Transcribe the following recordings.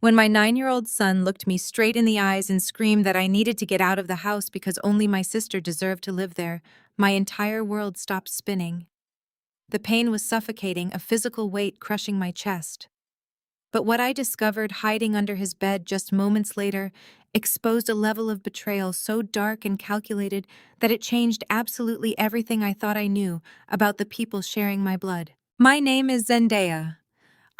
When my 9-year-old son looked me straight in the eyes and screamed that I needed to get out of the house because only my sister deserved to live there, my entire world stopped spinning. The pain was suffocating, a physical weight crushing my chest. But what I discovered hiding under his bed just moments later exposed a level of betrayal so dark and calculated that it changed absolutely everything I thought I knew about the people sharing my blood. My name is Zendaya.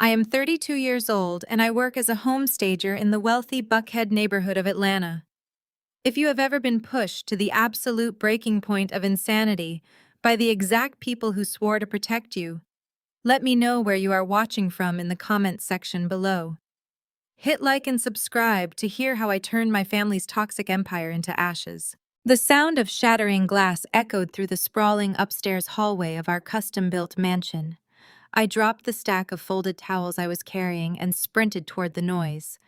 I am 32 years old and I work as a home stager in the wealthy Buckhead neighborhood of Atlanta. If you have ever been pushed to the absolute breaking point of insanity by the exact people who swore to protect you, let me know where you are watching from in the comments section below. Hit like and subscribe to hear how I turned my family's toxic empire into ashes. The sound of shattering glass echoed through the sprawling upstairs hallway of our custom-built mansion. I dropped the stack of folded towels I was carrying and sprinted toward the noise.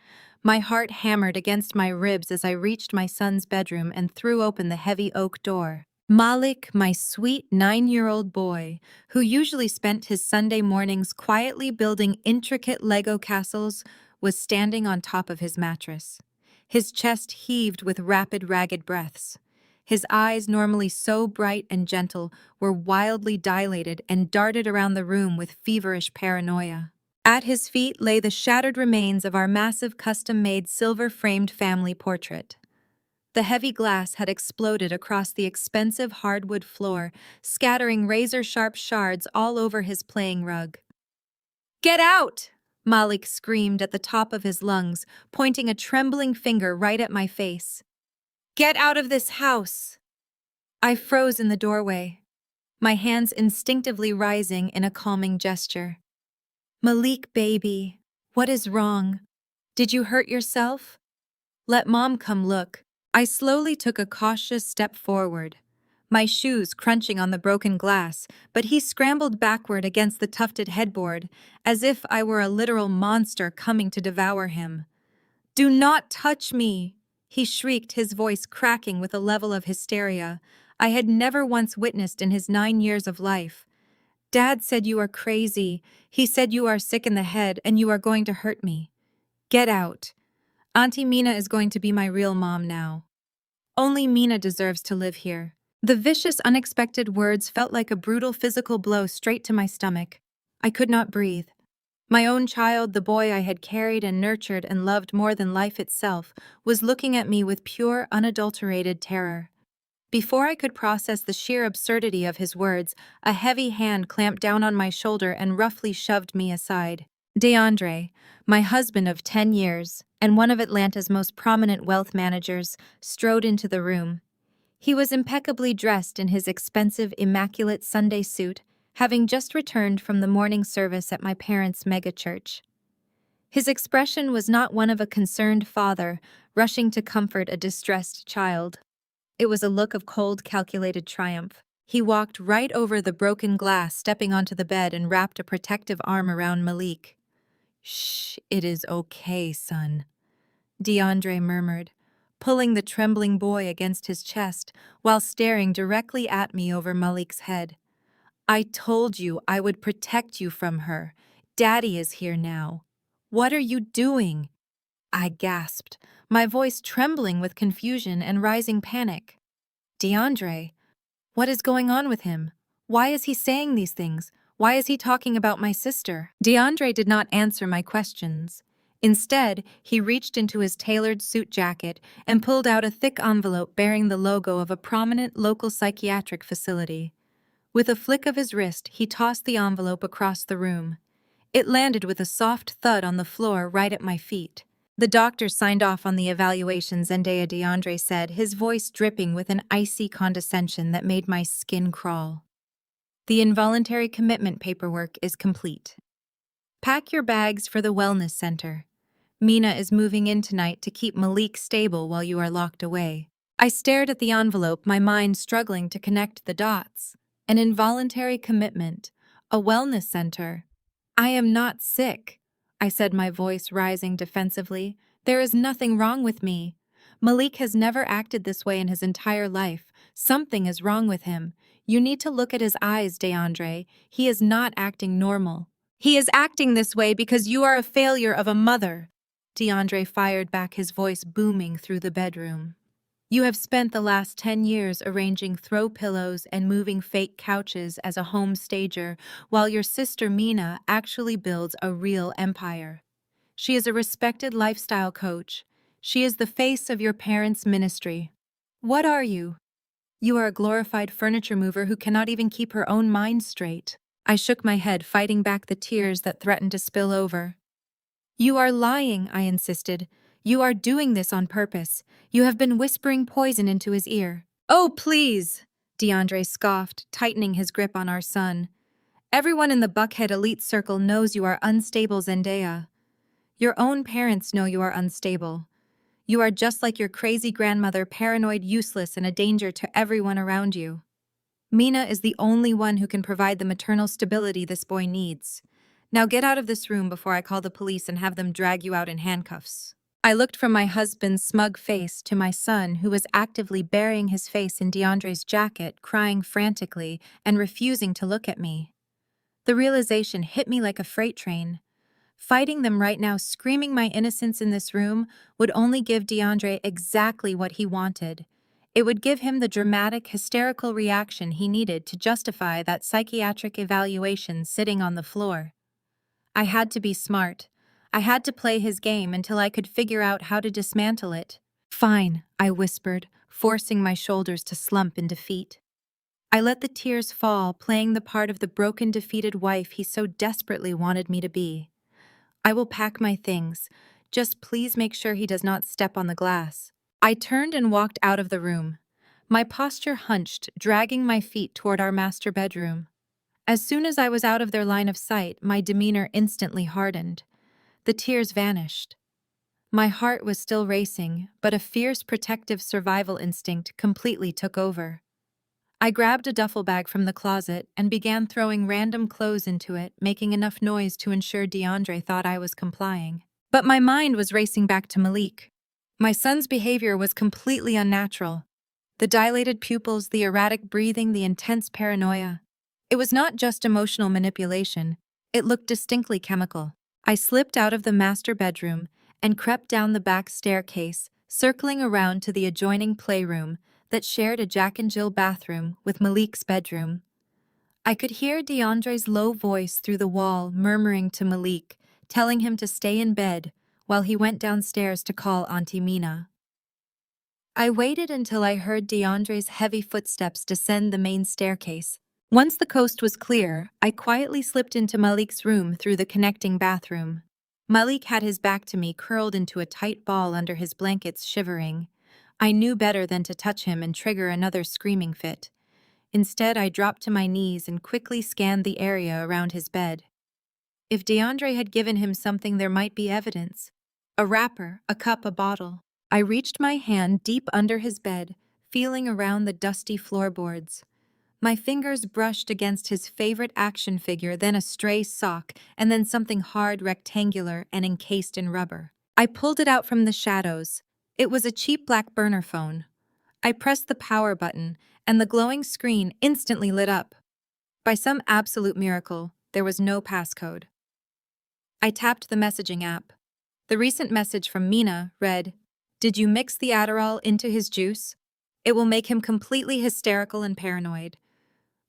My heart hammered against my ribs as I reached my son's bedroom and threw open the heavy oak door. Malik, my sweet 9-year-old boy, who usually spent his Sunday mornings quietly building intricate Lego castles, was standing on top of his mattress. His chest heaved with rapid, ragged breaths. His eyes, normally so bright and gentle, were wildly dilated and darted around the room with feverish paranoia. At his feet lay the shattered remains of our massive custom-made silver-framed family portrait. The heavy glass had exploded across the expensive hardwood floor, scattering razor-sharp shards all over his playing rug. "Get out!" Malik screamed at the top of his lungs, pointing a trembling finger right at my face. "Get out of this house!" I froze in the doorway, my hands instinctively rising in a calming gesture. "Malik, baby, what is wrong? Did you hurt yourself? Let Mom come look." I slowly took a cautious step forward, my shoes crunching on the broken glass, but he scrambled backward against the tufted headboard, as if I were a literal monster coming to devour him. "Do not touch me!" he shrieked, his voice cracking with a level of hysteria I had never once witnessed in his 9 years of life. "Dad said you are crazy. He said you are sick in the head and you are going to hurt me. Get out. Auntie Mina is going to be my real mom now. Only Mina deserves to live here." The vicious, unexpected words felt like a brutal physical blow straight to my stomach. I could not breathe. My own child, the boy I had carried and nurtured and loved more than life itself, was looking at me with pure, unadulterated terror. Before I could process the sheer absurdity of his words, a heavy hand clamped down on my shoulder and roughly shoved me aside. DeAndre, my husband of 10 years, and one of Atlanta's most prominent wealth managers, strode into the room. He was impeccably dressed in his expensive, immaculate Sunday suit, having just returned from the morning service at my parents' megachurch. His expression was not one of a concerned father rushing to comfort a distressed child. It was a look of cold, calculated triumph. He walked right over the broken glass, stepping onto the bed and wrapped a protective arm around Malik. "Shh, it is okay, son," DeAndre murmured, pulling the trembling boy against his chest while staring directly at me over Malik's head. "I told you I would protect you from her. Daddy is here now." "What are you doing?" I gasped, my voice trembling with confusion and rising panic. "DeAndre, what is going on with him? Why is he saying these things? Why is he talking about my sister?" DeAndre did not answer my questions. Instead, he reached into his tailored suit jacket and pulled out a thick envelope bearing the logo of a prominent local psychiatric facility. With a flick of his wrist, he tossed the envelope across the room. It landed with a soft thud on the floor right at my feet. "The doctor signed off on the evaluations," Zendaya, DeAndre said, his voice dripping with an icy condescension that made my skin crawl. "The involuntary commitment paperwork is complete. Pack your bags for the wellness center. Mina is moving in tonight to keep Malik stable while you are locked away." I stared at the envelope, my mind struggling to connect the dots. An involuntary commitment, a wellness center. "I am not sick," I said, my voice rising defensively. "There is nothing wrong with me. Malik has never acted this way in his entire life. Something is wrong with him. You need to look at his eyes, DeAndre. He is not acting normal. He is acting this way because you are a failure of a mother." DeAndre fired back, his voice booming through the bedroom. You have spent the last 10 years arranging throw pillows and moving fake couches as a home stager, while your sister Mina actually builds a real empire. She is a respected lifestyle coach. She is the face of your parents' ministry. What are you? You are a glorified furniture mover who cannot even keep her own mind straight. I shook my head, fighting back the tears that threatened to spill over. You are lying, I insisted. You are doing this on purpose. You have been whispering poison into his ear. Oh, please, DeAndre scoffed, tightening his grip on our son. Everyone in the Buckhead elite circle knows you are unstable, Zendaya. Your own parents know you are unstable. You are just like your crazy grandmother, paranoid, useless, and a danger to everyone around you. Mina is the only one who can provide the maternal stability this boy needs. Now get out of this room before I call the police and have them drag you out in handcuffs. I looked from my husband's smug face to my son, who was actively burying his face in DeAndre's jacket, crying frantically and refusing to look at me. The realization hit me like a freight train. Fighting them right now, screaming my innocence in this room, would only give DeAndre exactly what he wanted. It would give him the dramatic, hysterical reaction he needed to justify that psychiatric evaluation sitting on the floor. I had to be smart. I had to play his game until I could figure out how to dismantle it. Fine, I whispered, forcing my shoulders to slump in defeat. I let the tears fall, playing the part of the broken, defeated wife he so desperately wanted me to be. I will pack my things. Just please make sure he does not step on the glass. I turned and walked out of the room. My posture hunched, dragging my feet toward our master bedroom. As soon as I was out of their line of sight, my demeanor instantly hardened. The tears vanished. My heart was still racing, but a fierce protective survival instinct completely took over. I grabbed a duffel bag from the closet and began throwing random clothes into it, making enough noise to ensure DeAndre thought I was complying. But my mind was racing back to Malik. My son's behavior was completely unnatural. The dilated pupils, the erratic breathing, the intense paranoia. It was not just emotional manipulation. It looked distinctly chemical. I slipped out of the master bedroom and crept down the back staircase, circling around to the adjoining playroom that shared a Jack and Jill bathroom with Malik's bedroom. I could hear DeAndre's low voice through the wall murmuring to Malik, telling him to stay in bed while he went downstairs to call Auntie Mina. I waited until I heard DeAndre's heavy footsteps descend the main staircase. Once the coast was clear, I quietly slipped into Malik's room through the connecting bathroom. Malik had his back to me, curled into a tight ball under his blankets, shivering. I knew better than to touch him and trigger another screaming fit. Instead, I dropped to my knees and quickly scanned the area around his bed. If DeAndre had given him something, there might be evidence. A wrapper, a cup, a bottle. I reached my hand deep under his bed, feeling around the dusty floorboards. My fingers brushed against his favorite action figure, then a stray sock, and then something hard, rectangular, and encased in rubber. I pulled it out from the shadows. It was a cheap black burner phone. I pressed the power button, and the glowing screen instantly lit up. By some absolute miracle, there was no passcode. I tapped the messaging app. The recent message from Mina read, "Did you mix the Adderall into his juice? It will make him completely hysterical and paranoid.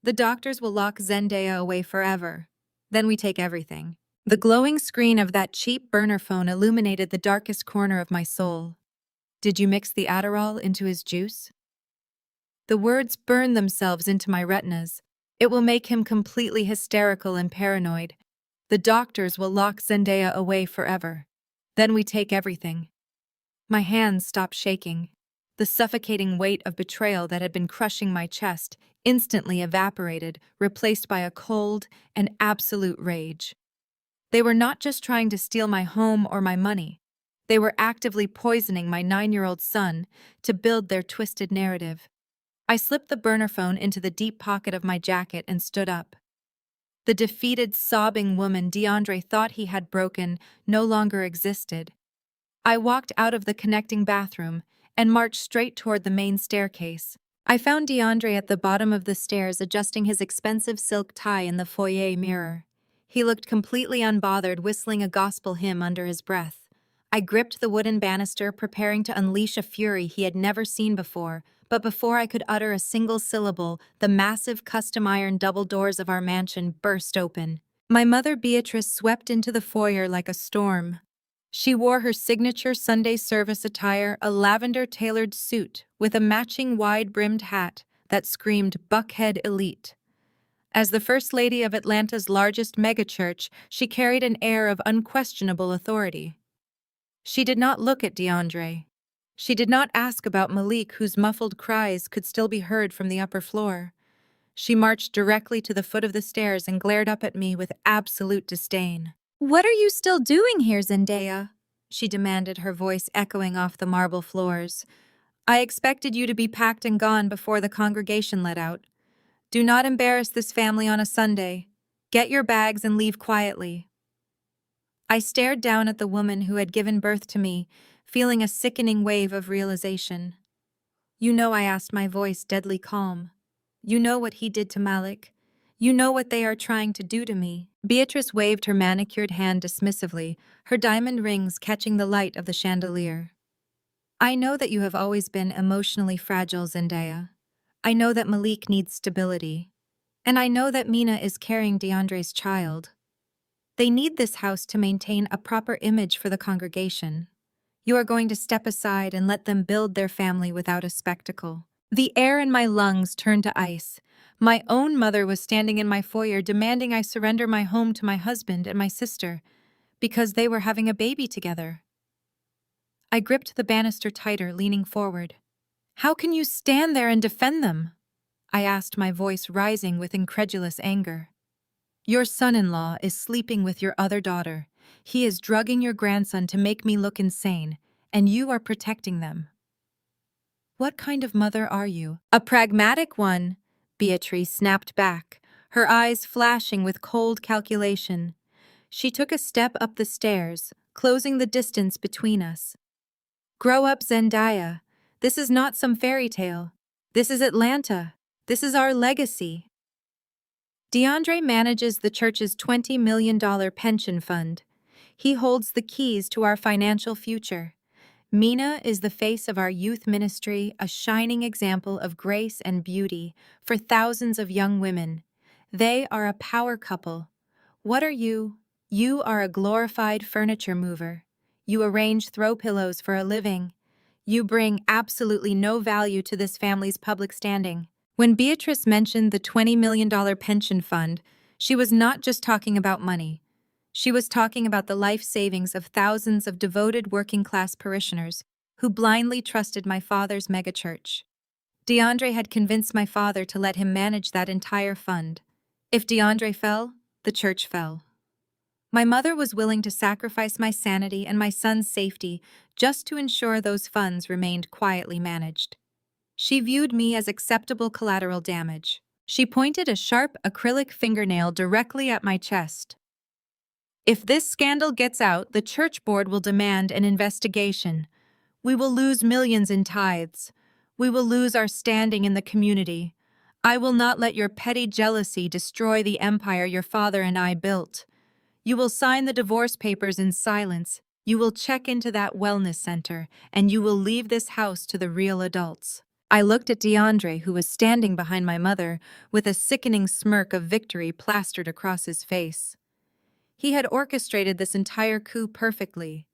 The doctors will lock Zendaya away forever. Then we take everything." The glowing screen of that cheap burner phone illuminated the darkest corner of my soul. Did you mix the Adderall into his juice? The words burned themselves into my retinas. It will make him completely hysterical and paranoid. The doctors will lock Zendaya away forever. Then we take everything. My hands stopped shaking. The suffocating weight of betrayal that had been crushing my chest instantly evaporated, replaced by a cold and absolute rage. They were not just trying to steal my home or my money. They were actively poisoning my 9-year-old son to build their twisted narrative. I slipped the burner phone into the deep pocket of my jacket and stood up. The defeated, sobbing woman DeAndre thought he had broken no longer existed. I walked out of the connecting bathroom and marched straight toward the main staircase. I found DeAndre at the bottom of the stairs, adjusting his expensive silk tie in the foyer mirror. He looked completely unbothered, whistling a gospel hymn under his breath. I gripped the wooden banister, preparing to unleash a fury he had never seen before, but before I could utter a single syllable, the massive custom-iron double doors of our mansion burst open. My mother Beatrice swept into the foyer like a storm. She wore her signature Sunday service attire, a lavender-tailored suit with a matching wide-brimmed hat that screamed Buckhead Elite. As the First Lady of Atlanta's largest megachurch, she carried an air of unquestionable authority. She did not look at DeAndre. She did not ask about Malik, whose muffled cries could still be heard from the upper floor. She marched directly to the foot of the stairs and glared up at me with absolute disdain. "What are you still doing here, Zendaya?" she demanded, her voice echoing off the marble floors. "I expected you to be packed and gone before the congregation let out. Do not embarrass this family on a Sunday. Get your bags and leave quietly." I stared down at the woman who had given birth to me, feeling a sickening wave of realization. "You know," I asked, my voice deadly calm. "You know what he did to Malik. You know what they are trying to do to me." Beatrice waved her manicured hand dismissively, her diamond rings catching the light of the chandelier. "I know that you have always been emotionally fragile, Zendaya. I know that Malik needs stability. And I know that Mina is carrying DeAndre's child. They need this house to maintain a proper image for the congregation. You are going to step aside and let them build their family without a spectacle." The air in my lungs turned to ice. My own mother was standing in my foyer demanding I surrender my home to my husband and my sister because they were having a baby together. I gripped the banister tighter, leaning forward. "How can you stand there and defend them?" I asked, my voice rising with incredulous anger. "Your son-in-law is sleeping with your other daughter. He is drugging your grandson to make me look insane, and you are protecting them." "What kind of mother are you?" "A pragmatic one," Beatrice snapped back, her eyes flashing with cold calculation. She took a step up the stairs, closing the distance between us. "Grow up, Zendaya. This is not some fairy tale. This is Atlanta. This is our legacy." DeAndre manages the church's $20 million pension fund. He holds the keys to our financial future. Mina is the face of our youth ministry, a shining example of grace and beauty for thousands of young women. They are a power couple. What are you? You are a glorified furniture mover. You arrange throw pillows for a living. You bring absolutely no value to this family's public standing. When Beatrice mentioned the $20 million pension fund, she was not just talking about money. She was talking about the life savings of thousands of devoted working-class parishioners who blindly trusted my father's megachurch. DeAndre had convinced my father to let him manage that entire fund. If DeAndre fell, the church fell. My mother was willing to sacrifice my sanity and my son's safety just to ensure those funds remained quietly managed. She viewed me as acceptable collateral damage. She pointed a sharp acrylic fingernail directly at my chest. "If this scandal gets out, the church board will demand an investigation. We will lose millions in tithes. We will lose our standing in the community. I will not let your petty jealousy destroy the empire your father and I built. You will sign the divorce papers in silence. You will check into that wellness center, and you will leave this house to the real adults." I looked at DeAndre, who was standing behind my mother, with a sickening smirk of victory plastered across his face. He had orchestrated this entire coup perfectly.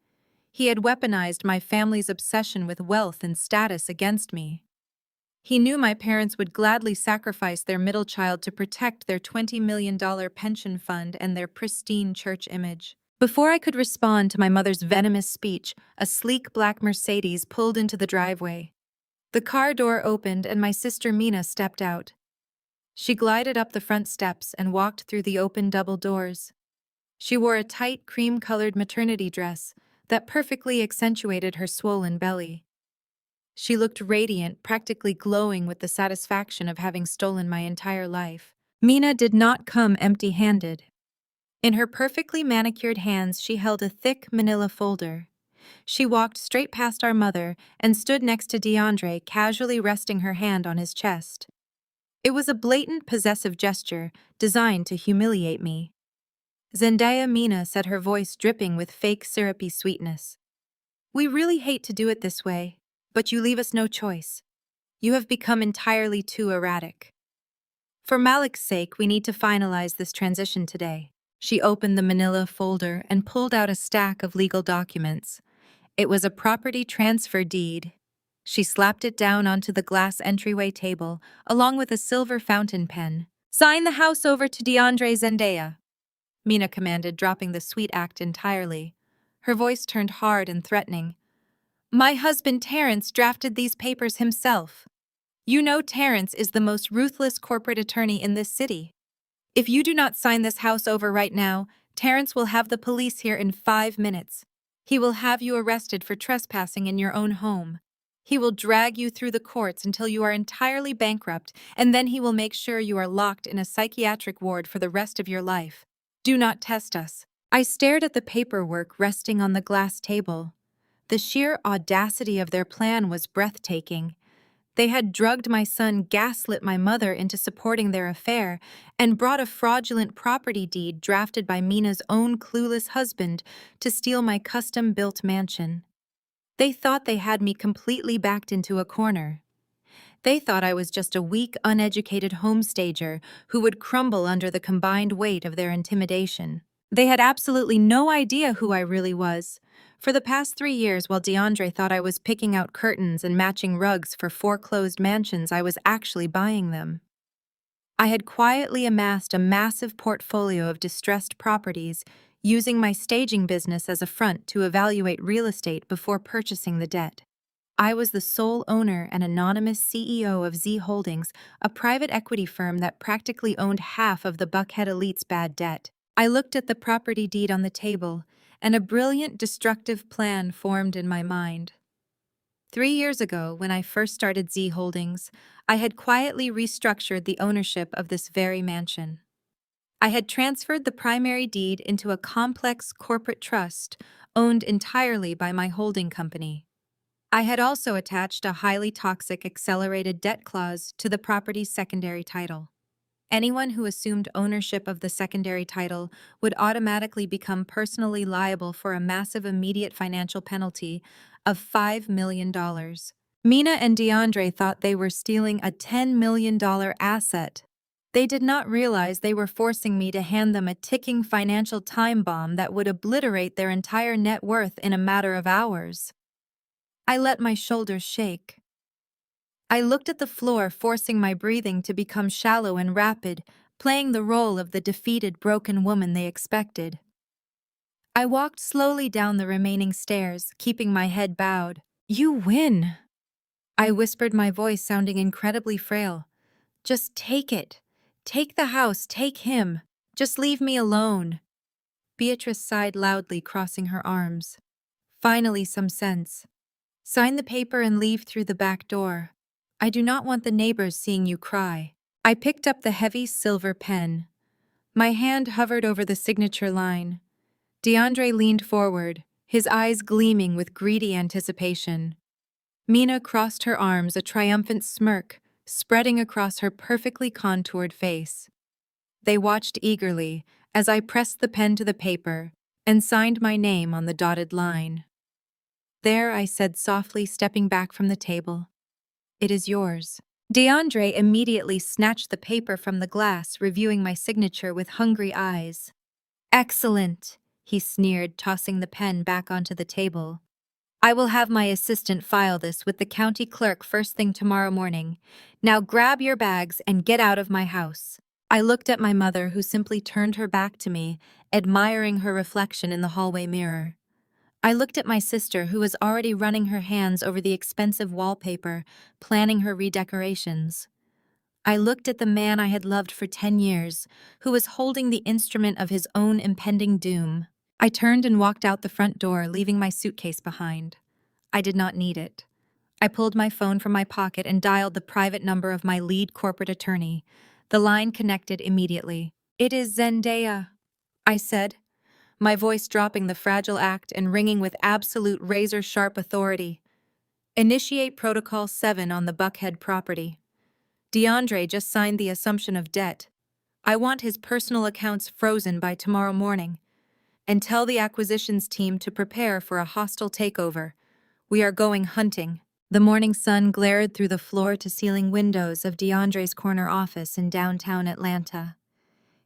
He had weaponized my family's obsession with wealth and status against me. He knew my parents would gladly sacrifice their middle child to protect their $20 million pension fund and their pristine church image. Before I could respond to my mother's venomous speech, a sleek black Mercedes pulled into the driveway. The car door opened and my sister Mina stepped out. She glided up the front steps and walked through the open double doors. She wore a tight cream-colored maternity dress that perfectly accentuated her swollen belly. She looked radiant, practically glowing with the satisfaction of having stolen my entire life. Mina did not come empty-handed. In her perfectly manicured hands, she held a thick manila folder. She walked straight past our mother and stood next to DeAndre, casually resting her hand on his chest. It was a blatant, possessive gesture designed to humiliate me. "Zendaya," Mina said, her voice dripping with fake syrupy sweetness. We really hate to do it this way, but you leave us no choice. You have become entirely too erratic. For Malik's sake, we need to finalize this transition today. She opened the manila folder and pulled out a stack of legal documents. It was a property transfer deed. She slapped it down onto the glass entryway table, along with a silver fountain pen. Sign the house over to DeAndre Zendaya, Mina commanded, dropping the sweet act entirely. Her voice turned hard and threatening. My husband Terrence drafted these papers himself. You know Terrence is the most ruthless corporate attorney in this city. If you do not sign this house over right now, Terrence will have the police here in 5 minutes. He will have you arrested for trespassing in your own home. He will drag you through the courts until you are entirely bankrupt, and then he will make sure you are locked in a psychiatric ward for the rest of your life. Do not test us. I stared at the paperwork resting on the glass table. The sheer audacity of their plan was breathtaking. They had drugged my son, gaslit my mother into supporting their affair, and brought a fraudulent property deed drafted by Mina's own clueless husband to steal my custom-built mansion. They thought they had me completely backed into a corner. They thought I was just a weak, uneducated homestager who would crumble under the combined weight of their intimidation. They had absolutely no idea who I really was. For the past 3 years, while DeAndre thought I was picking out curtains and matching rugs for foreclosed mansions, I was actually buying them. I had quietly amassed a massive portfolio of distressed properties, using my staging business as a front to evaluate real estate before purchasing the debt. I was the sole owner and anonymous CEO of Z Holdings, a private equity firm that practically owned half of the Buckhead elite's bad debt. I looked at the property deed on the table, and a brilliant, destructive plan formed in my mind. 3 years ago, when I first started Z Holdings, I had quietly restructured the ownership of this very mansion. I had transferred the primary deed into a complex corporate trust owned entirely by my holding company. I had also attached a highly toxic accelerated debt clause to the property's secondary title. Anyone who assumed ownership of the secondary title would automatically become personally liable for a massive immediate financial penalty of $5 million. Mina and DeAndre thought they were stealing a $10 million asset. They did not realize they were forcing me to hand them a ticking financial time bomb that would obliterate their entire net worth in a matter of hours. I let my shoulders shake. I looked at the floor, forcing my breathing to become shallow and rapid, playing the role of the defeated, broken woman they expected. I walked slowly down the remaining stairs, keeping my head bowed. You win, I whispered, my voice sounding incredibly frail. Just take it. Take the house, take him. Just leave me alone. Beatrice sighed loudly, crossing her arms. Finally, some sense. Sign the paper and leave through the back door. I do not want the neighbors seeing you cry. I picked up the heavy silver pen. My hand hovered over the signature line. DeAndre leaned forward, his eyes gleaming with greedy anticipation. Mina crossed her arms, a triumphant smirk spreading across her perfectly contoured face. They watched eagerly as I pressed the pen to the paper and signed my name on the dotted line. There, I said softly, stepping back from the table. It is yours. DeAndre immediately snatched the paper from the glass, reviewing my signature with hungry eyes. Excellent, he sneered, tossing the pen back onto the table. I will have my assistant file this with the county clerk first thing tomorrow morning. Now grab your bags and get out of my house. I looked at my mother, who simply turned her back to me, admiring her reflection in the hallway mirror. I looked at my sister, who was already running her hands over the expensive wallpaper, planning her redecorations. I looked at the man I had loved for 10 years, who was holding the instrument of his own impending doom. I turned and walked out the front door, leaving my suitcase behind. I did not need it. I pulled my phone from my pocket and dialed the private number of my lead corporate attorney. The line connected immediately. It is Zendaya, I said, my voice dropping the fragile act and ringing with absolute razor-sharp authority. Initiate Protocol 7 on the Buckhead property. DeAndre just signed the assumption of debt. I want his personal accounts frozen by tomorrow morning. And tell the acquisitions team to prepare for a hostile takeover. We are going hunting. The morning sun glared through the floor-to-ceiling windows of DeAndre's corner office in downtown Atlanta.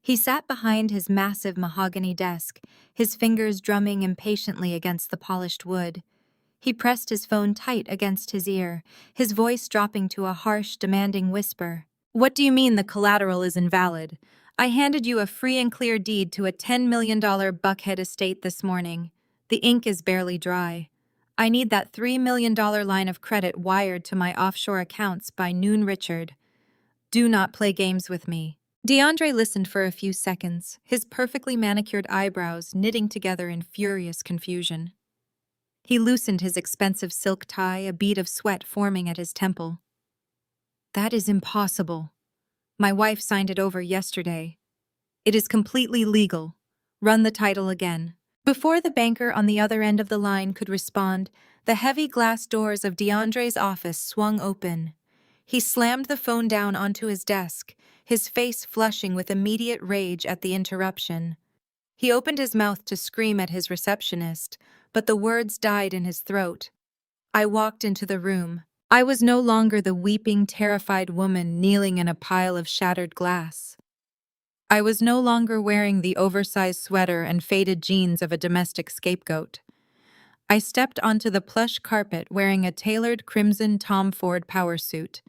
He sat behind his massive mahogany desk, his fingers drumming impatiently against the polished wood. He pressed his phone tight against his ear, his voice dropping to a harsh, demanding whisper. "What do you mean the collateral is invalid? I handed you a free and clear deed to a $10 million Buckhead estate this morning. The ink is barely dry. I need that $3 million line of credit wired to my offshore accounts by noon, Richard. Do not play games with me." DeAndre listened for a few seconds, his perfectly manicured eyebrows knitting together in furious confusion. He loosened his expensive silk tie, a bead of sweat forming at his temple. "That is impossible. My wife signed it over yesterday. It is completely legal. Run the title again." Before the banker on the other end of the line could respond, the heavy glass doors of DeAndre's office swung open. He slammed the phone down onto his desk, his face flushing with immediate rage at the interruption. He opened his mouth to scream at his receptionist, but the words died in his throat. I walked into the room. I was no longer the weeping, terrified woman kneeling in a pile of shattered glass. I was no longer wearing the oversized sweater and faded jeans of a domestic scapegoat. I stepped onto the plush carpet wearing a tailored crimson Tom Ford power suit.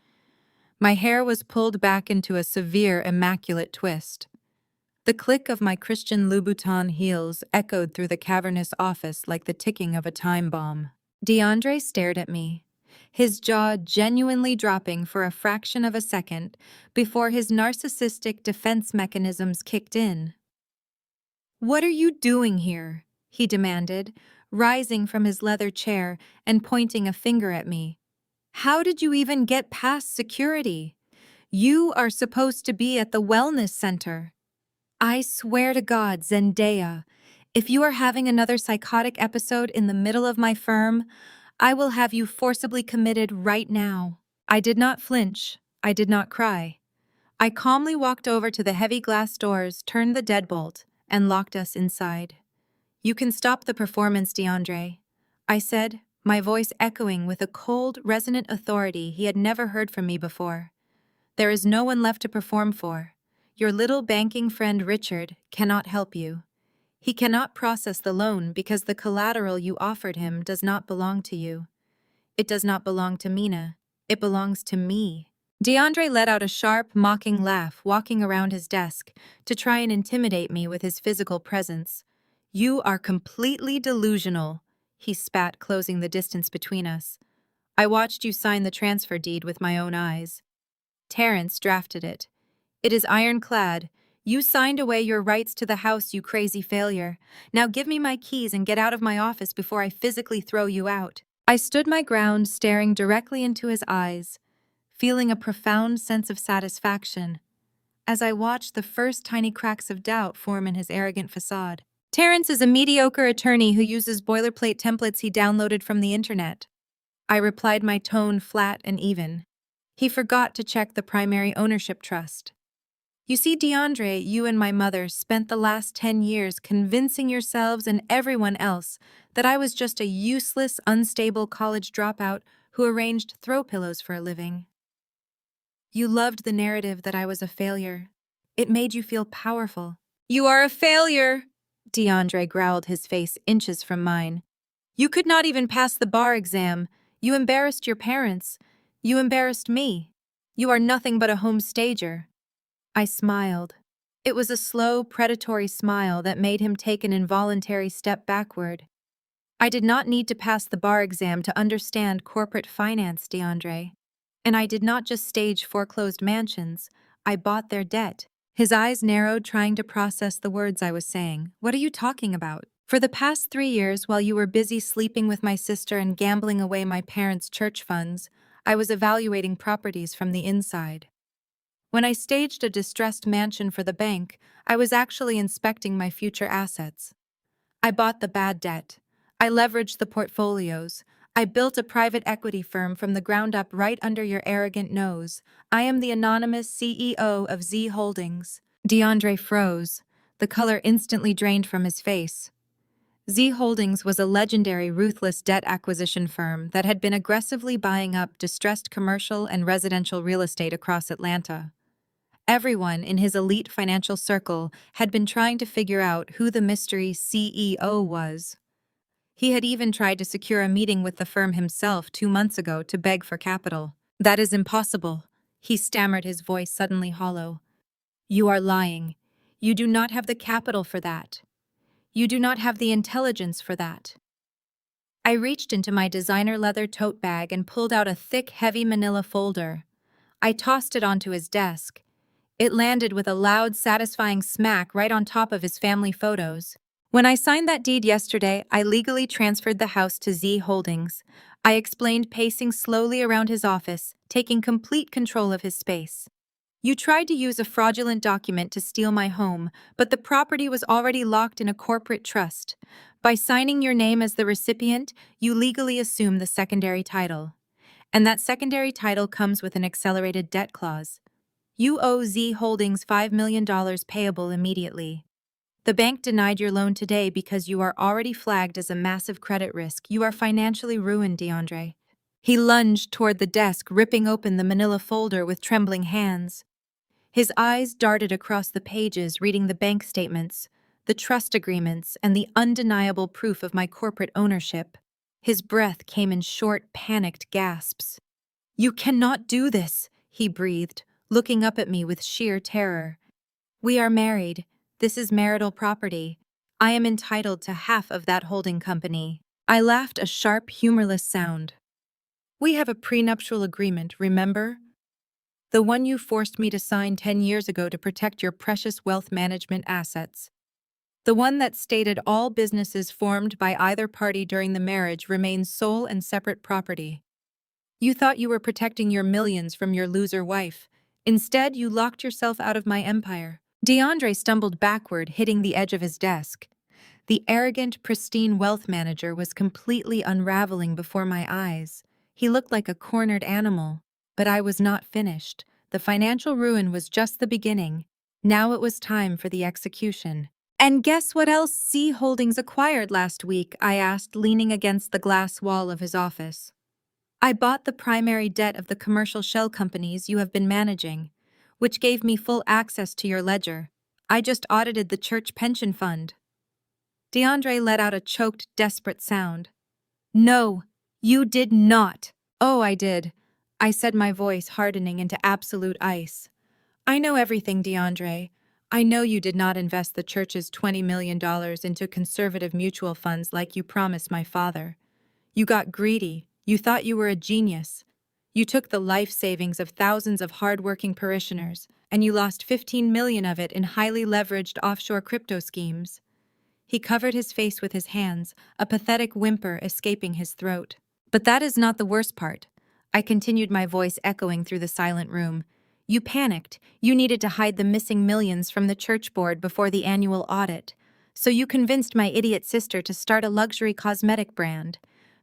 My hair was pulled back into a severe, immaculate twist. The click of my Christian Louboutin heels echoed through the cavernous office like the ticking of a time bomb. DeAndre stared at me, his jaw genuinely dropping for a fraction of a second before his narcissistic defense mechanisms kicked in. "What are you doing here?" he demanded, rising from his leather chair and pointing a finger at me. "How did you even get past security? You are supposed to be at the wellness center." "I swear to God, Zendaya, if you are having another psychotic episode in the middle of my firm, I will have you forcibly committed right now." I did not flinch. I did not cry. I calmly walked over to the heavy glass doors, turned the deadbolt, and locked us inside. "You can stop the performance, DeAndre," I said, my voice echoing with a cold, resonant authority he had never heard from me before. "There is no one left to perform for. Your little banking friend Richard cannot help you. He cannot process the loan because the collateral you offered him does not belong to you. It does not belong to Mina. It belongs to me." DeAndre let out a sharp, mocking laugh, walking around his desk to try and intimidate me with his physical presence. "You are completely delusional," he spat, closing the distance between us. "I watched you sign the transfer deed with my own eyes. Terrence drafted it. It is ironclad. You signed away your rights to the house, you crazy failure. Now give me my keys and get out of my office before I physically throw you out." I stood my ground, staring directly into his eyes, feeling a profound sense of satisfaction as I watched the first tiny cracks of doubt form in his arrogant facade. "Terrence is a mediocre attorney who uses boilerplate templates he downloaded from the internet." I replied, my tone flat and even. "He forgot to check the primary ownership trust. You see, DeAndre, you and my mother spent the last 10 years convincing yourselves and everyone else that I was just a useless, unstable college dropout who arranged throw pillows for a living. You loved the narrative that I was a failure. It made you feel powerful." "You are a failure," DeAndre growled, his face inches from mine. "You could not even pass the bar exam. You embarrassed your parents. You embarrassed me. You are nothing but a home stager." I smiled. It was a slow, predatory smile that made him take an involuntary step backward. "I did not need to pass the bar exam to understand corporate finance, DeAndre. And I did not just stage foreclosed mansions. I bought their debt." His eyes narrowed, trying to process the words I was saying. "What are you talking about? For the past 3 years, while you were busy sleeping with my sister and gambling away my parents' church funds, I was evaluating properties from the inside. When I staged a distressed mansion for the bank, I was actually inspecting my future assets. I bought the bad debt. I leveraged the portfolios. I built a private equity firm from the ground up right under your arrogant nose. I am the anonymous CEO of Z Holdings." DeAndre froze, the color instantly drained from his face. Z Holdings was a legendary ruthless debt acquisition firm that had been aggressively buying up distressed commercial and residential real estate across Atlanta. Everyone in his elite financial circle had been trying to figure out who the mystery CEO was. He had even tried to secure a meeting with the firm himself 2 months ago to beg for capital. "That is impossible," he stammered, his voice suddenly hollow. "You are lying. You do not have the capital for that. You do not have the intelligence for that." I reached into my designer leather tote bag and pulled out a thick, heavy manila folder. I tossed it onto his desk. It landed with a loud, satisfying smack right on top of his family photos. "When I signed that deed yesterday, I legally transferred the house to Z Holdings," I explained, pacing slowly around his office, taking complete control of his space. "You tried to use a fraudulent document to steal my home, but the property was already locked in a corporate trust. By signing your name as the recipient, you legally assume the secondary title. And that secondary title comes with an accelerated debt clause. You owe Z Holdings $5 million payable immediately. The bank denied your loan today because you are already flagged as a massive credit risk. You are financially ruined, DeAndre." He lunged toward the desk, ripping open the manila folder with trembling hands. His eyes darted across the pages, reading the bank statements, the trust agreements, and the undeniable proof of my corporate ownership. His breath came in short, panicked gasps. "You cannot do this," he breathed, looking up at me with sheer terror. "We are married. This is marital property. I am entitled to half of that holding company." I laughed, a sharp, humorless sound. "We have a prenuptial agreement, remember? The one you forced me to sign 10 years ago to protect your precious wealth management assets. The one that stated all businesses formed by either party during the marriage remain sole and separate property. You thought you were protecting your millions from your loser wife. Instead, you locked yourself out of my empire." DeAndre stumbled backward, hitting the edge of his desk. The arrogant, pristine wealth manager was completely unraveling before my eyes. He looked like a cornered animal. But I was not finished. The financial ruin was just the beginning. Now it was time for the execution. "And guess what else Z Holdings acquired last week?" I asked, leaning against the glass wall of his office. "I bought the primary debt of the commercial shell companies you have been managing, which gave me full access to your ledger. I just audited the church pension fund." DeAndre let out a choked, desperate sound. "No, you did not." "Oh, I did," I said, my voice hardening into absolute ice. "I know everything, DeAndre. I know you did not invest the church's $20 million into conservative mutual funds like you promised my father. You got greedy. You thought you were a genius. You took the life savings of thousands of hard-working parishioners, and you lost 15 million of it in highly leveraged offshore crypto schemes." He covered his face with his hands, a pathetic whimper escaping his throat. "But that is not the worst part," I continued, my voice echoing through the silent room. "You panicked. You needed to hide the missing millions from the church board before the annual audit. So you convinced my idiot sister to start a luxury cosmetic brand.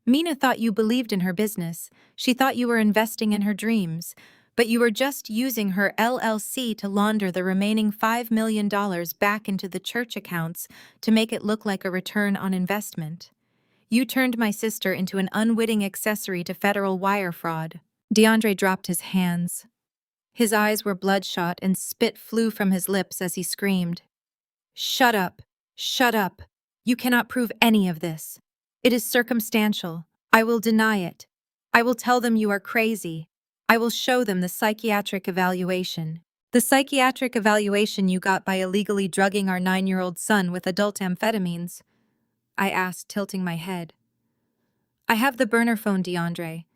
Mina thought you believed in her business. She thought you were investing in her dreams. But you were just using her LLC to launder the remaining $5 million back into the church accounts to make it look like a return on investment. You turned my sister into an unwitting accessory to federal wire fraud." DeAndre dropped his hands. His eyes were bloodshot and spit flew from his lips as he screamed. "Shut up! Shut up! You cannot prove any of this. It is circumstantial. I will deny it. I will tell them you are crazy. I will show them the psychiatric evaluation. The psychiatric evaluation you got by illegally drugging our 9-year-old son with adult amphetamines," I asked, tilting my head. "I have the burner phone, DeAndre.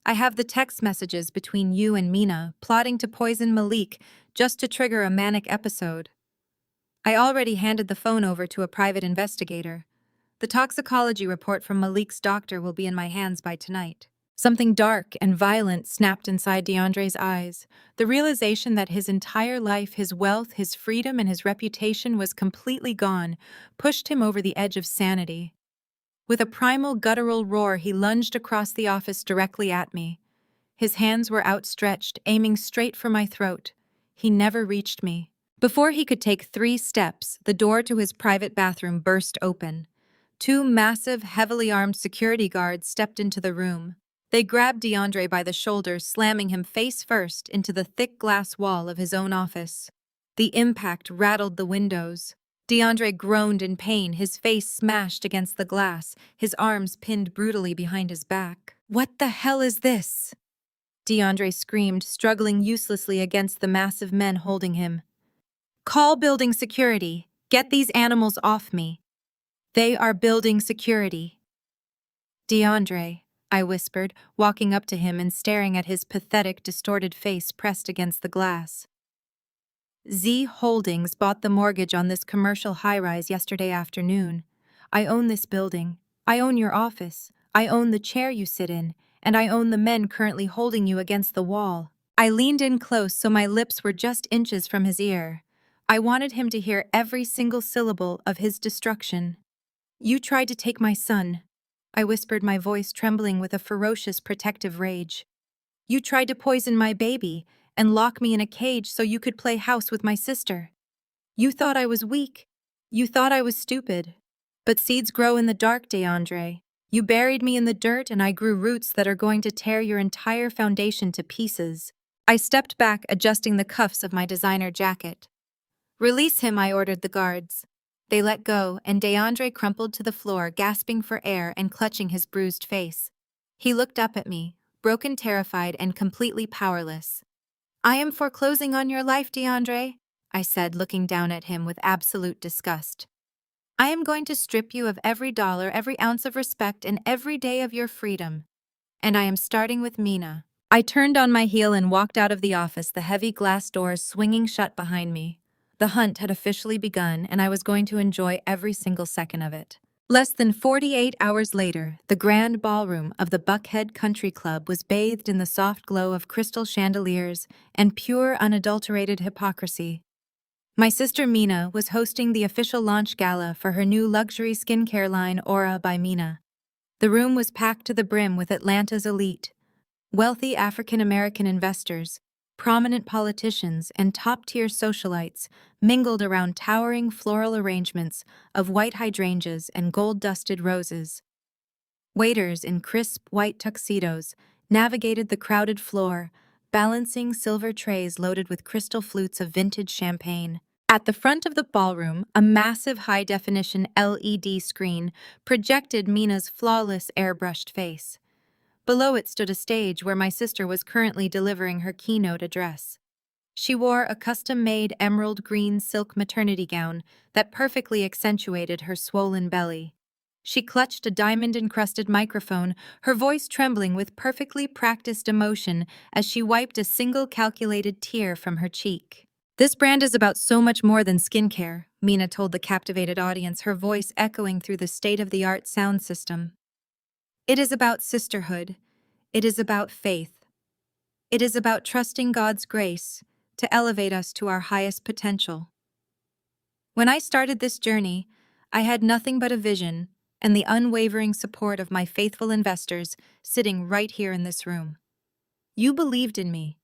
I have the text messages between you and Mina, plotting to poison Malik just to trigger a manic episode. I already handed the phone over to a private investigator. The toxicology report from Malik's doctor will be in my hands by tonight." Something dark and violent snapped inside DeAndre's eyes. The realization that his entire life, his wealth, his freedom, and his reputation was completely gone pushed him over the edge of sanity. With a primal, guttural roar, he lunged across the office directly at me. His hands were outstretched, aiming straight for my throat. He never reached me. Before he could take 3 steps, the door to his private bathroom burst open. Two massive, heavily armed security guards stepped into the room. They grabbed DeAndre by the shoulders, slamming him face first into the thick glass wall of his own office. The impact rattled the windows. DeAndre groaned in pain, his face smashed against the glass, his arms pinned brutally behind his back. "What the hell is this?" DeAndre screamed, struggling uselessly against the massive men holding him. "Call building security. Get these animals off me. They are building security." "DeAndre," I whispered, walking up to him and staring at his pathetic, distorted face pressed against the glass. "Z Holdings bought the mortgage on this commercial high-rise yesterday afternoon. I own this building. I own your office. I own the chair you sit in, and I own the men currently holding you against the wall." I leaned in close so my lips were just inches from his ear. I wanted him to hear every single syllable of his destruction. "You tried to take my son," I whispered, my voice trembling with a ferocious protective rage. "You tried to poison my baby and lock me in a cage so you could play house with my sister. You thought I was weak. You thought I was stupid. But seeds grow in the dark, DeAndre. You buried me in the dirt and I grew roots that are going to tear your entire foundation to pieces." I stepped back, adjusting the cuffs of my designer jacket. "Release him," I ordered the guards. They let go, and DeAndre crumpled to the floor, gasping for air and clutching his bruised face. He looked up at me, broken, terrified, and completely powerless. "I am foreclosing on your life, DeAndre," I said, looking down at him with absolute disgust. "I am going to strip you of every dollar, every ounce of respect, and every day of your freedom. And I am starting with Mina." I turned on my heel and walked out of the office, the heavy glass doors swinging shut behind me. The hunt had officially begun, and I was going to enjoy every single second of it. Less than 48 hours later, the grand ballroom of the Buckhead Country Club was bathed in the soft glow of crystal chandeliers and pure, unadulterated hypocrisy. My sister Mina was hosting the official launch gala for her new luxury skincare line, Aura by Mina. The room was packed to the brim with Atlanta's elite. Wealthy African-American investors, prominent politicians, and top-tier socialites mingled around towering floral arrangements of white hydrangeas and gold-dusted roses. Waiters in crisp white tuxedos navigated the crowded floor, balancing silver trays loaded with crystal flutes of vintage champagne. At the front of the ballroom, a massive high-definition LED screen projected Mina's flawless airbrushed face. Below it stood a stage where my sister was currently delivering her keynote address. She wore a custom-made emerald green silk maternity gown that perfectly accentuated her swollen belly. She clutched a diamond-encrusted microphone, her voice trembling with perfectly practiced emotion as she wiped a single calculated tear from her cheek. "This brand is about so much more than skincare," Mina told the captivated audience, her voice echoing through the state-of-the-art sound system. "It is about sisterhood. It is about faith. It is about trusting God's grace to elevate us to our highest potential." When I started this journey, I had nothing but a vision and the unwavering support of my faithful investors sitting right here in this room. You believed in me.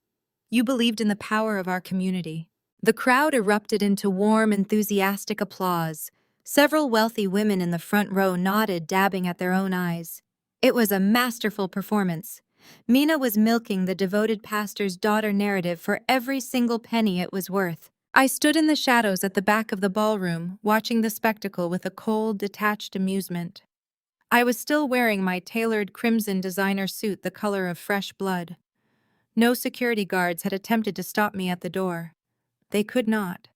You believed in the power of our community. The crowd erupted into warm, enthusiastic applause. Several wealthy women in the front row nodded, dabbing at their own eyes. It was a masterful performance. Mina was milking the devoted pastor's daughter narrative for every single penny it was worth. I stood in the shadows at the back of the ballroom, watching the spectacle with a cold, detached amusement. I was still wearing my tailored crimson designer suit, the color of fresh blood. No security guards had attempted to stop me at the door. They could not.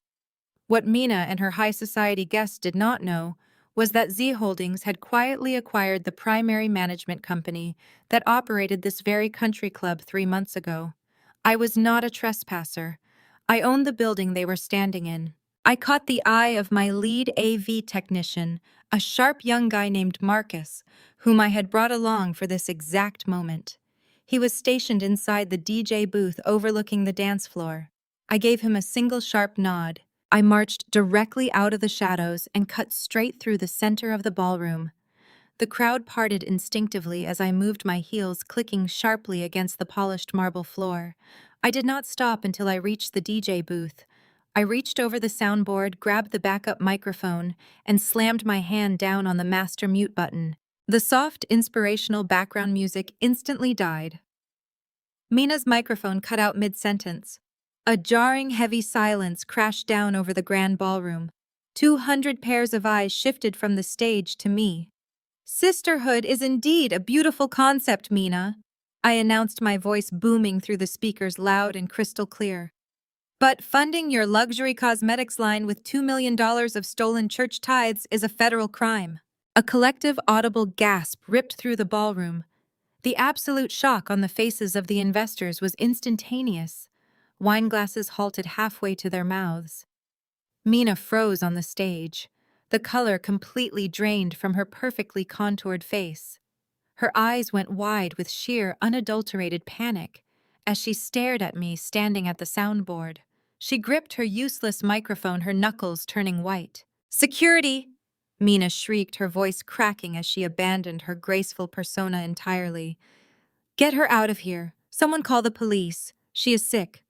What Mina and her high society guests did not know was that Z Holdings had quietly acquired the primary management company that operated this very country club 3 months ago. I was not a trespasser. I owned the building they were standing in. I caught the eye of my lead AV technician, a sharp young guy named Marcus, whom I had brought along for this exact moment. He was stationed inside the DJ booth overlooking the dance floor. I gave him a single sharp nod. I marched directly out of the shadows and cut straight through the center of the ballroom. The crowd parted instinctively as I moved, my heels clicking sharply against the polished marble floor. I did not stop until I reached the DJ booth, I reached over the soundboard, grabbed the backup microphone, and slammed my hand down on the master mute button. The soft, inspirational background music instantly died. Mina's microphone cut out mid-sentence. A jarring, heavy silence crashed down over the grand ballroom. 200 pairs of eyes shifted from the stage to me. Sisterhood is indeed a beautiful concept, Mina, I announced, my voice booming through the speakers loud and crystal clear. But funding your luxury cosmetics line with $2 million of stolen church tithes is a federal crime. A collective audible gasp ripped through the ballroom. The absolute shock on the faces of the investors was instantaneous. Wine glasses halted halfway to their mouths. Mina froze on the stage, the color completely drained from her perfectly contoured face. Her eyes went wide with sheer, unadulterated panic as she stared at me standing at the soundboard. She gripped her useless microphone, her knuckles turning white. "Security!" Mina shrieked, her voice cracking as she abandoned her graceful persona entirely. "Get her out of here. Someone call the police. She is sick."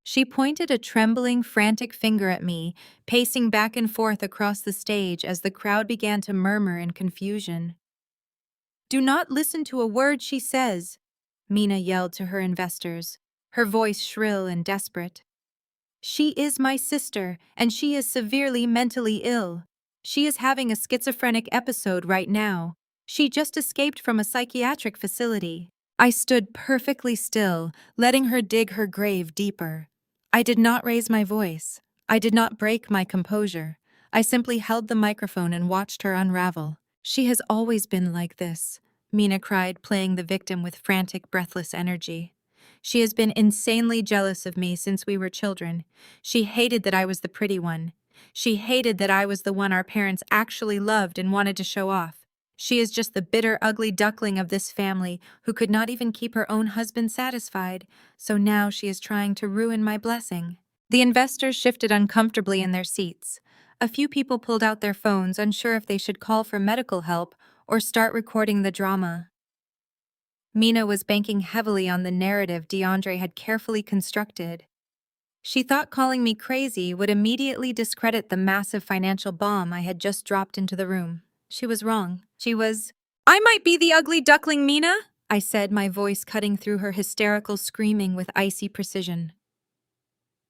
She pointed a trembling, frantic finger at me, pacing back and forth across the stage as the crowd began to murmur in confusion. "Do not listen to a word she says," Mina yelled to her investors, her voice shrill and desperate. "She is my sister, and she is severely mentally ill. She is having a schizophrenic episode right now. She just escaped from a psychiatric facility." I stood perfectly still, letting her dig her grave deeper. I did not raise my voice. I did not break my composure. I simply held the microphone and watched her unravel. "She has always been like this," Mina cried, playing the victim with frantic, breathless energy. "She has been insanely jealous of me since we were children. She hated that I was the pretty one. She hated that I was the one our parents actually loved and wanted to show off. She is just the bitter, ugly duckling of this family who could not even keep her own husband satisfied, so now she is trying to ruin my blessing." The investors shifted uncomfortably in their seats. A few people pulled out their phones, unsure if they should call for medical help or start recording the drama. Mina was banking heavily on the narrative DeAndre had carefully constructed. She thought calling me crazy would immediately discredit the massive financial bomb I had just dropped into the room. She was wrong. "I might be the ugly duckling, Mina," I said, my voice cutting through her hysterical screaming with icy precision.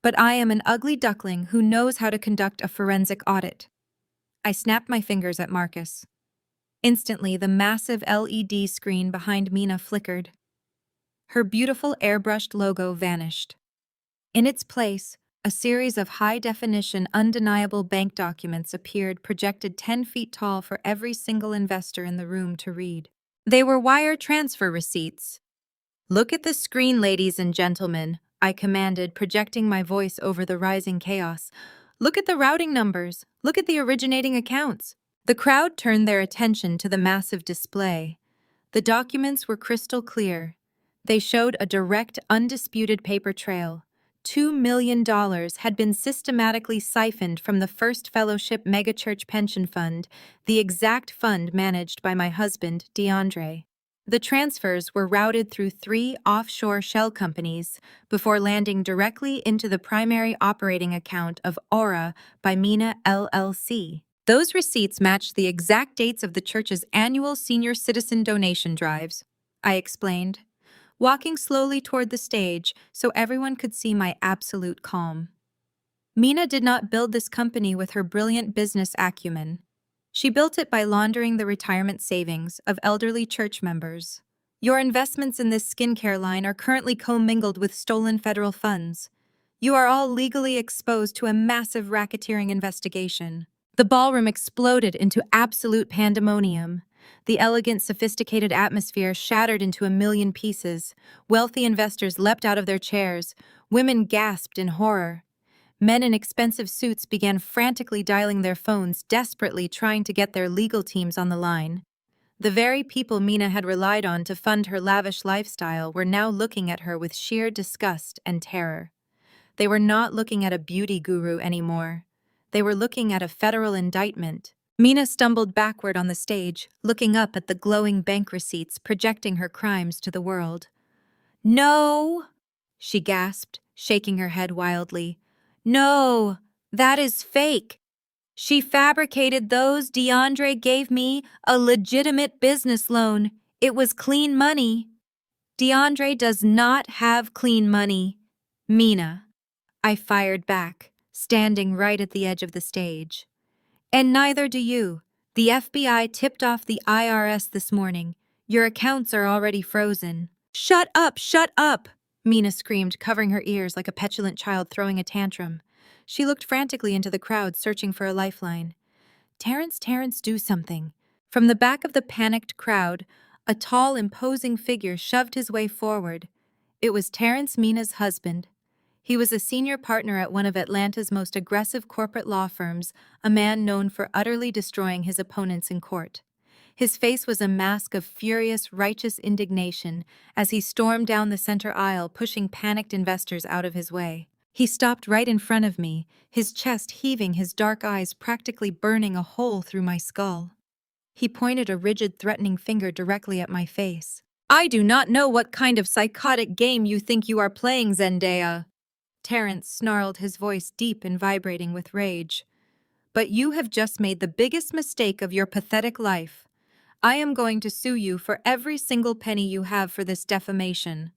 "But I am an ugly duckling who knows how to conduct a forensic audit." I snapped my fingers at Marcus. Instantly, the massive LED screen behind Mina flickered. Her beautiful airbrushed logo vanished. In its place, a series of high-definition, undeniable bank documents appeared, projected 10 feet tall for every single investor in the room to read. They were wire transfer receipts. "Look at the screen, ladies and gentlemen," I commanded, projecting my voice over the rising chaos. "Look at the routing numbers. Look at the originating accounts." The crowd turned their attention to the massive display. The documents were crystal clear. They showed a direct, undisputed paper trail. $2 million had been systematically siphoned from the First Fellowship Megachurch Pension Fund, the exact fund managed by my husband, DeAndre. The transfers were routed through 3 offshore shell companies before landing directly into the primary operating account of Aura by Mina LLC. Those receipts matched the exact dates of the church's annual senior citizen donation drives, I explained, walking slowly toward the stage so everyone could see my absolute calm. Mina did not build this company with her brilliant business acumen. She built it by laundering the retirement savings of elderly church members. "Your investments in this skincare line are currently commingled with stolen federal funds. You are all legally exposed to a massive racketeering investigation." The ballroom exploded into absolute pandemonium. The elegant, sophisticated atmosphere shattered into a million pieces. Wealthy investors leapt out of their chairs. Women gasped in horror. Men in expensive suits began frantically dialing their phones, desperately trying to get their legal teams on the line. The very people Mina had relied on to fund her lavish lifestyle were now looking at her with sheer disgust and terror. They were not looking at a beauty guru anymore. They were looking at a federal indictment. Mina stumbled backward on the stage, looking up at the glowing bank receipts projecting her crimes to the world. "No!" she gasped, shaking her head wildly. No, that is fake. She fabricated those. DeAndre gave me a legitimate business loan. It was clean money. DeAndre does not have clean money. Mina, I fired back, standing right at the edge of the stage. And neither do you. The FBI tipped off the IRS this morning. Your accounts are already frozen. Shut up, shut up! Mina screamed, covering her ears like a petulant child throwing a tantrum. She looked frantically into the crowd, searching for a lifeline. Terrence, do something. From the back of the panicked crowd, a tall, imposing figure shoved his way forward. It was Terrence, Mina's husband. He was a senior partner at one of Atlanta's most aggressive corporate law firms, a man known for utterly destroying his opponents in court. His face was a mask of furious, righteous indignation as he stormed down the center aisle, pushing panicked investors out of his way. He stopped right in front of me, his chest heaving, his dark eyes practically burning a hole through my skull. He pointed a rigid, threatening finger directly at my face. I do not know what kind of psychotic game you think you are playing, Zendaya. Terrence snarled, his voice deep and vibrating with rage. But you have just made the biggest mistake of your pathetic life. I am going to sue you for every single penny you have for this defamation.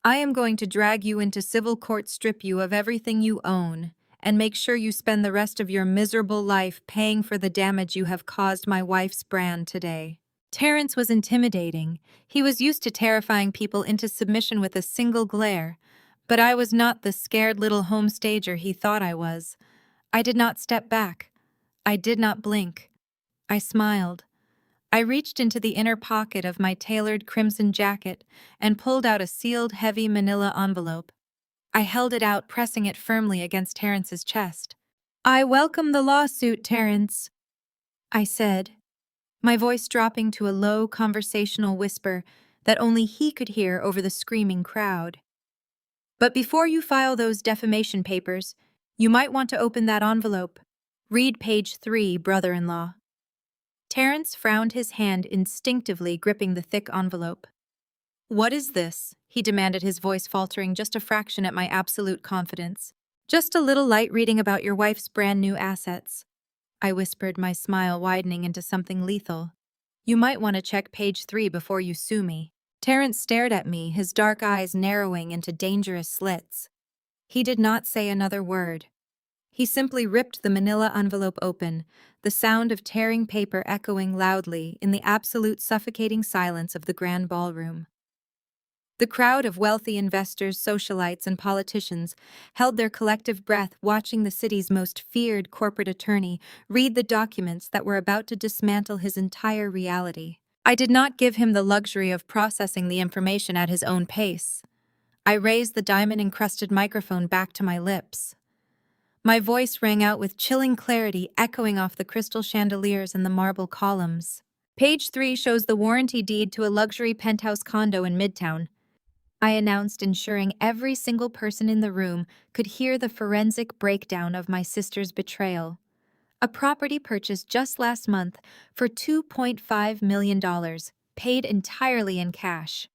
I am going to drag you into civil court, strip you of everything you own, and make sure you spend the rest of your miserable life paying for the damage you have caused my wife's brand today. Terrence was intimidating. He was used to terrifying people into submission with a single glare, but I was not the scared little home stager he thought I was. I did not step back. I did not blink. I smiled. I reached into the inner pocket of my tailored crimson jacket and pulled out a sealed, heavy manila envelope. I held it out, pressing it firmly against Terrence's chest. I welcome the lawsuit, Terrence, I said, my voice dropping to a low, conversational whisper that only he could hear over the screaming crowd. But before you file those defamation papers, you might want to open that envelope. Read page 3, brother-in-law. Terrence frowned, his hand instinctively gripping the thick envelope. What is this? He demanded, his voice faltering just a fraction at my absolute confidence. Just a little light reading about your wife's brand new assets, I whispered, my smile widening into something lethal. You might want to check page 3 before you sue me. Terrence stared at me, his dark eyes narrowing into dangerous slits. He did not say another word. He simply ripped the manila envelope open, the sound of tearing paper echoing loudly in the absolute suffocating silence of the grand ballroom. The crowd of wealthy investors, socialites, and politicians held their collective breath, watching the city's most feared corporate attorney read the documents that were about to dismantle his entire reality. I did not give him the luxury of processing the information at his own pace. I raised the diamond-encrusted microphone back to my lips. My voice rang out with chilling clarity, echoing off the crystal chandeliers and the marble columns. Page 3 shows the warranty deed to a luxury penthouse condo in Midtown, I announced, ensuring every single person in the room could hear the forensic breakdown of my sister's betrayal. A property purchased just last month for $2.5 million, paid entirely in cash.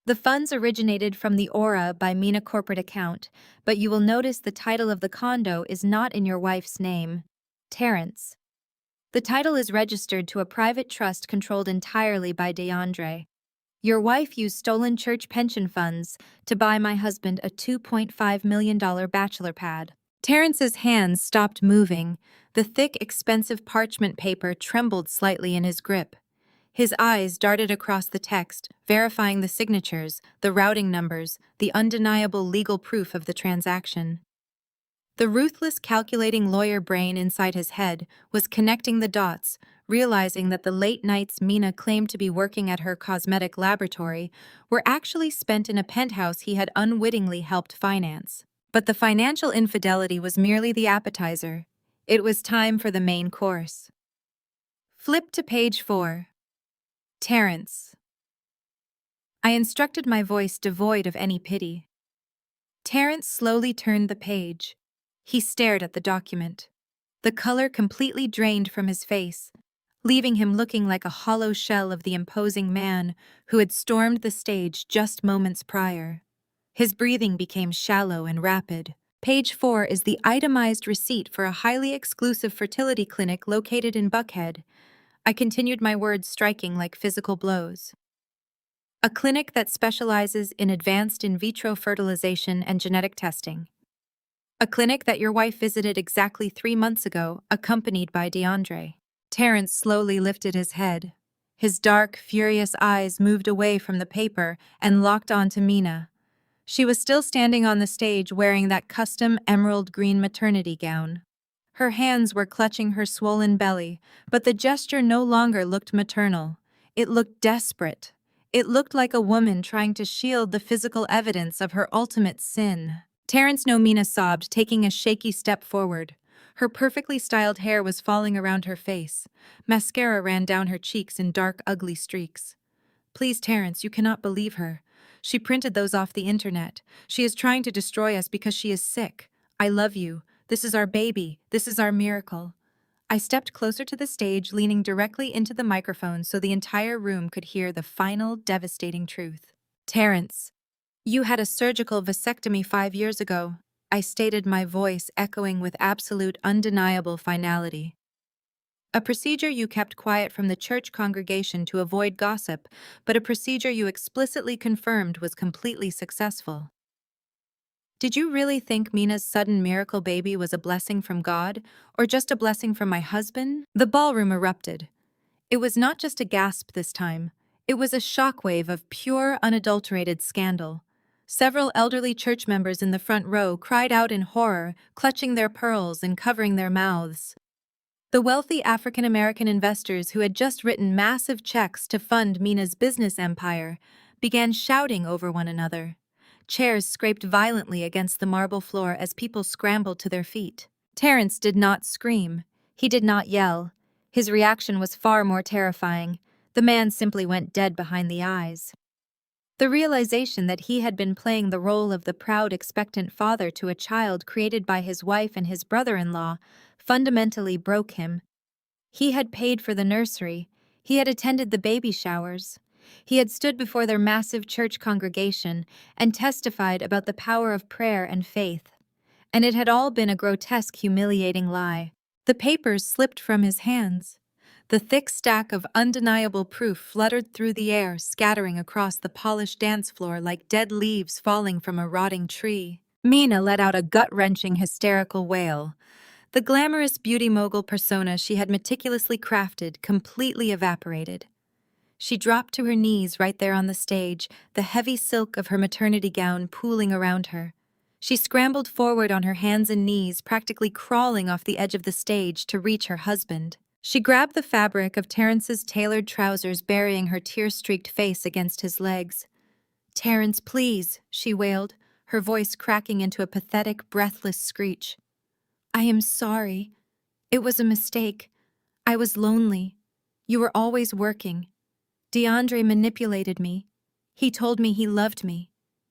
The funds originated from the Aura by Mina corporate account, but you will notice the title of the condo is not in your wife's name. Terrence. The title is registered to a private trust controlled entirely by DeAndre. Your wife used stolen church pension funds to buy my husband a $2.5 million bachelor pad. Terrence's hands stopped moving. The thick, expensive parchment paper trembled slightly in his grip. His eyes darted across the text, verifying the signatures, the routing numbers, the undeniable legal proof of the transaction. The ruthless, calculating lawyer brain inside his head was connecting the dots, realizing that the late nights Mina claimed to be working at her cosmetic laboratory were actually spent in a penthouse he had unwittingly helped finance. But the financial infidelity was merely the appetizer. It was time for the main course. Flip to page 4. Terrence. I instructed, my voice devoid of any pity. Terrence slowly turned the page. He stared at the document. The color completely drained from his face, leaving him looking like a hollow shell of the imposing man who had stormed the stage just moments prior. His breathing became shallow and rapid. Page 4 is the itemized receipt for a highly exclusive fertility clinic located in Buckhead. I continued my words, striking like physical blows. A clinic that specializes in advanced in vitro fertilization and genetic testing. A clinic that your wife visited exactly 3 months ago, accompanied by DeAndre. Terrence slowly lifted his head. His dark, furious eyes moved away from the paper and locked onto Mina. She was still standing on the stage wearing that custom emerald green maternity gown. Her hands were clutching her swollen belly, but the gesture no longer looked maternal. It looked desperate. It looked like a woman trying to shield the physical evidence of her ultimate sin. Terrence no Mina sobbed, taking a shaky step forward. Her perfectly styled hair was falling around her face. Mascara ran down her cheeks in dark, ugly streaks. Please, Terrence, you cannot believe her. She printed those off the internet. She is trying to destroy us because she is sick. I love you. This is our baby. This is our miracle. I stepped closer to the stage, leaning directly into the microphone so the entire room could hear the final, devastating truth. Terrence, you had a surgical vasectomy 5 years ago. I stated, my voice echoing with absolute, undeniable finality. A procedure you kept quiet from the church congregation to avoid gossip, but a procedure you explicitly confirmed was completely successful. Did you really think Mina's sudden miracle baby was a blessing from God, or just a blessing from my husband? The ballroom erupted. It was not just a gasp this time. It was a shockwave of pure, unadulterated scandal. Several elderly church members in the front row cried out in horror, clutching their pearls and covering their mouths. The wealthy African-American investors who had just written massive checks to fund Mina's business empire began shouting over one another. Chairs scraped violently against the marble floor as people scrambled to their feet. Terrence did not scream. He did not yell. His reaction was far more terrifying. The man simply went dead behind the eyes. The realization that he had been playing the role of the proud, expectant father to a child created by his wife and his brother-in-law fundamentally broke him. He had paid for the nursery. He had attended the baby showers. He had stood before their massive church congregation and testified about the power of prayer and faith. And it had all been a grotesque, humiliating lie. The papers slipped from his hands. The thick stack of undeniable proof fluttered through the air, scattering across the polished dance floor like dead leaves falling from a rotting tree. Mina let out a gut-wrenching, hysterical wail. The glamorous beauty mogul persona she had meticulously crafted completely evaporated. She dropped to her knees right there on the stage, the heavy silk of her maternity gown pooling around her. She scrambled forward on her hands and knees, practically crawling off the edge of the stage to reach her husband. She grabbed the fabric of Terrence's tailored trousers, burying her tear-streaked face against his legs. "Terrence, please," she wailed, her voice cracking into a pathetic, breathless screech. "I am sorry. It was a mistake. I was lonely. You were always working. DeAndre manipulated me. He told me he loved me.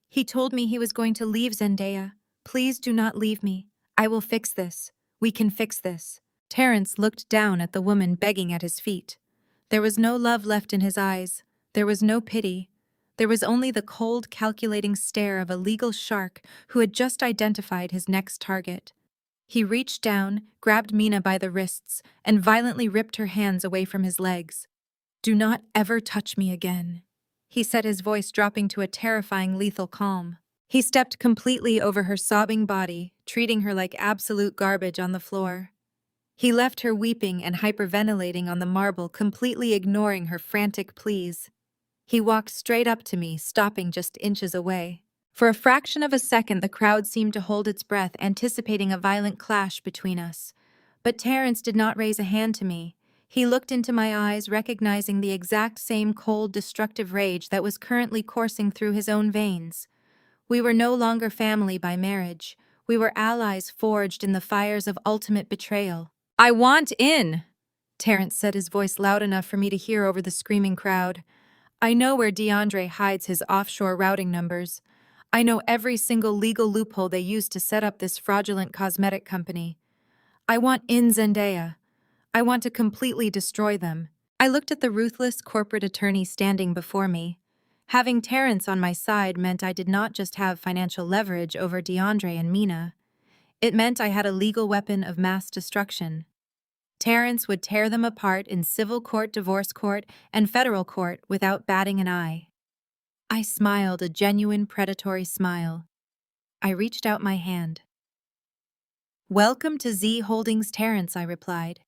He told me he was going to leave Zendaya. Please do not leave me. I will fix this. We can fix this." Terrence looked down at the woman begging at his feet. There was no love left in his eyes. There was no pity. There was only the cold, calculating stare of a legal shark who had just identified his next target. He reached down, grabbed Mina by the wrists, and violently ripped her hands away from his legs. "Do not ever touch me again," he said, his voice dropping to a terrifying, lethal calm. He stepped completely over her sobbing body, treating her like absolute garbage on the floor. He left her weeping and hyperventilating on the marble, completely ignoring her frantic pleas. He walked straight up to me, stopping just inches away. For a fraction of a second, the crowd seemed to hold its breath, anticipating a violent clash between us. But Terrence did not raise a hand to me. He looked into my eyes, recognizing the exact same cold, destructive rage that was currently coursing through his own veins. We were no longer family by marriage. We were allies forged in the fires of ultimate betrayal. "I want in," Terrence said, his voice loud enough for me to hear over the screaming crowd. "I know where DeAndre hides his offshore routing numbers. I know every single legal loophole they used to set up this fraudulent cosmetic company. I want in Zendaya. I want to completely destroy them." I looked at the ruthless corporate attorney standing before me. Having Terrence on my side meant I did not just have financial leverage over DeAndre and Mina. It meant I had a legal weapon of mass destruction. Terrence would tear them apart in civil court, divorce court, and federal court without batting an eye. I smiled a genuine predatory smile. I reached out my hand. "Welcome to Z Holdings, Terrence," I replied.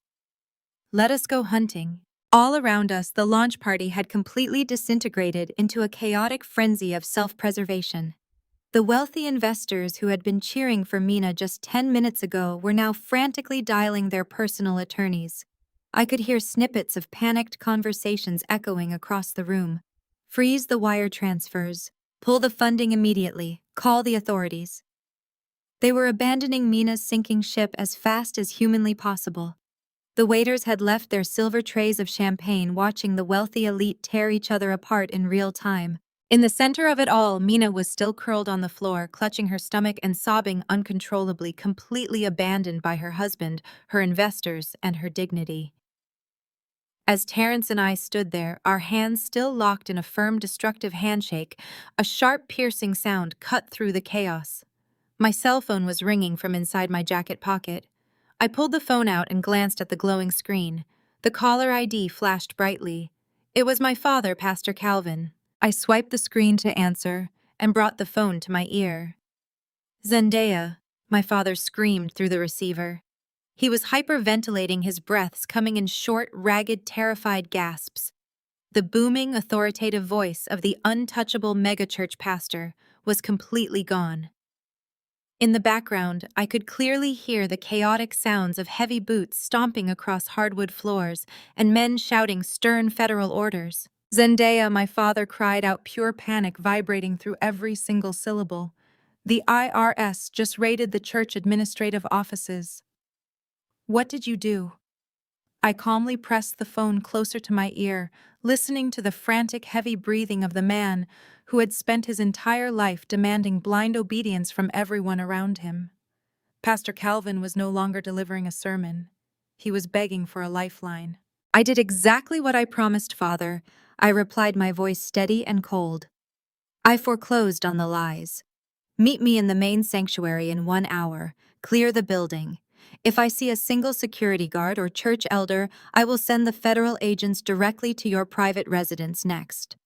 "Let us go hunting." All around us, the launch party had completely disintegrated into a chaotic frenzy of self-preservation. The wealthy investors who had been cheering for Mina just 10 minutes ago were now frantically dialing their personal attorneys. I could hear snippets of panicked conversations echoing across the room. "Freeze the wire transfers. Pull the funding immediately. Call the authorities." They were abandoning Mina's sinking ship as fast as humanly possible. The waiters had left their silver trays of champagne, watching the wealthy elite tear each other apart in real time. In the center of it all, Mina was still curled on the floor, clutching her stomach and sobbing uncontrollably, completely abandoned by her husband, her investors, and her dignity. As Terrence and I stood there, our hands still locked in a firm, destructive handshake, a sharp, piercing sound cut through the chaos. My cell phone was ringing from inside my jacket pocket. I pulled the phone out and glanced at the glowing screen. The caller ID flashed brightly. It was my father, Pastor Calvin. I swiped the screen to answer and brought the phone to my ear. "Zendaya," my father screamed through the receiver. He was hyperventilating, his breaths coming in short, ragged, terrified gasps. The booming, authoritative voice of the untouchable megachurch pastor was completely gone. In the background, I could clearly hear the chaotic sounds of heavy boots stomping across hardwood floors and men shouting stern federal orders. "Zendaya," my father cried out, pure panic vibrating through every single syllable. "The IRS just raided the church administrative offices." "What did you do?" I calmly pressed the phone closer to my ear, listening to the frantic, heavy breathing of the man who had spent his entire life demanding blind obedience from everyone around him. Pastor Calvin was no longer delivering a sermon. He was begging for a lifeline. "I did exactly what I promised, Father," I replied, my voice steady and cold. "I foreclosed on the lies. Meet me in the main sanctuary in 1 hour. Clear the building. If I see a single security guard or church elder, I will send the federal agents directly to your private residence next."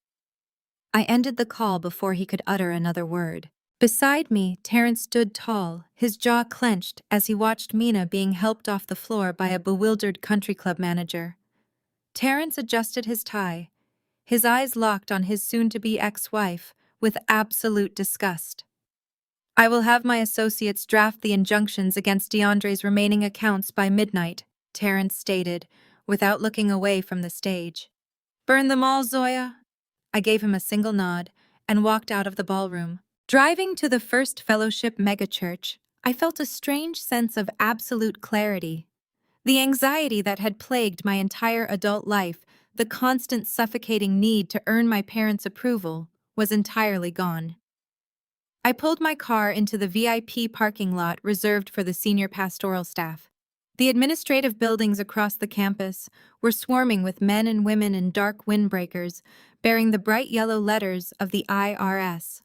I ended the call before he could utter another word. Beside me, Terrence stood tall, his jaw clenched as he watched Mina being helped off the floor by a bewildered country club manager. Terrence adjusted his tie, his eyes locked on his soon-to-be ex-wife, with absolute disgust. "I will have my associates draft the injunctions against DeAndre's remaining accounts by midnight," Terrence stated, without looking away from the stage. "Burn them all, Zoya." I gave him a single nod and walked out of the ballroom. Driving to the First Fellowship megachurch, I felt a strange sense of absolute clarity. The anxiety that had plagued my entire adult life, the constant suffocating need to earn my parents' approval, was entirely gone. I pulled my car into the VIP parking lot reserved for the senior pastoral staff. The administrative buildings across the campus were swarming with men and women in dark windbreakers, bearing the bright yellow letters of the IRS.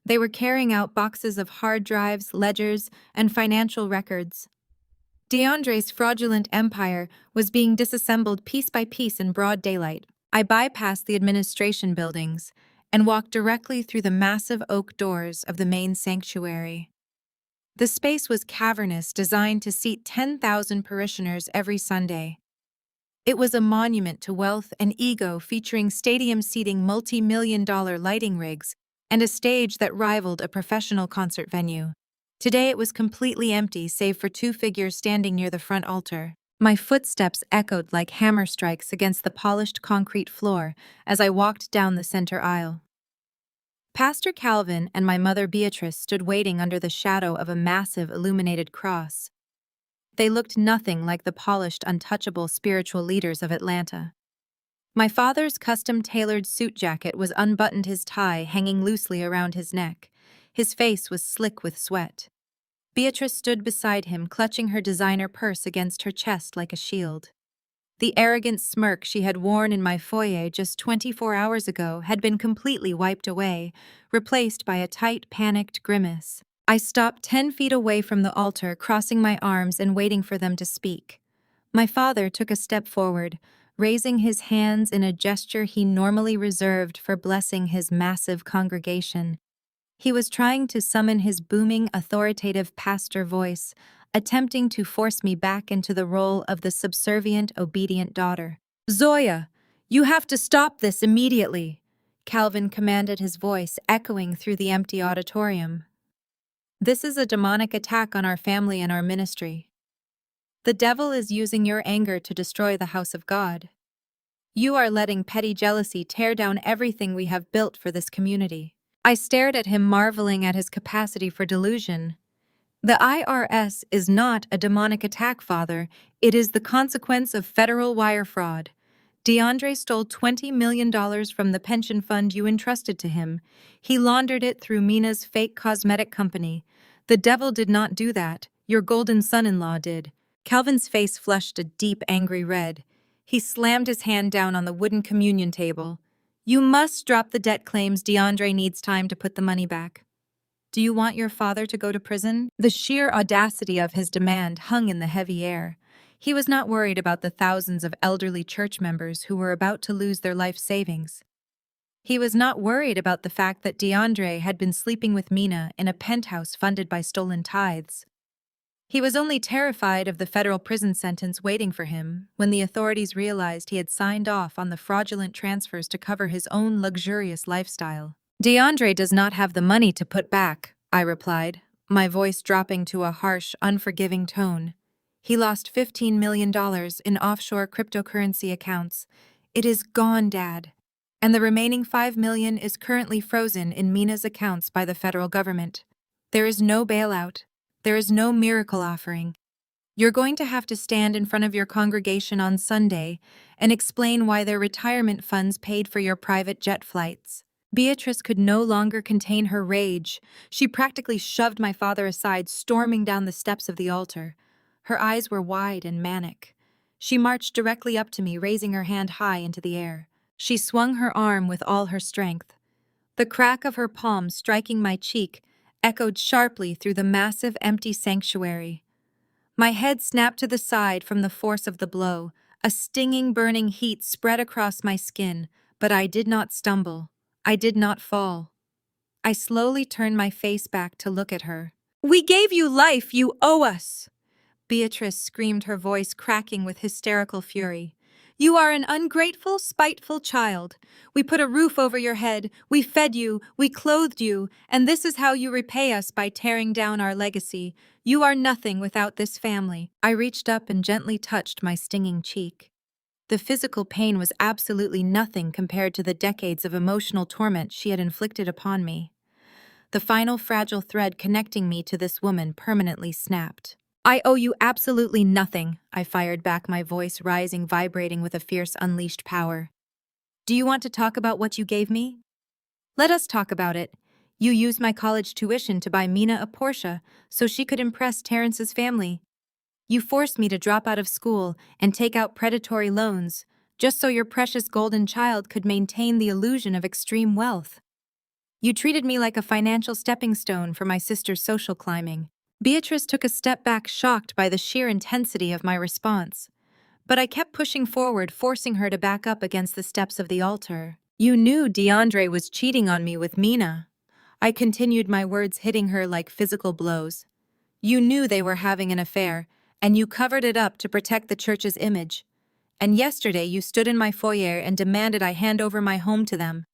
They were carrying out boxes of hard drives, ledgers, and financial records. DeAndre's fraudulent empire was being disassembled piece by piece in broad daylight. I bypassed the administration buildings and walked directly through the massive oak doors of the main sanctuary. The space was cavernous, designed to seat 10,000 parishioners every Sunday. It was a monument to wealth and ego, featuring stadium-seating multi-million-dollar lighting rigs and a stage that rivaled a professional concert venue. Today it was completely empty, save for 2 figures standing near the front altar. My footsteps echoed like hammer strikes against the polished concrete floor as I walked down the center aisle. Pastor Calvin and my mother Beatrice stood waiting under the shadow of a massive illuminated cross. They looked nothing like the polished, untouchable spiritual leaders of Atlanta. My father's custom-tailored suit jacket was unbuttoned, his tie hanging loosely around his neck. His face was slick with sweat. Beatrice stood beside him, clutching her designer purse against her chest like a shield. The arrogant smirk she had worn in my foyer just 24 hours ago had been completely wiped away, replaced by a tight, panicked grimace. I stopped 10 feet away from the altar, crossing my arms and waiting for them to speak. My father took a step forward, raising his hands in a gesture he normally reserved for blessing his massive congregation. He was trying to summon his booming, authoritative pastor voice, attempting to force me back into the role of the subservient, obedient daughter. "Zoya, you have to stop this immediately," Calvin commanded, his voice echoing through the empty auditorium. "This is a demonic attack on our family and our ministry. The devil is using your anger to destroy the house of God. You are letting petty jealousy tear down everything we have built for this community." I stared at him, marveling at his capacity for delusion. "The IRS is not a demonic attack, Father. It is the consequence of federal wire fraud. DeAndre stole $20 million from the pension fund you entrusted to him. He laundered it through Mina's fake cosmetic company. The devil did not do that. Your golden son-in-law did." Calvin's face flushed a deep, angry red. He slammed his hand down on the wooden communion table. "You must drop the debt claims. DeAndre needs time to put the money back." "Do you want your father to go to prison?" The sheer audacity of his demand hung in the heavy air. He was not worried about the thousands of elderly church members who were about to lose their life savings. He was not worried about the fact that DeAndre had been sleeping with Mina in a penthouse funded by stolen tithes. He was only terrified of the federal prison sentence waiting for him when the authorities realized he had signed off on the fraudulent transfers to cover his own luxurious lifestyle. "DeAndre does not have the money to put back," I replied, my voice dropping to a harsh, unforgiving tone. "He lost $15 million in offshore cryptocurrency accounts. It is gone, Dad. And the remaining $5 million is currently frozen in Mina's accounts by the federal government. There is no bailout. There is no miracle offering. You're going to have to stand in front of your congregation on Sunday and explain why their retirement funds paid for your private jet flights." Beatrice could no longer contain her rage. She practically shoved my father aside, storming down the steps of the altar. Her eyes were wide and manic. She marched directly up to me, raising her hand high into the air. She swung her arm with all her strength. The crack of her palm striking my cheek echoed sharply through the massive, empty sanctuary. My head snapped to the side from the force of the blow. A stinging, burning heat spread across my skin, but I did not stumble. I did not fall. I slowly turned my face back to look at her. "We gave you life. You owe us!" Beatrice screamed, her voice cracking with hysterical fury. "You are an ungrateful, spiteful child. We put a roof over your head, we fed you, we clothed you, and this is how you repay us, by tearing down our legacy. You are nothing without this family." I reached up and gently touched my stinging cheek. The physical pain was absolutely nothing compared to the decades of emotional torment she had inflicted upon me. The final fragile thread connecting me to this woman permanently snapped. "I owe you absolutely nothing," I fired back, my voice rising, vibrating with a fierce, unleashed power. "Do you want to talk about what you gave me? Let us talk about it. You used my college tuition to buy Mina a Porsche so she could impress Terrence's family. You forced me to drop out of school and take out predatory loans just so your precious golden child could maintain the illusion of extreme wealth. You treated me like a financial stepping stone for my sister's social climbing." Beatrice took a step back, shocked by the sheer intensity of my response. But I kept pushing forward, forcing her to back up against the steps of the altar. "You knew DeAndre was cheating on me with Mina." I continued, my words hitting her like physical blows. "You knew they were having an affair, and you covered it up to protect the church's image. And yesterday you stood in my foyer and demanded I hand over my home to them.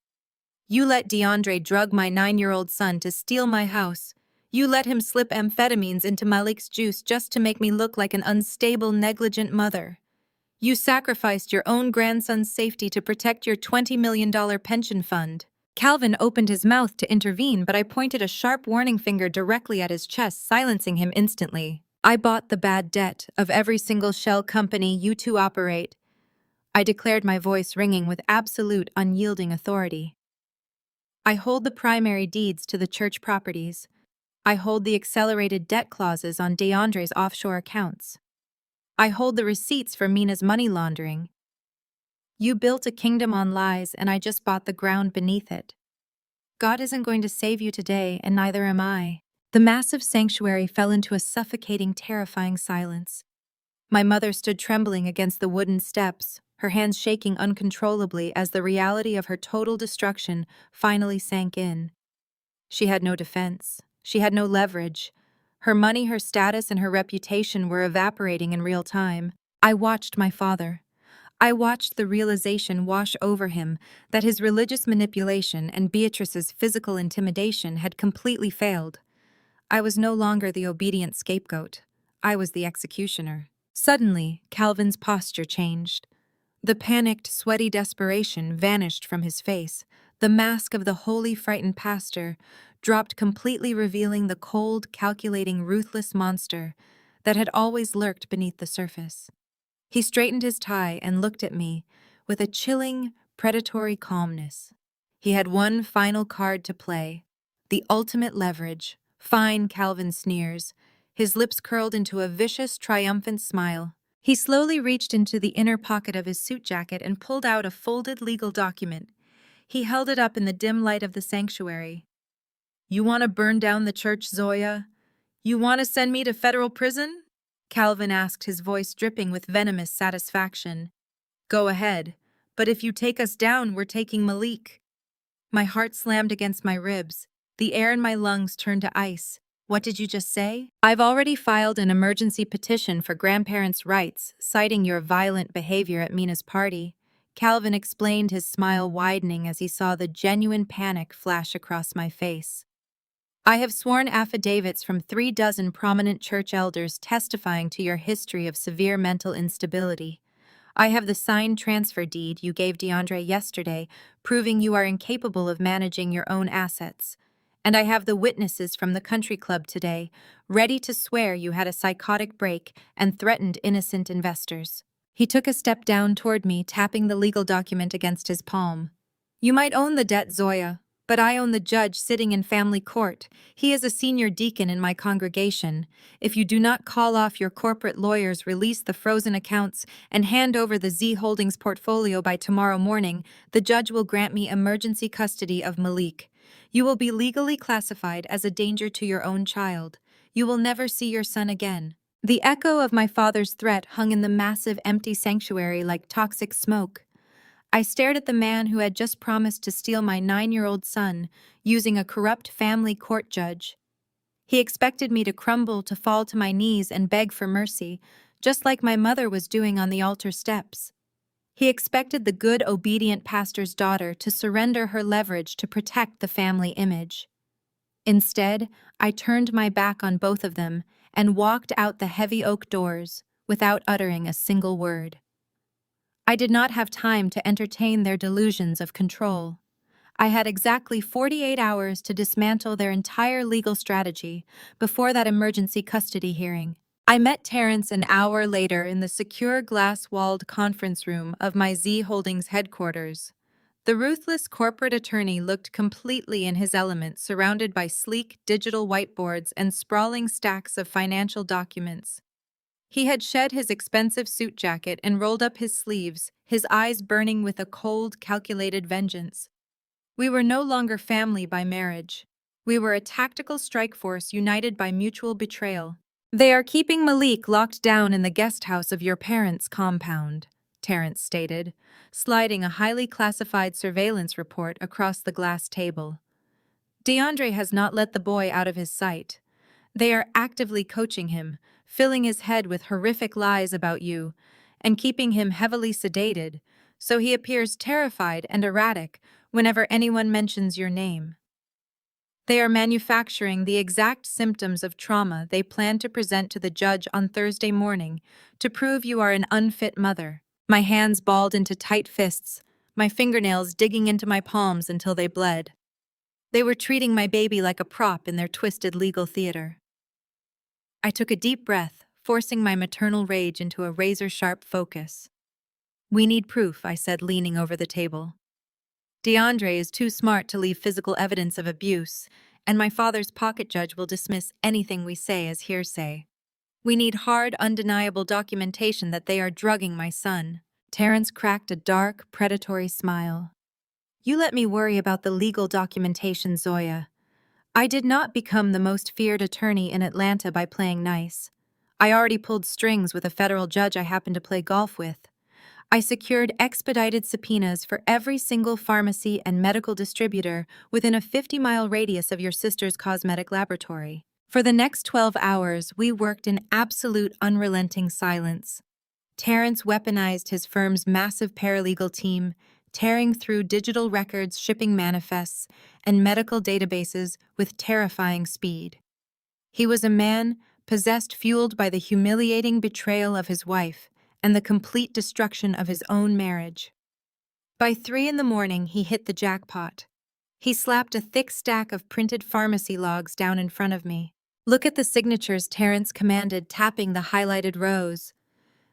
You let DeAndre drug my 9-year-old son to steal my house. You let him slip amphetamines into Malik's juice just to make me look like an unstable, negligent mother. You sacrificed your own grandson's safety to protect your $20 million pension fund." Calvin opened his mouth to intervene, but I pointed a sharp warning finger directly at his chest, silencing him instantly. "I bought the bad debt of every single shell company you two operate," I declared, my voice ringing with absolute, unyielding authority. "I hold the primary deeds to the church properties. I hold the accelerated debt clauses on DeAndre's offshore accounts. I hold the receipts for Mina's money laundering. You built a kingdom on lies, and I just bought the ground beneath it. God isn't going to save you today, and neither am I. The massive sanctuary fell into a suffocating, terrifying silence. My mother stood trembling against the wooden steps, her hands shaking uncontrollably as the reality of her total destruction finally sank in. She had no defense. She had no leverage. Her money, her status, and her reputation were evaporating in real time. I watched my father. I watched the realization wash over him that his religious manipulation and Beatrice's physical intimidation had completely failed. I was no longer the obedient scapegoat. I was the executioner. Suddenly, Calvin's posture changed. The panicked, sweaty desperation vanished from his face. The mask of the wholly frightened pastor dropped completely, revealing the cold, calculating, ruthless monster that had always lurked beneath the surface. He straightened his tie and looked at me with a chilling, predatory calmness. He had one final card to play, the ultimate leverage. Fine, Calvin sneers. His lips curled into a vicious, triumphant smile. He slowly reached into the inner pocket of his suit jacket and pulled out a folded legal document. He held it up in the dim light of the sanctuary. You want to burn down the church, Zoya? You want to send me to federal prison? Calvin asked, his voice dripping with venomous satisfaction. Go ahead, but if you take us down, we're taking Malik. My heart slammed against my ribs. The air in my lungs turned to ice. What did you just say? I've already filed an emergency petition for grandparents' rights, citing your violent behavior at Mina's party. Calvin explained, his smile widening as he saw the genuine panic flash across my face. I have sworn affidavits from 36 prominent church elders testifying to your history of severe mental instability. I have the signed transfer deed you gave DeAndre yesterday, proving you are incapable of managing your own assets. And I have the witnesses from the country club today, ready to swear you had a psychotic break and threatened innocent investors. He took a step down toward me, tapping the legal document against his palm. You might own the debt, Zoya, but I own the judge sitting in family court. He is a senior deacon in my congregation. If you do not call off your corporate lawyers, release the frozen accounts, and hand over the Z Holdings portfolio by tomorrow morning, the judge will grant me emergency custody of Malik. You will be legally classified as a danger to your own child. You will never see your son again. The echo of my father's threat hung in the massive, empty sanctuary like toxic smoke. I stared at the man who had just promised to steal my 9-year-old son using a corrupt family court judge. He expected me to crumble, to fall to my knees and beg for mercy, just like my mother was doing on the altar steps. He expected the good, obedient pastor's daughter to surrender her leverage to protect the family image. Instead, I turned my back on both of them and walked out the heavy oak doors without uttering a single word. I did not have time to entertain their delusions of control. I had exactly 48 hours to dismantle their entire legal strategy before that emergency custody hearing. I met Terrence an hour later in the secure glass-walled conference room of my Z Holdings headquarters. The ruthless corporate attorney looked completely in his element, surrounded by sleek digital whiteboards and sprawling stacks of financial documents. He had shed his expensive suit jacket and rolled up his sleeves, his eyes burning with a cold, calculated vengeance. We were no longer family by marriage. We were a tactical strike force united by mutual betrayal. They are keeping Malik locked down in the guest house of your parents' compound, Terrence stated, sliding a highly classified surveillance report across the glass table. DeAndre has not let the boy out of his sight. They are actively coaching him, filling his head with horrific lies about you, and keeping him heavily sedated, so he appears terrified and erratic whenever anyone mentions your name. They are manufacturing the exact symptoms of trauma they plan to present to the judge on Thursday morning to prove you are an unfit mother. My hands balled into tight fists, my fingernails digging into my palms until they bled. They were treating my baby like a prop in their twisted legal theater. I took a deep breath, forcing my maternal rage into a razor-sharp focus. We need proof, I said, leaning over the table. DeAndre is too smart to leave physical evidence of abuse, and my father's pocket judge will dismiss anything we say as hearsay. We need hard, undeniable documentation that they are drugging my son." Terrence cracked a dark, predatory smile. "You let me worry about the legal documentation, Zoya. I did not become the most feared attorney in Atlanta by playing nice. I already pulled strings with a federal judge I happened to play golf with. I secured expedited subpoenas for every single pharmacy and medical distributor within a 50-mile radius of your sister's cosmetic laboratory. For the next 12 hours, we worked in absolute unrelenting silence. Terrence weaponized his firm's massive paralegal team, tearing through digital records, shipping manifests, and medical databases with terrifying speed. He was a man possessed, fueled by the humiliating betrayal of his wife and the complete destruction of his own marriage. By 3 a.m, he hit the jackpot. He slapped a thick stack of printed pharmacy logs down in front of me. "Look at the signatures," Terrence commanded, tapping the highlighted rows.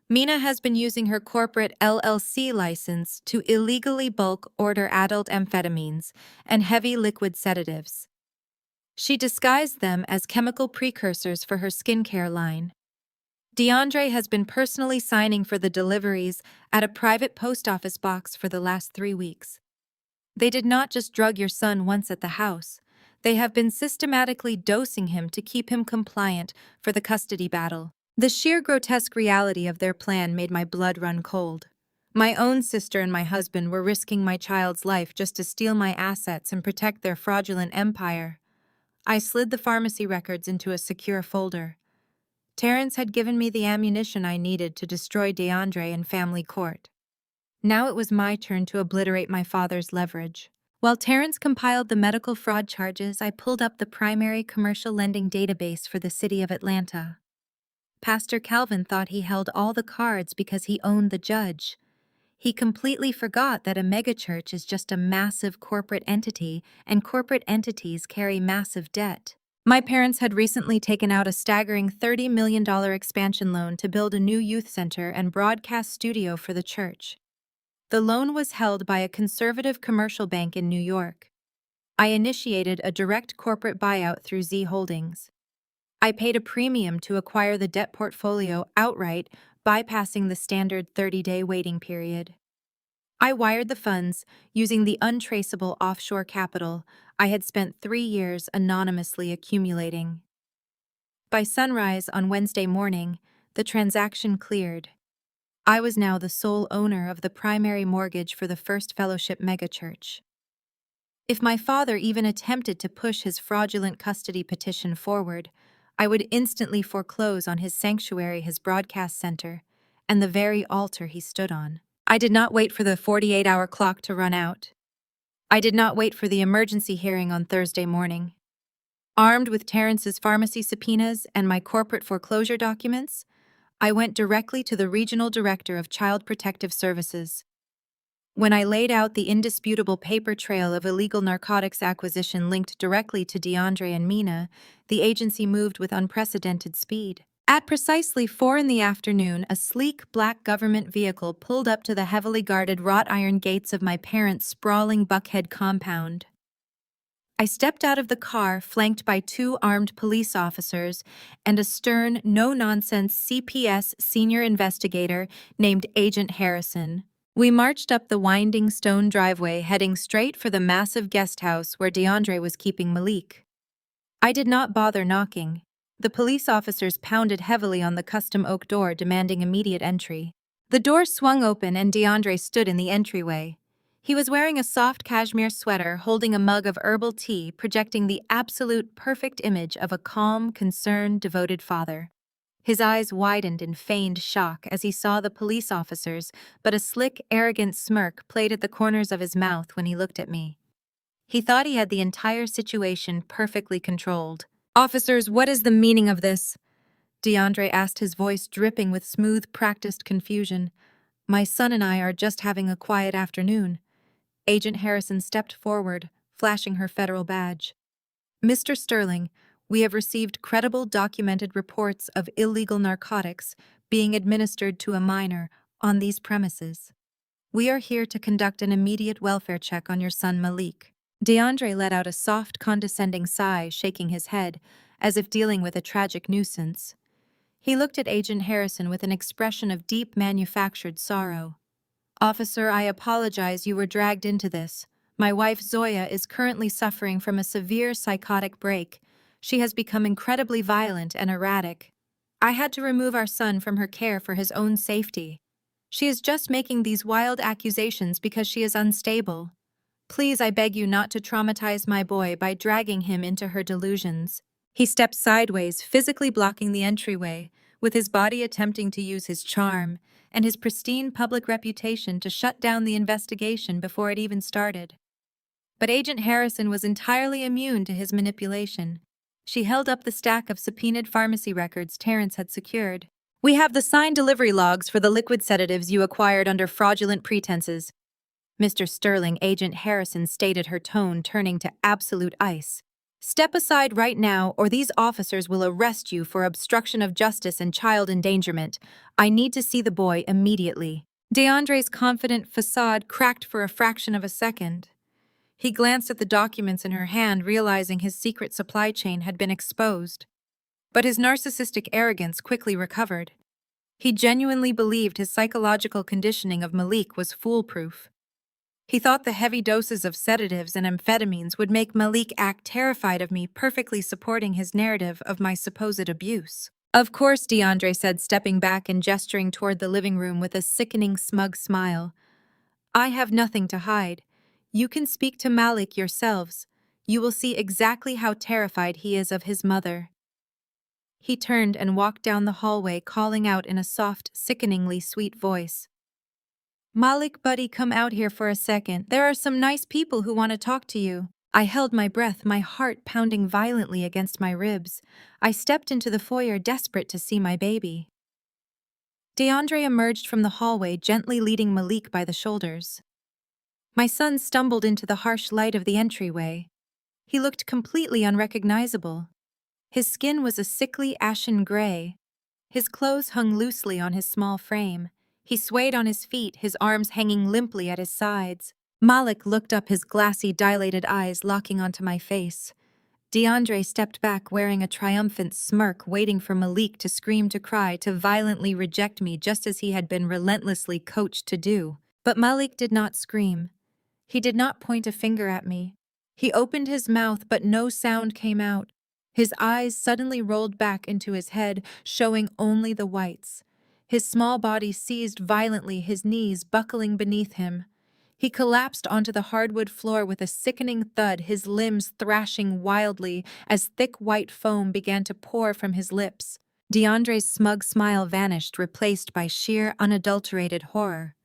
"Mina has been using her corporate LLC license to illegally bulk order adult amphetamines and heavy liquid sedatives. She disguised them as chemical precursors for her skincare line. DeAndre has been personally signing for the deliveries at a private post office box for the last 3 weeks. They did not just drug your son once at the house. They have been systematically dosing him to keep him compliant for the custody battle." The sheer grotesque reality of their plan made my blood run cold. My own sister and my husband were risking my child's life just to steal my assets and protect their fraudulent empire. I slid the pharmacy records into a secure folder. Terrence had given me the ammunition I needed to destroy DeAndre in family court. Now it was my turn to obliterate my father's leverage. While Terrence compiled the medical fraud charges, I pulled up the primary commercial lending database for the city of Atlanta. Pastor Calvin thought he held all the cards because he owned the judge. He completely forgot that a megachurch is just a massive corporate entity, and corporate entities carry massive debt. My parents had recently taken out a staggering $30 million expansion loan to build a new youth center and broadcast studio for the church. The loan was held by a conservative commercial bank in New York. I initiated a direct corporate buyout through Z Holdings. I paid a premium to acquire the debt portfolio outright, bypassing the standard 30-day waiting period. I wired the funds using the untraceable offshore capital I had spent 3 years anonymously accumulating. By sunrise on Wednesday morning, the transaction cleared. I was now the sole owner of the primary mortgage for the First Fellowship megachurch. If my father even attempted to push his fraudulent custody petition forward, I would instantly foreclose on his sanctuary, his broadcast center, and the very altar he stood on. I did not wait for the 48-hour clock to run out. I did not wait for the emergency hearing on Thursday morning. Armed with Terrence's pharmacy subpoenas and my corporate foreclosure documents, I went directly to the regional director of Child Protective Services. When I laid out the indisputable paper trail of illegal narcotics acquisition linked directly to DeAndre and Mina, the agency moved with unprecedented speed. At precisely 4 p.m, a sleek black government vehicle pulled up to the heavily guarded wrought iron gates of my parents' sprawling Buckhead compound. I stepped out of the car, flanked by 2 armed police officers and a stern, no-nonsense CPS senior investigator named Agent Harrison. We marched up the winding stone driveway, heading straight for the massive guest house where DeAndre was keeping Malik. I did not bother knocking. The police officers pounded heavily on the custom oak door, demanding immediate entry. The door swung open and DeAndre stood in the entryway. He was wearing a soft cashmere sweater, holding a mug of herbal tea, projecting the absolute perfect image of a calm, concerned, devoted father. His eyes widened in feigned shock as he saw the police officers, but a slick, arrogant smirk played at the corners of his mouth when he looked at me. He thought he had the entire situation perfectly controlled. "Officers, what is the meaning of this?" DeAndre asked, his voice dripping with smooth, practiced confusion. "My son and I are just having a quiet afternoon." Agent Harrison stepped forward, flashing her federal badge. "Mr. Sterling, we have received credible documented reports of illegal narcotics being administered to a minor on these premises. We are here to conduct an immediate welfare check on your son Malik." DeAndre let out a soft, condescending sigh, shaking his head, as if dealing with a tragic nuisance. He looked at Agent Harrison with an expression of deep manufactured sorrow. "Officer, I apologize you were dragged into this. My wife Zoya is currently suffering from a severe psychotic break. She has become incredibly violent and erratic. I had to remove our son from her care for his own safety. She is just making these wild accusations because she is unstable. Please, I beg you not to traumatize my boy by dragging him into her delusions." He stepped sideways, physically blocking the entryway, with his body attempting to use his charm and his pristine public reputation to shut down the investigation before it even started. But Agent Harrison was entirely immune to his manipulation. She held up the stack of subpoenaed pharmacy records Terrence had secured. "We have the signed delivery logs for the liquid sedatives you acquired under fraudulent pretenses." Mr. Sterling, Agent Harrison stated, her tone turning to absolute ice. "Step aside right now, or these officers will arrest you for obstruction of justice and child endangerment. I need to see the boy immediately." DeAndre's confident facade cracked for a fraction of a second. He glanced at the documents in her hand, realizing his secret supply chain had been exposed. But his narcissistic arrogance quickly recovered. He genuinely believed his psychological conditioning of Malik was foolproof. He thought the heavy doses of sedatives and amphetamines would make Malik act terrified of me, perfectly supporting his narrative of my supposed abuse. "Of course," DeAndre said, stepping back and gesturing toward the living room with a sickening, smug smile. "I have nothing to hide. You can speak to Malik yourselves. You will see exactly how terrified he is of his mother." He turned and walked down the hallway, calling out in a soft, sickeningly sweet voice, "Malik, buddy, come out here for a second. There are some nice people who want to talk to you." I held my breath, my heart pounding violently against my ribs. I stepped into the foyer, desperate to see my baby. DeAndre emerged from the hallway, gently leading Malik by the shoulders. My son stumbled into the harsh light of the entryway. He looked completely unrecognizable. His skin was a sickly ashen gray. His clothes hung loosely on his small frame. He swayed on his feet, his arms hanging limply at his sides. Malik looked up, his glassy, dilated eyes locking onto my face. DeAndre stepped back, wearing a triumphant smirk, waiting for Malik to scream, to cry, to violently reject me, just as he had been relentlessly coached to do. But Malik did not scream. He did not point a finger at me. He opened his mouth, but no sound came out. His eyes suddenly rolled back into his head, showing only the whites. His small body seized violently, his knees buckling beneath him. He collapsed onto the hardwood floor with a sickening thud, his limbs thrashing wildly as thick white foam began to pour from his lips. DeAndre's smug smile vanished, replaced by sheer, unadulterated horror.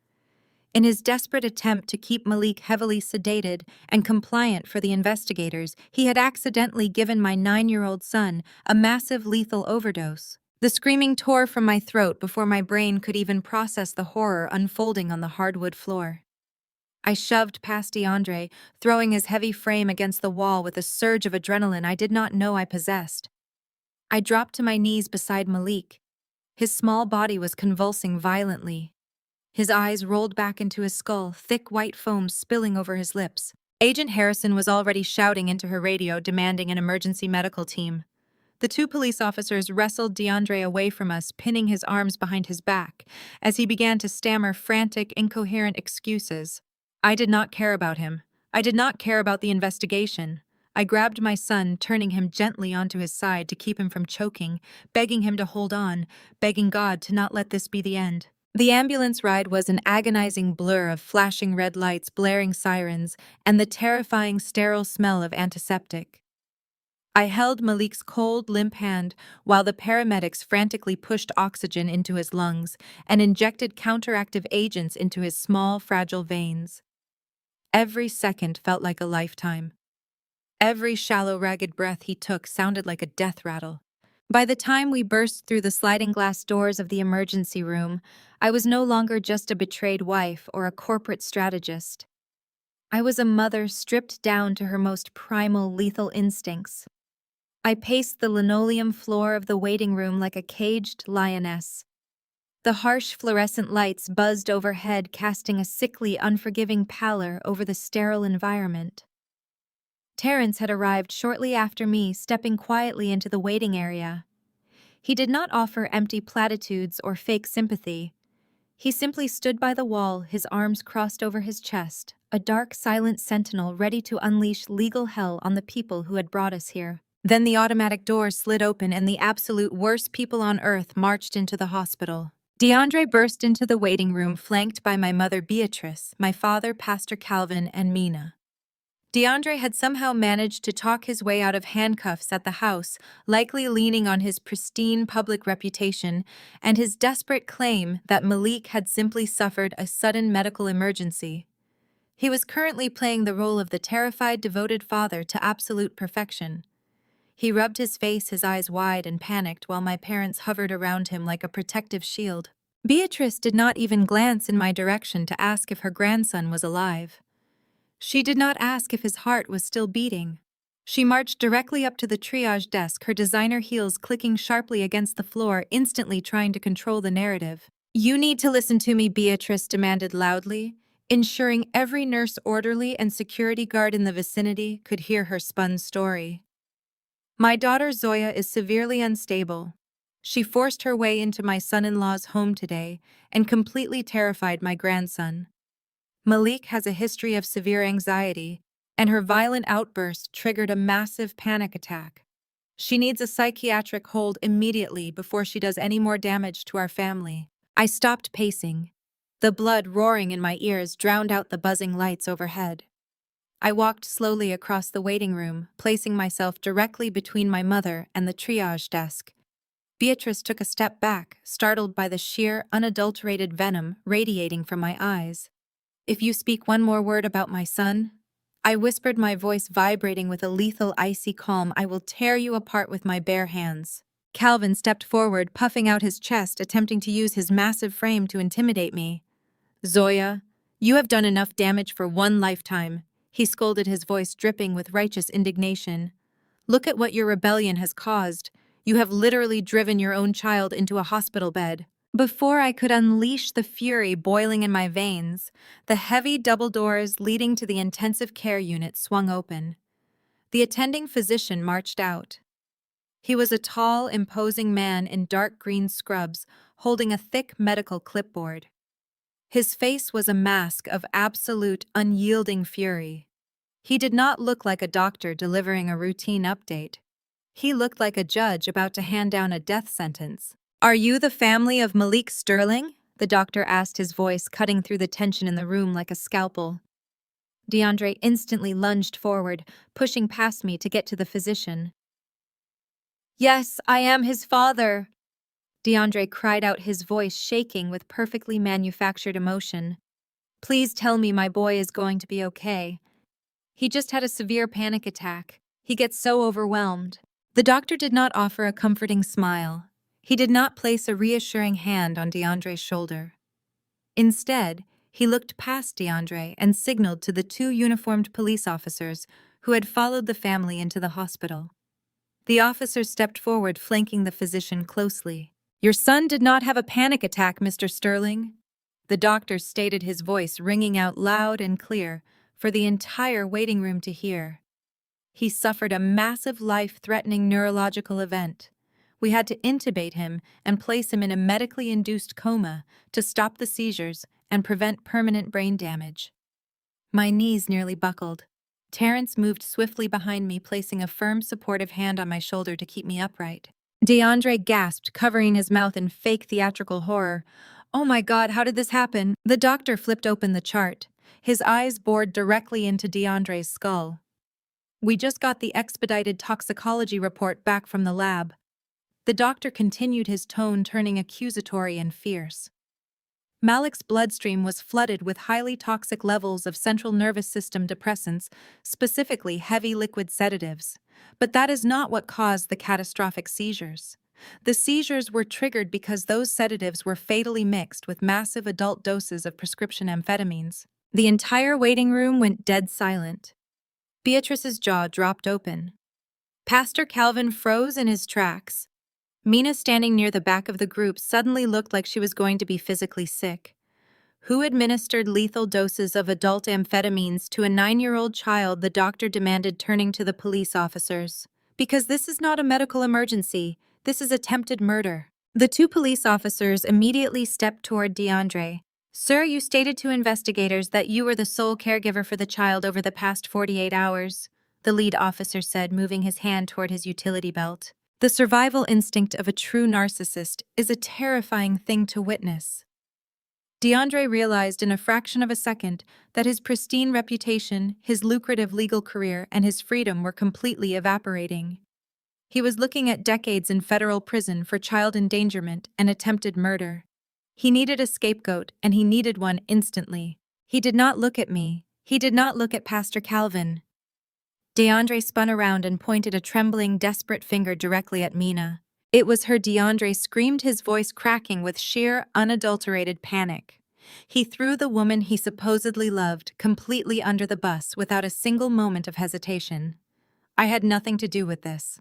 In his desperate attempt to keep Malik heavily sedated and compliant for the investigators, he had accidentally given my 9-year-old son a massive lethal overdose. The screaming tore from my throat before my brain could even process the horror unfolding on the hardwood floor. I shoved past DeAndre, throwing his heavy frame against the wall with a surge of adrenaline I did not know I possessed. I dropped to my knees beside Malik. His small body was convulsing violently. His eyes rolled back into his skull, thick white foam spilling over his lips. Agent Harrison was already shouting into her radio, demanding an emergency medical team. The two police officers wrestled DeAndre away from us, pinning his arms behind his back, as he began to stammer frantic, incoherent excuses. I did not care about him. I did not care about the investigation. I grabbed my son, turning him gently onto his side to keep him from choking, begging him to hold on, begging God to not let this be the end. The ambulance ride was an agonizing blur of flashing red lights, blaring sirens, and the terrifying sterile smell of antiseptic. I held Malik's cold, limp hand while the paramedics frantically pushed oxygen into his lungs and injected counteractive agents into his small, fragile veins. Every second felt like a lifetime. Every shallow, ragged breath he took sounded like a death rattle. By the time we burst through the sliding glass doors of the emergency room, I was no longer just a betrayed wife or a corporate strategist. I was a mother stripped down to her most primal, lethal instincts. I paced the linoleum floor of the waiting room like a caged lioness. The harsh fluorescent lights buzzed overhead, casting a sickly, unforgiving pallor over the sterile environment. Terrence had arrived shortly after me, stepping quietly into the waiting area. He did not offer empty platitudes or fake sympathy. He simply stood by the wall, his arms crossed over his chest, a dark, silent sentinel ready to unleash legal hell on the people who had brought us here. Then the automatic doors slid open and the absolute worst people on earth marched into the hospital. DeAndre burst into the waiting room flanked by my mother Beatrice, my father Pastor Calvin, and Mina. DeAndre had somehow managed to talk his way out of handcuffs at the house, likely leaning on his pristine public reputation and his desperate claim that Malik had simply suffered a sudden medical emergency. He was currently playing the role of the terrified, devoted father to absolute perfection. He rubbed his face, his eyes wide and panicked, while my parents hovered around him like a protective shield. Beatrice did not even glance in my direction to ask if her grandson was alive. She did not ask if his heart was still beating. She marched directly up to the triage desk, her designer heels clicking sharply against the floor, instantly trying to control the narrative. "You need to listen to me," Beatrice demanded loudly, ensuring every nurse, orderly, and security guard in the vicinity could hear her spun story. "My daughter Zoya is severely unstable. She forced her way into my son-in-law's home today and completely terrified my grandson. Malik has a history of severe anxiety, and her violent outburst triggered a massive panic attack. She needs a psychiatric hold immediately before she does any more damage to our family." I stopped pacing. The blood roaring in my ears drowned out the buzzing lights overhead. I walked slowly across the waiting room, placing myself directly between my mother and the triage desk. Beatrice took a step back, startled by the sheer, unadulterated venom radiating from my eyes. "If you speak one more word about my son," I whispered, my voice vibrating with a lethal, icy calm, "I will tear you apart with my bare hands." Calvin stepped forward, puffing out his chest, attempting to use his massive frame to intimidate me. "Zoya, you have done enough damage for one lifetime," he scolded, his voice dripping with righteous indignation. "Look at what your rebellion has caused. You have literally driven your own child into a hospital bed." Before I could unleash the fury boiling in my veins, the heavy double doors leading to the intensive care unit swung open. The attending physician marched out. He was a tall, imposing man in dark green scrubs, holding a thick medical clipboard. His face was a mask of absolute, unyielding fury. He did not look like a doctor delivering a routine update. He looked like a judge about to hand down a death sentence. "Are you the family of Malik Sterling?" the doctor asked, his voice cutting through the tension in the room like a scalpel. DeAndre instantly lunged forward, pushing past me to get to the physician. "Yes, I am his father," DeAndre cried out, his voice shaking with perfectly manufactured emotion. "Please tell me my boy is going to be okay. He just had a severe panic attack. He gets so overwhelmed." The doctor did not offer a comforting smile. He did not place a reassuring hand on DeAndre's shoulder. Instead, he looked past DeAndre and signaled to the two uniformed police officers who had followed the family into the hospital. The officers stepped forward, flanking the physician closely. "Your son did not have a panic attack, Mr. Sterling," the doctor stated, his voice ringing out loud and clear for the entire waiting room to hear. "He suffered a massive, life-threatening neurological event. We had to intubate him and place him in a medically induced coma to stop the seizures and prevent permanent brain damage." My knees nearly buckled. Terrence moved swiftly behind me, placing a firm, supportive hand on my shoulder to keep me upright. DeAndre gasped, covering his mouth in fake theatrical horror. "Oh my God, how did this happen?" The doctor flipped open the chart, his eyes bored directly into DeAndre's skull. "We just got the expedited toxicology report back from the lab." The doctor continued, his tone turning accusatory and fierce. "Malik's bloodstream was flooded with highly toxic levels of central nervous system depressants, specifically heavy liquid sedatives. But that is not what caused the catastrophic seizures. The seizures were triggered because those sedatives were fatally mixed with massive adult doses of prescription amphetamines." The entire waiting room went dead silent. Beatrice's jaw dropped open. Pastor Calvin froze in his tracks. Mina, standing near the back of the group, suddenly looked like she was going to be physically sick. "Who administered lethal doses of adult amphetamines to a 9-year-old child?" the doctor demanded, turning to the police officers. "Because this is not a medical emergency. This is attempted murder." The two police officers immediately stepped toward DeAndre. "Sir, you stated to investigators that you were the sole caregiver for the child over the past 48 hours," the lead officer said, moving his hand toward his utility belt. The survival instinct of a true narcissist is a terrifying thing to witness. DeAndre realized in a fraction of a second that his pristine reputation, his lucrative legal career, and his freedom were completely evaporating. He was looking at decades in federal prison for child endangerment and attempted murder. He needed a scapegoat, and he needed one instantly. He did not look at me. He did not look at Pastor Calvin. DeAndre spun around and pointed a trembling, desperate finger directly at Mina. It was her. DeAndre screamed, his voice cracking with sheer, unadulterated panic. He threw the woman he supposedly loved completely under the bus without a single moment of hesitation. "I had nothing to do with this.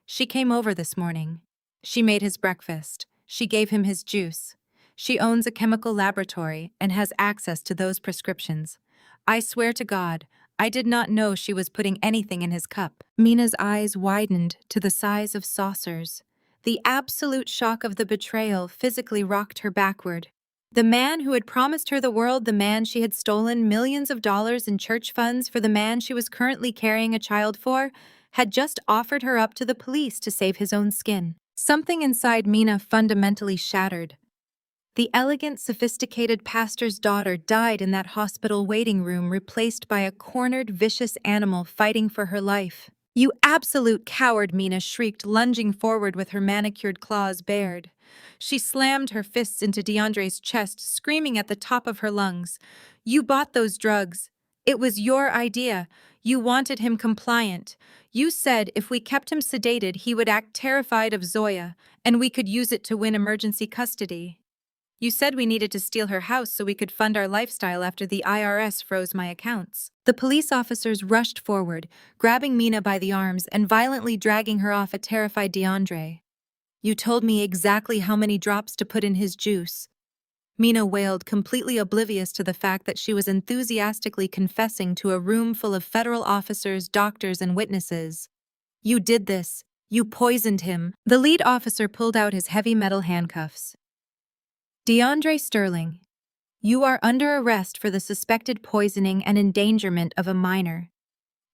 She came over this morning. She made his breakfast. She gave him his juice. She owns a chemical laboratory and has access to those prescriptions. I swear to God, I did not know she was putting anything in his cup." Mina's eyes widened to the size of saucers. The absolute shock of the betrayal physically rocked her backward. The man who had promised her the world, the man she had stolen millions of dollars in church funds for, the man she was currently carrying a child for, had just offered her up to the police to save his own skin. Something inside Mina fundamentally shattered. The elegant, sophisticated pastor's daughter died in that hospital waiting room, replaced by a cornered, vicious animal fighting for her life. "You absolute coward!" Mina shrieked, lunging forward with her manicured claws bared. She slammed her fists into DeAndre's chest, screaming at the top of her lungs. "You bought those drugs. It was your idea. You wanted him compliant. You said if we kept him sedated, he would act terrified of Zoya, and we could use it to win emergency custody. You said we needed to steal her house so we could fund our lifestyle after the IRS froze my accounts." The police officers rushed forward, grabbing Mina by the arms and violently dragging her off a terrified DeAndre. "You told me exactly how many drops to put in his juice." Mina wailed, completely oblivious to the fact that she was enthusiastically confessing to a room full of federal officers, doctors, and witnesses. "You did this. You poisoned him." The lead officer pulled out his heavy metal handcuffs. "DeAndre Sterling, you are under arrest for the suspected poisoning and endangerment of a minor,"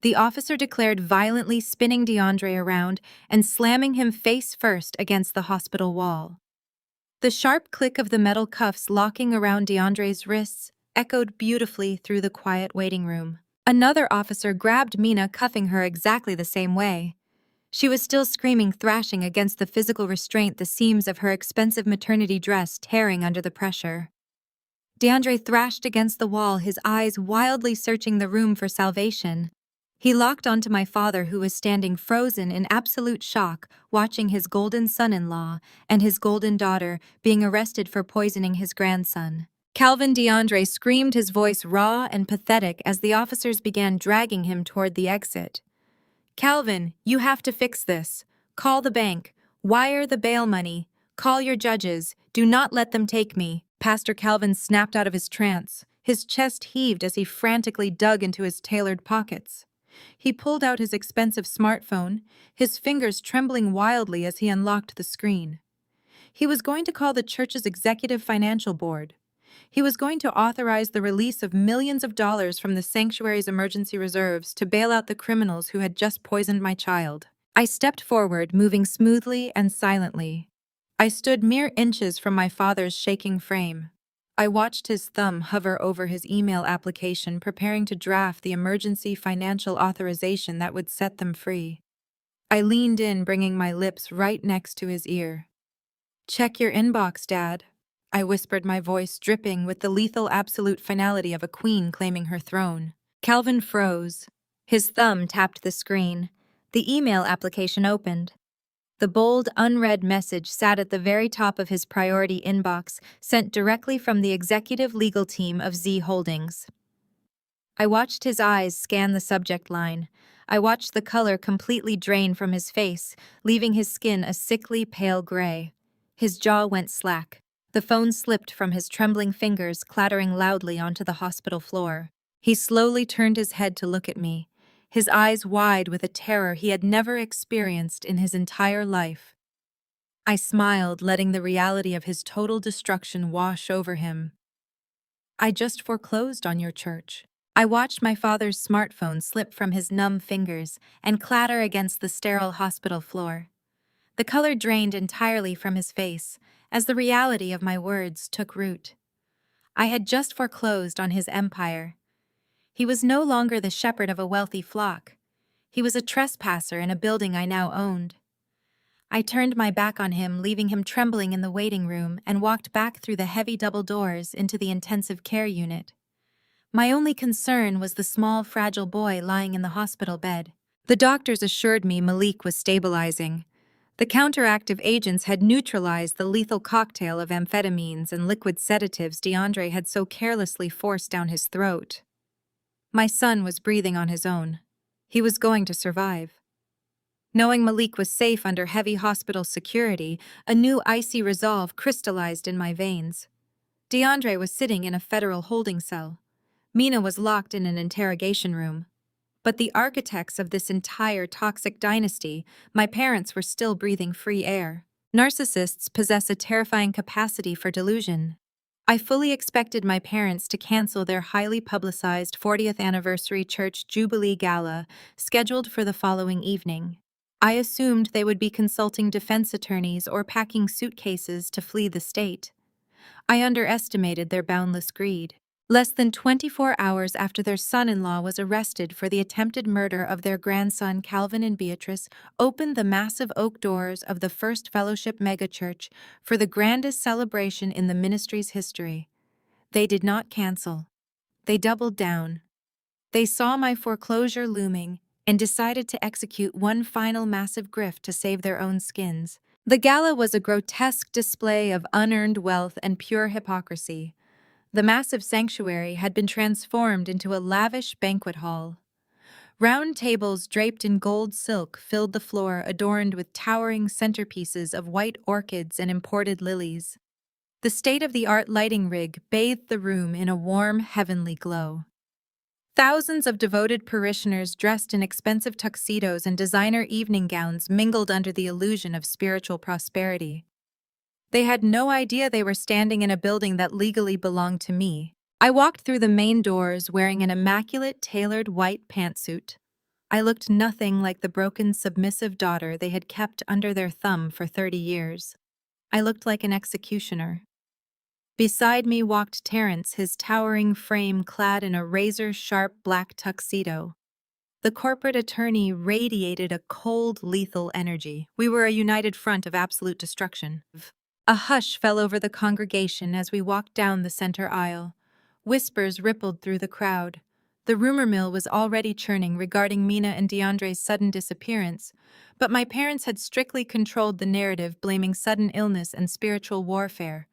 the officer declared, violently spinning DeAndre around and slamming him face first against the hospital wall. The sharp click of the metal cuffs locking around DeAndre's wrists echoed beautifully through the quiet waiting room. Another officer grabbed Mina, cuffing her exactly the same way. She was still screaming, thrashing against the physical restraint, the seams of her expensive maternity dress tearing under the pressure. DeAndre thrashed against the wall, his eyes wildly searching the room for salvation. He locked onto my father, who was standing frozen in absolute shock, watching his golden son-in-law and his golden daughter being arrested for poisoning his grandson. Calvin. DeAndre screamed, his voice raw and pathetic, as the officers began dragging him toward the exit. "Calvin, you have to fix this. Call the bank. Wire the bail money. Call your judges. Do not let them take me." Pastor Calvin snapped out of his trance. His chest heaved as he frantically dug into his tailored pockets. He pulled out his expensive smartphone, his fingers trembling wildly as he unlocked the screen. He was going to call the church's executive financial board. He was going to authorize the release of millions of dollars from the sanctuary's emergency reserves to bail out the criminals who had just poisoned my child. I stepped forward, moving smoothly and silently. I stood mere inches from my father's shaking frame. I watched his thumb hover over his email application, preparing to draft the emergency financial authorization that would set them free. I leaned in, bringing my lips right next to his ear. "Check your inbox, Dad," I whispered, my voice dripping with the lethal absolute finality of a queen claiming her throne. Calvin froze. His thumb tapped the screen. The email application opened. The bold, unread message sat at the very top of his priority inbox, sent directly from the executive legal team of Z Holdings. I watched his eyes scan the subject line. I watched the color completely drain from his face, leaving his skin a sickly pale gray. His jaw went slack. The phone slipped from his trembling fingers, clattering loudly onto the hospital floor. He slowly turned his head to look at me, his eyes wide with a terror he had never experienced in his entire life. I smiled, letting the reality of his total destruction wash over him. I just foreclosed on your church. I watched my father's smartphone slip from his numb fingers and clatter against the sterile hospital floor. The color drained entirely from his face as the reality of my words took root. I had just foreclosed on his empire. He was no longer the shepherd of a wealthy flock. He was a trespasser in a building I now owned. I turned my back on him, leaving him trembling in the waiting room, and walked back through the heavy double doors into the intensive care unit. My only concern was the small, fragile boy lying in the hospital bed. The doctors assured me Malik was stabilizing. The counteractive agents had neutralized the lethal cocktail of amphetamines and liquid sedatives DeAndre had so carelessly forced down his throat. My son was breathing on his own. He was going to survive. Knowing Malik was safe under heavy hospital security, a new icy resolve crystallized in my veins. DeAndre was sitting in a federal holding cell. Mina was locked in an interrogation room. But the architects of this entire toxic dynasty, my parents, were still breathing free air. Narcissists possess a terrifying capacity for delusion. I fully expected my parents to cancel their highly publicized 40th anniversary church Jubilee Gala scheduled for the following evening. I assumed they would be consulting defense attorneys or packing suitcases to flee the state. I underestimated their boundless greed. Less than 24 hours after their son-in-law was arrested for the attempted murder of their grandson Calvin and Beatrice opened the massive oak doors of the First Fellowship megachurch for the grandest celebration in the ministry's history. They did not cancel. They doubled down. They saw my foreclosure looming and decided to execute one final massive grift to save their own skins. The gala was a grotesque display of unearned wealth and pure hypocrisy. The massive sanctuary had been transformed into a lavish banquet hall. Round tables draped in gold silk filled the floor, adorned with towering centerpieces of white orchids and imported lilies. The state-of-the-art lighting rig bathed the room in a warm, heavenly glow. Thousands of devoted parishioners dressed in expensive tuxedos and designer evening gowns mingled under the illusion of spiritual prosperity. They had no idea they were standing in a building that legally belonged to me. I walked through the main doors wearing an immaculate tailored white pantsuit. I looked nothing like the broken, submissive daughter they had kept under their thumb for 30 years. I looked like an executioner. Beside me walked Terrence, his towering frame clad in a razor-sharp black tuxedo. The corporate attorney radiated a cold, lethal energy. We were a united front of absolute destruction. A hush fell over the congregation as we walked down the center aisle. Whispers rippled through the crowd. The rumor mill was already churning regarding Mina and DeAndre's sudden disappearance, but my parents had strictly controlled the narrative, blaming sudden illness and spiritual warfare.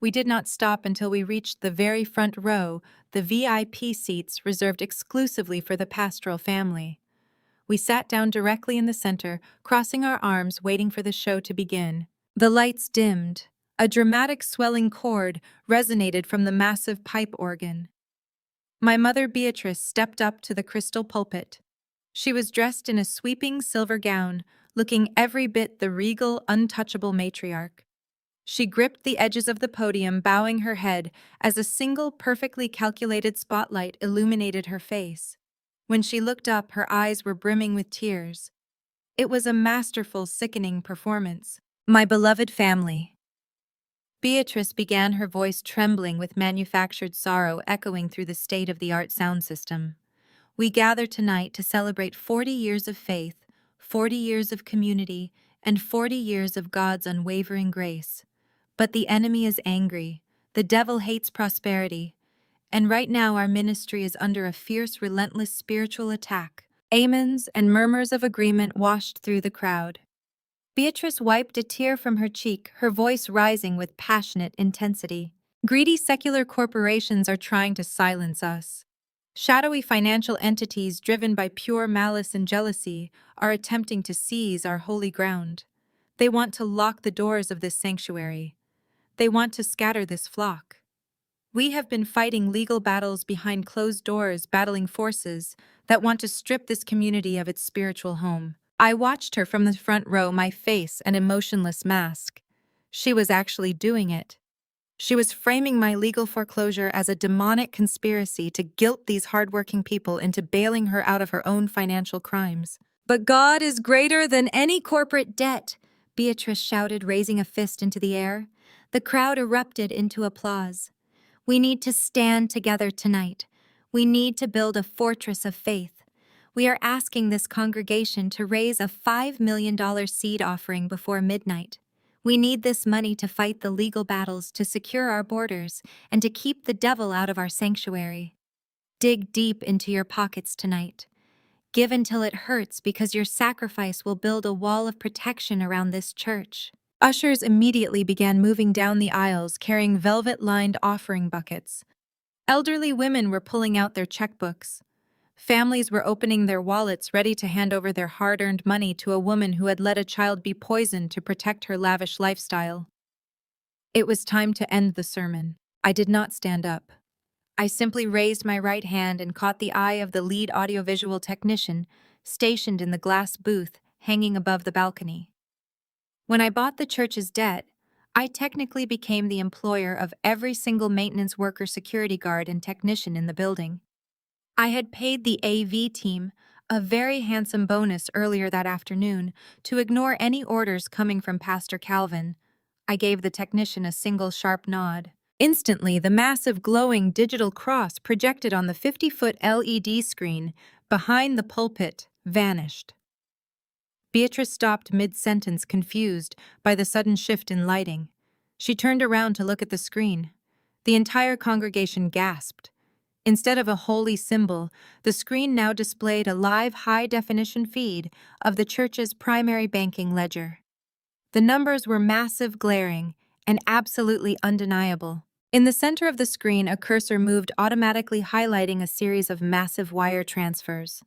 We did not stop until we reached the very front row, the VIP seats reserved exclusively for the pastoral family. We sat down directly in the center, crossing our arms, waiting for the show to begin. The lights dimmed. A dramatic swelling chord resonated from the massive pipe organ. My mother Beatrice stepped up to the crystal pulpit. She was dressed in a sweeping silver gown, looking every bit the regal, untouchable matriarch. She gripped the edges of the podium, bowing her head as a single perfectly calculated spotlight illuminated her face. When she looked up, her eyes were brimming with tears. It was a masterful, sickening performance. My beloved family. Beatrice began, her voice trembling with manufactured sorrow echoing through the state-of-the-art sound system. We gather tonight to celebrate 40 years of faith, 40 years of community, and 40 years of God's unwavering grace. But the enemy is angry. The devil hates prosperity. And right now our ministry is under a fierce, relentless spiritual attack. Amens and murmurs of agreement washed through the crowd. Beatrice wiped a tear from her cheek, her voice rising with passionate intensity. Greedy secular corporations are trying to silence us. Shadowy financial entities driven by pure malice and jealousy are attempting to seize our holy ground. They want to lock the doors of this sanctuary. They want to scatter this flock. We have been fighting legal battles behind closed doors, battling forces that want to strip this community of its spiritual home. I watched her from the front row, my face an emotionless mask. She was actually doing it. She was framing my legal foreclosure as a demonic conspiracy to guilt these hardworking people into bailing her out of her own financial crimes. "But God is greater than any corporate debt," Beatrice shouted, raising a fist into the air. The crowd erupted into applause. "We need to stand together tonight. We need to build a fortress of faith. We are asking this congregation to raise a $5 million seed offering before midnight. We need this money to fight the legal battles, to secure our borders, and to keep the devil out of our sanctuary. Dig deep into your pockets tonight. Give until it hurts, because your sacrifice will build a wall of protection around this church." Ushers immediately began moving down the aisles carrying velvet-lined offering buckets. Elderly women were pulling out their checkbooks. Families were opening their wallets, ready to hand over their hard-earned money to a woman who had let a child be poisoned to protect her lavish lifestyle. It was time to end the sermon. I did not stand up. I simply raised my right hand and caught the eye of the lead audiovisual technician, stationed in the glass booth hanging above the balcony. When I bought the church's debt, I technically became the employer of every single maintenance worker, security guard, and technician in the building. I had paid the AV team a very handsome bonus earlier that afternoon to ignore any orders coming from Pastor Calvin. I gave the technician a single sharp nod. Instantly, the massive glowing digital cross projected on the 50-foot LED screen behind the pulpit vanished. Beatrice stopped mid-sentence, confused by the sudden shift in lighting. She turned around to look at the screen. The entire congregation gasped. Instead of a holy symbol, the screen now displayed a live high-definition feed of the church's primary banking ledger. The numbers were massive, glaring, and absolutely undeniable. In the center of the screen, a cursor moved, automatically highlighting a series of massive wire transfers.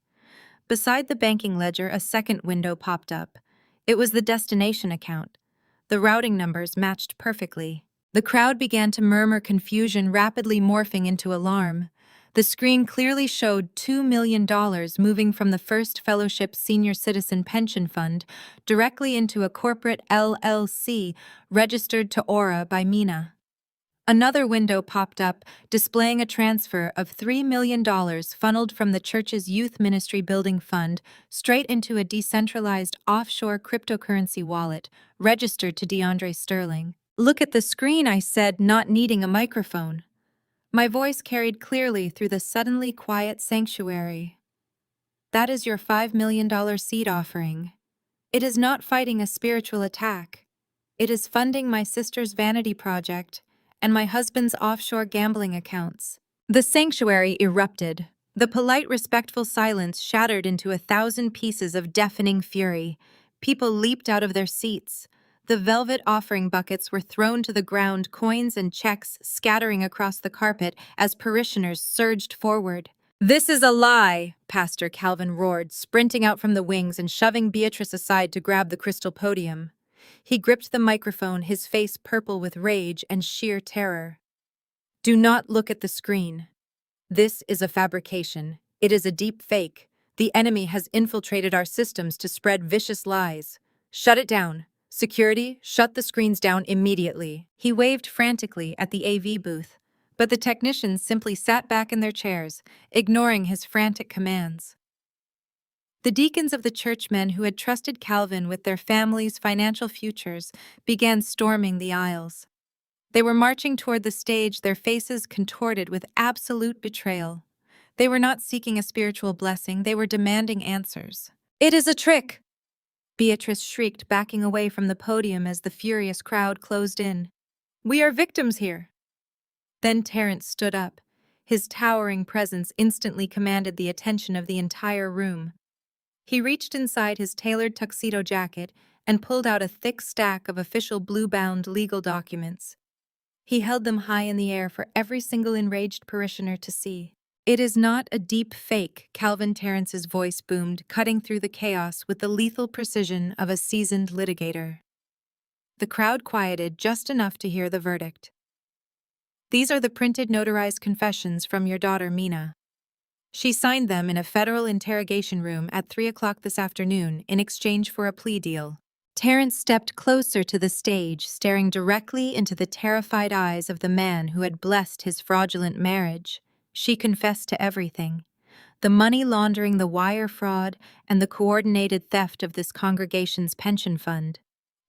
Beside the banking ledger, a second window popped up. It was the destination account. The routing numbers matched perfectly. The crowd began to murmur, confusion rapidly morphing into alarm. The screen clearly showed $2 million moving from the First Fellowship Senior Citizen Pension Fund directly into a corporate LLC registered to Aura by Mina. Another window popped up, displaying a transfer of $3 million funneled from the church's youth ministry building fund straight into a decentralized offshore cryptocurrency wallet registered to DeAndre Sterling. "Look at the screen," I said, not needing a microphone. My voice carried clearly through the suddenly quiet sanctuary. "That is your $5 million seed offering. It is not fighting a spiritual attack. It is funding my sister's vanity project and my husband's offshore gambling accounts." The sanctuary erupted. The polite, respectful silence shattered into 1,000 pieces of deafening fury. People leaped out of their seats. The velvet offering buckets were thrown to the ground, coins and checks scattering across the carpet as parishioners surged forward. "This is a lie," Pastor Calvin roared, sprinting out from the wings and shoving Beatrice aside to grab the crystal podium. He gripped the microphone, his face purple with rage and sheer terror. "Do not look at the screen. This is a fabrication. It is a deep fake. The enemy has infiltrated our systems to spread vicious lies. Shut it down. Security, shut the screens down immediately." He waved frantically at the AV booth, but the technicians simply sat back in their chairs, ignoring his frantic commands. The deacons of the churchmen who had trusted Calvin with their families' financial futures began storming the aisles. They were marching toward the stage, their faces contorted with absolute betrayal. They were not seeking a spiritual blessing, they were demanding answers. "It is a trick!" Beatrice shrieked, backing away from the podium as the furious crowd closed in. "We are victims here." Then Terence stood up. His towering presence instantly commanded the attention of the entire room. He reached inside his tailored tuxedo jacket and pulled out a thick stack of official blue-bound legal documents. He held them high in the air for every single enraged parishioner to see. "It is not a deep fake," Calvin Terrence's voice boomed, cutting through the chaos with the lethal precision of a seasoned litigator. The crowd quieted just enough to hear the verdict. "These are the printed, notarized confessions from your daughter, Mina. She signed them in a federal interrogation room at 3 o'clock this afternoon in exchange for a plea deal. Terrence stepped closer to the stage, staring directly into the terrified eyes of the man who had blessed his fraudulent marriage. She confessed to everything: the money laundering, the wire fraud, and the coordinated theft of this congregation's pension fund.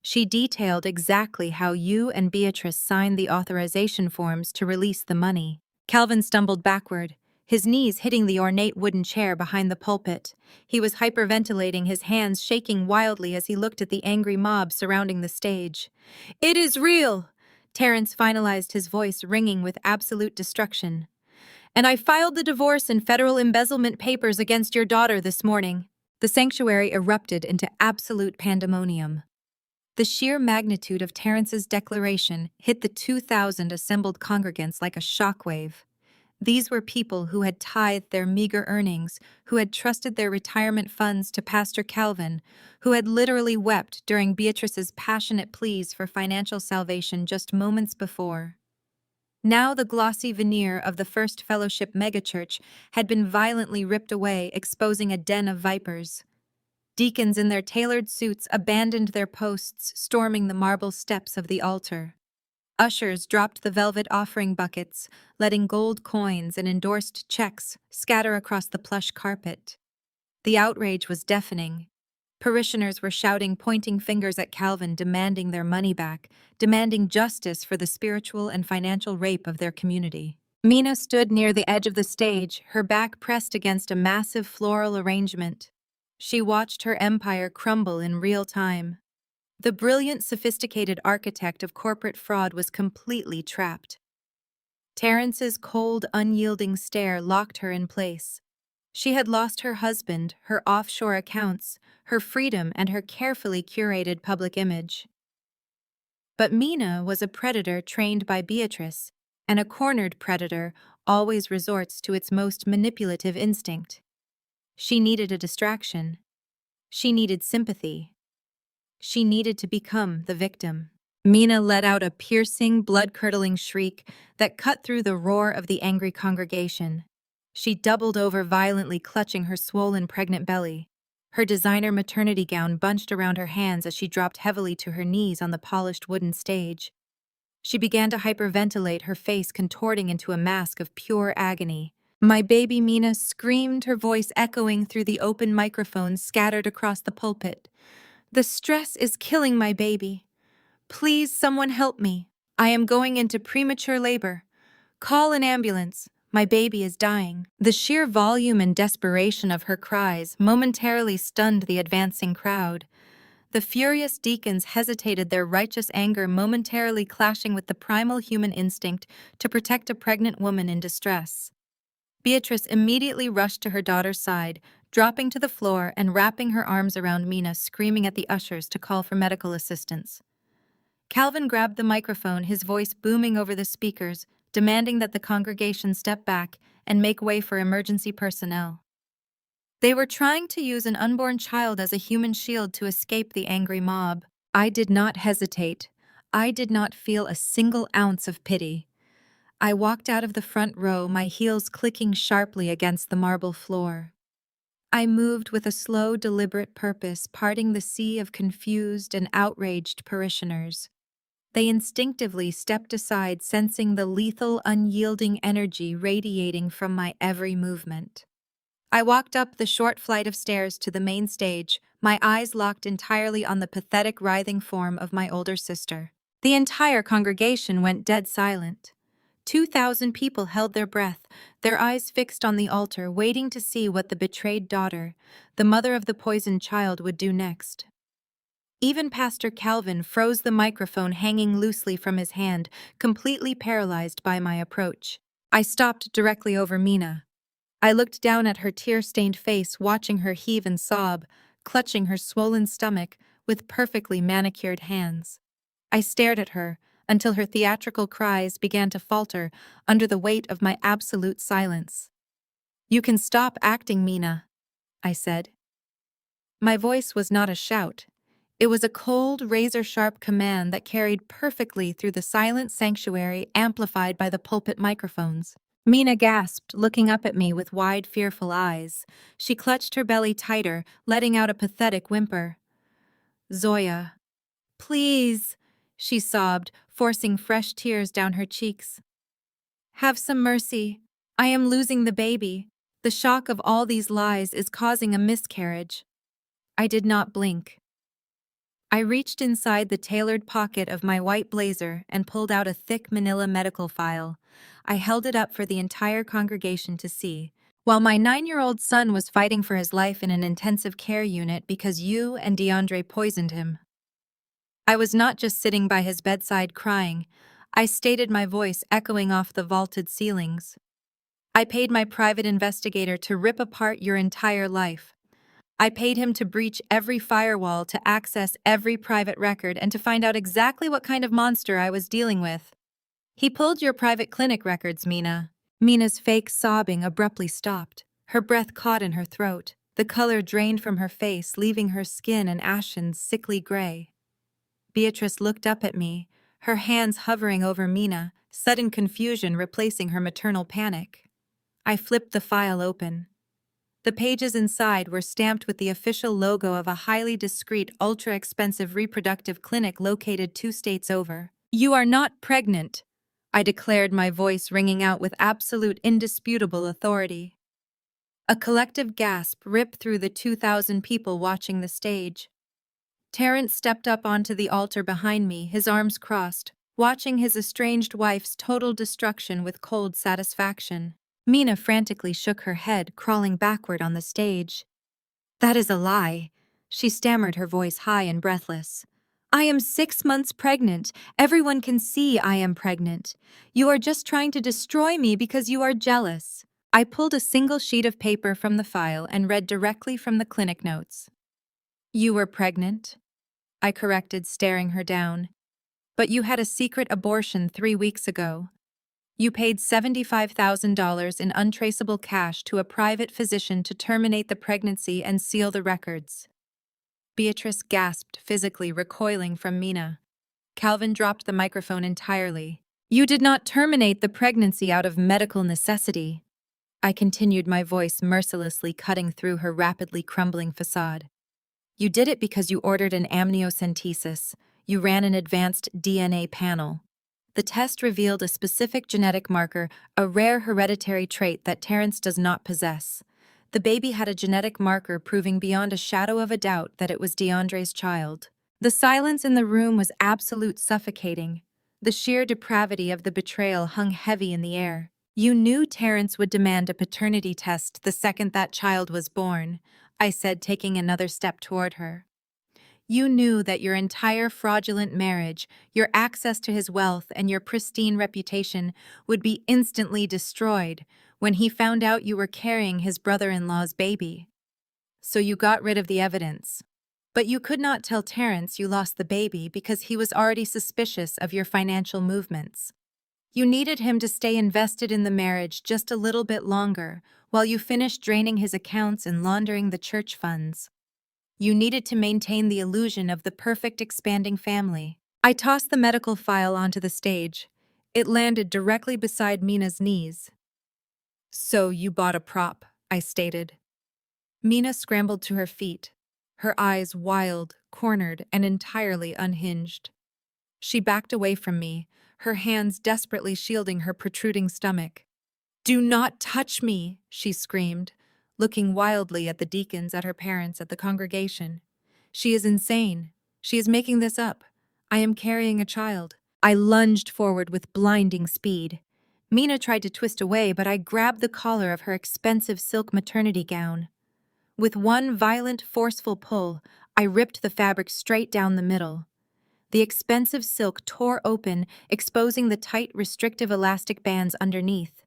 She detailed exactly how you and Beatrice signed the authorization forms to release the money. Calvin stumbled backward, his knees hitting the ornate wooden chair behind the pulpit. He was hyperventilating, his hands shaking wildly as he looked at the angry mob surrounding the stage. "It is real!" Terrence finalized, his voice ringing with absolute destruction. "And I filed the divorce and federal embezzlement papers against your daughter this morning." The sanctuary erupted into absolute pandemonium. The sheer magnitude of Terrence's declaration hit the 2,000 assembled congregants like a shockwave. These were people who had tithed their meager earnings, who had trusted their retirement funds to Pastor Calvin, who had literally wept during Beatrice's passionate pleas for financial salvation just moments before. Now the glossy veneer of the First Fellowship megachurch had been violently ripped away, exposing a den of vipers. Deacons in their tailored suits abandoned their posts, storming the marble steps of the altar. Ushers dropped the velvet offering buckets, letting gold coins and endorsed checks scatter across the plush carpet. The outrage was deafening. Parishioners were shouting, pointing fingers at Calvin, demanding their money back, demanding justice for the spiritual and financial rape of their community. Mina stood near the edge of the stage, her back pressed against a massive floral arrangement. She watched her empire crumble in real time. The brilliant, sophisticated architect of corporate fraud was completely trapped. Terrence's cold, unyielding stare locked her in place. She had lost her husband, her offshore accounts, her freedom, and her carefully curated public image. But Mina was a predator trained by Beatrice, and a cornered predator always resorts to its most manipulative instinct. She needed a distraction. She needed sympathy. She needed to become the victim. Mina let out a piercing, blood-curdling shriek that cut through the roar of the angry congregation. She doubled over violently, clutching her swollen, pregnant belly. Her designer maternity gown bunched around her hands as she dropped heavily to her knees on the polished wooden stage. She began to hyperventilate, her face contorting into a mask of pure agony. "My baby," Mina screamed, her voice echoing through the open microphones scattered across the pulpit. "The stress is killing my baby. Please, someone help me. I am going into premature labor. Call an ambulance. My baby is dying." The sheer volume and desperation of her cries momentarily stunned the advancing crowd. The furious deacons hesitated, their righteous anger momentarily clashing with the primal human instinct to protect a pregnant woman in distress. Beatrice immediately rushed to her daughter's side, dropping to the floor and wrapping her arms around Mina, screaming at the ushers to call for medical assistance. Calvin grabbed the microphone, his voice booming over the speakers, demanding that the congregation step back and make way for emergency personnel. They were trying to use an unborn child as a human shield to escape the angry mob. I did not hesitate. I did not feel a single ounce of pity. I walked out of the front row, my heels clicking sharply against the marble floor. I moved with a slow, deliberate purpose, parting the sea of confused and outraged parishioners. They instinctively stepped aside, sensing the lethal, unyielding energy radiating from my every movement. I walked up the short flight of stairs to the main stage, my eyes locked entirely on the pathetic, writhing form of my older sister. The entire congregation went dead silent. 2,000 people held their breath, their eyes fixed on the altar, waiting to see what the betrayed daughter, the mother of the poisoned child, would do next. Even Pastor Calvin froze, the microphone hanging loosely from his hand, completely paralyzed by my approach. I stopped directly over Mina. I looked down at her tear-stained face, watching her heave and sob, clutching her swollen stomach with perfectly manicured hands. I stared at her until her theatrical cries began to falter under the weight of my absolute silence. "You can stop acting, Mina," I said. My voice was not a shout. It was a cold, razor-sharp command that carried perfectly through the silent sanctuary, amplified by the pulpit microphones. Mina gasped, looking up at me with wide, fearful eyes. She clutched her belly tighter, letting out a pathetic whimper. Zoya. Please, she sobbed, forcing fresh tears down her cheeks. Have some mercy. I am losing the baby. The shock of all these lies is causing a miscarriage. I did not blink. I reached inside the tailored pocket of my white blazer and pulled out a thick manila medical file. I held it up for the entire congregation to see. While my 9-year-old son was fighting for his life in an intensive care unit because you and DeAndre poisoned him. I was not just sitting by his bedside crying. I stated, my voice echoing off the vaulted ceilings. I paid my private investigator to rip apart your entire life. I paid him to breach every firewall, to access every private record, and to find out exactly what kind of monster I was dealing with. He pulled your private clinic records, Mina. Mina's fake sobbing abruptly stopped. Her breath caught in her throat. The color drained from her face, leaving her skin an ashen, sickly gray. Beatrice looked up at me, her hands hovering over Mina, sudden confusion replacing her maternal panic. I flipped the file open. The pages inside were stamped with the official logo of a highly discreet, ultra-expensive reproductive clinic located 2 states over. You are not pregnant, I declared, my voice ringing out with absolute, indisputable authority. A collective gasp ripped through the 2,000 people watching the stage. Terrence stepped up onto the altar behind me, his arms crossed, watching his estranged wife's total destruction with cold satisfaction. Mina frantically shook her head, crawling backward on the stage. That is a lie, she stammered, her voice high and breathless. I am 6 months pregnant. Everyone can see I am pregnant. You are just trying to destroy me because you are jealous. I pulled a single sheet of paper from the file and read directly from the clinic notes. You were pregnant, I corrected, staring her down. But you had a secret abortion 3 weeks ago. You paid $75,000 in untraceable cash to a private physician to terminate the pregnancy and seal the records. Beatrice gasped, physically recoiling from Mina. Calvin dropped the microphone entirely. You did not terminate the pregnancy out of medical necessity, I continued, my voice mercilessly cutting through her rapidly crumbling facade. You did it because you ordered an amniocentesis. You ran an advanced DNA panel. The test revealed a specific genetic marker, a rare hereditary trait that Terrence does not possess. The baby had a genetic marker proving beyond a shadow of a doubt that it was DeAndre's child. The silence in the room was absolute, suffocating. The sheer depravity of the betrayal hung heavy in the air. You knew Terrence would demand a paternity test the second that child was born, I said, taking another step toward her. You knew that your entire fraudulent marriage, your access to his wealth, and your pristine reputation would be instantly destroyed when he found out you were carrying his brother-in-law's baby. So you got rid of the evidence. But you could not tell Terrence you lost the baby because he was already suspicious of your financial movements. You needed him to stay invested in the marriage just a little bit longer while you finished draining his accounts and laundering the church funds. You needed to maintain the illusion of the perfect expanding family. I tossed the medical file onto the stage. It landed directly beside Mina's knees. So you bought a prop, I stated. Mina scrambled to her feet, her eyes wild, cornered, and entirely unhinged. She backed away from me, her hands desperately shielding her protruding stomach. Do not touch me, she screamed, looking wildly at the deacons, at her parents, at the congregation. She is insane. She is making this up. I am carrying a child. I lunged forward with blinding speed. Mina tried to twist away, but I grabbed the collar of her expensive silk maternity gown. With one violent, forceful pull, I ripped the fabric straight down the middle. The expensive silk tore open, exposing the tight, restrictive elastic bands underneath.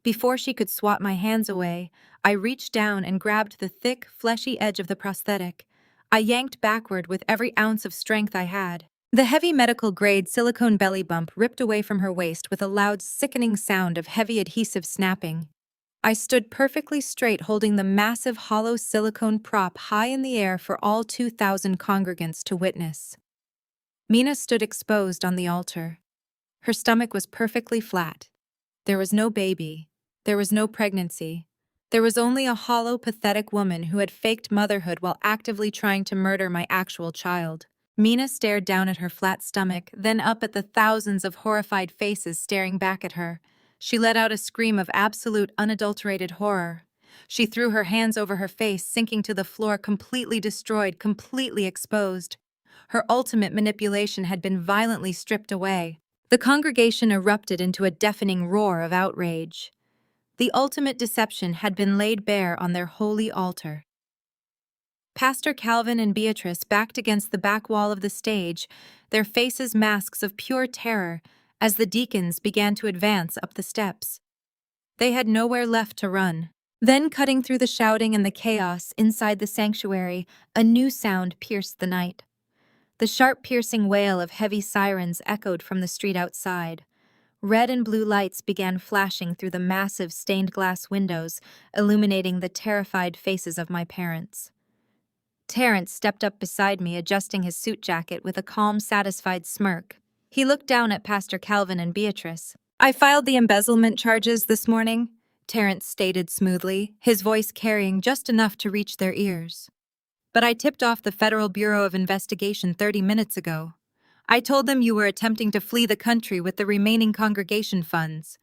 Before she could swat my hands away, I reached down and grabbed the thick, fleshy edge of the prosthetic. I yanked backward with every ounce of strength I had. The heavy medical-grade silicone belly bump ripped away from her waist with a loud, sickening sound of heavy adhesive snapping. I stood perfectly straight, holding the massive hollow silicone prop high in the air for all 2,000 congregants to witness. Mina stood exposed on the altar. Her stomach was perfectly flat. There was no baby, There was no pregnancy. There was only a hollow, pathetic woman who had faked motherhood while actively trying to murder my actual child. Mina stared down at her flat stomach, then up at the thousands of horrified faces staring back at her. She let out a scream of absolute, unadulterated horror. She threw her hands over her face, sinking to the floor, completely destroyed, completely exposed. Her ultimate manipulation had been violently stripped away. The congregation erupted into a deafening roar of outrage. The ultimate deception had been laid bare on their holy altar. Pastor Calvin and Beatrice backed against the back wall of the stage, their faces masks of pure terror, as the deacons began to advance up the steps. They had nowhere left to run. Then, cutting through the shouting and the chaos inside the sanctuary, a new sound pierced the night. The sharp, piercing wail of heavy sirens echoed from the street outside. Red and blue lights began flashing through the massive stained glass windows, illuminating the terrified faces of my parents. Terrence stepped up beside me, adjusting his suit jacket with a calm, satisfied smirk. He looked down at Pastor Calvin and Beatrice. "I filed the embezzlement charges this morning," Terrence stated smoothly, his voice carrying just enough to reach their ears. "But I tipped off the Federal Bureau of Investigation 30 minutes ago. I told them you were attempting to flee the country with the remaining congregation funds.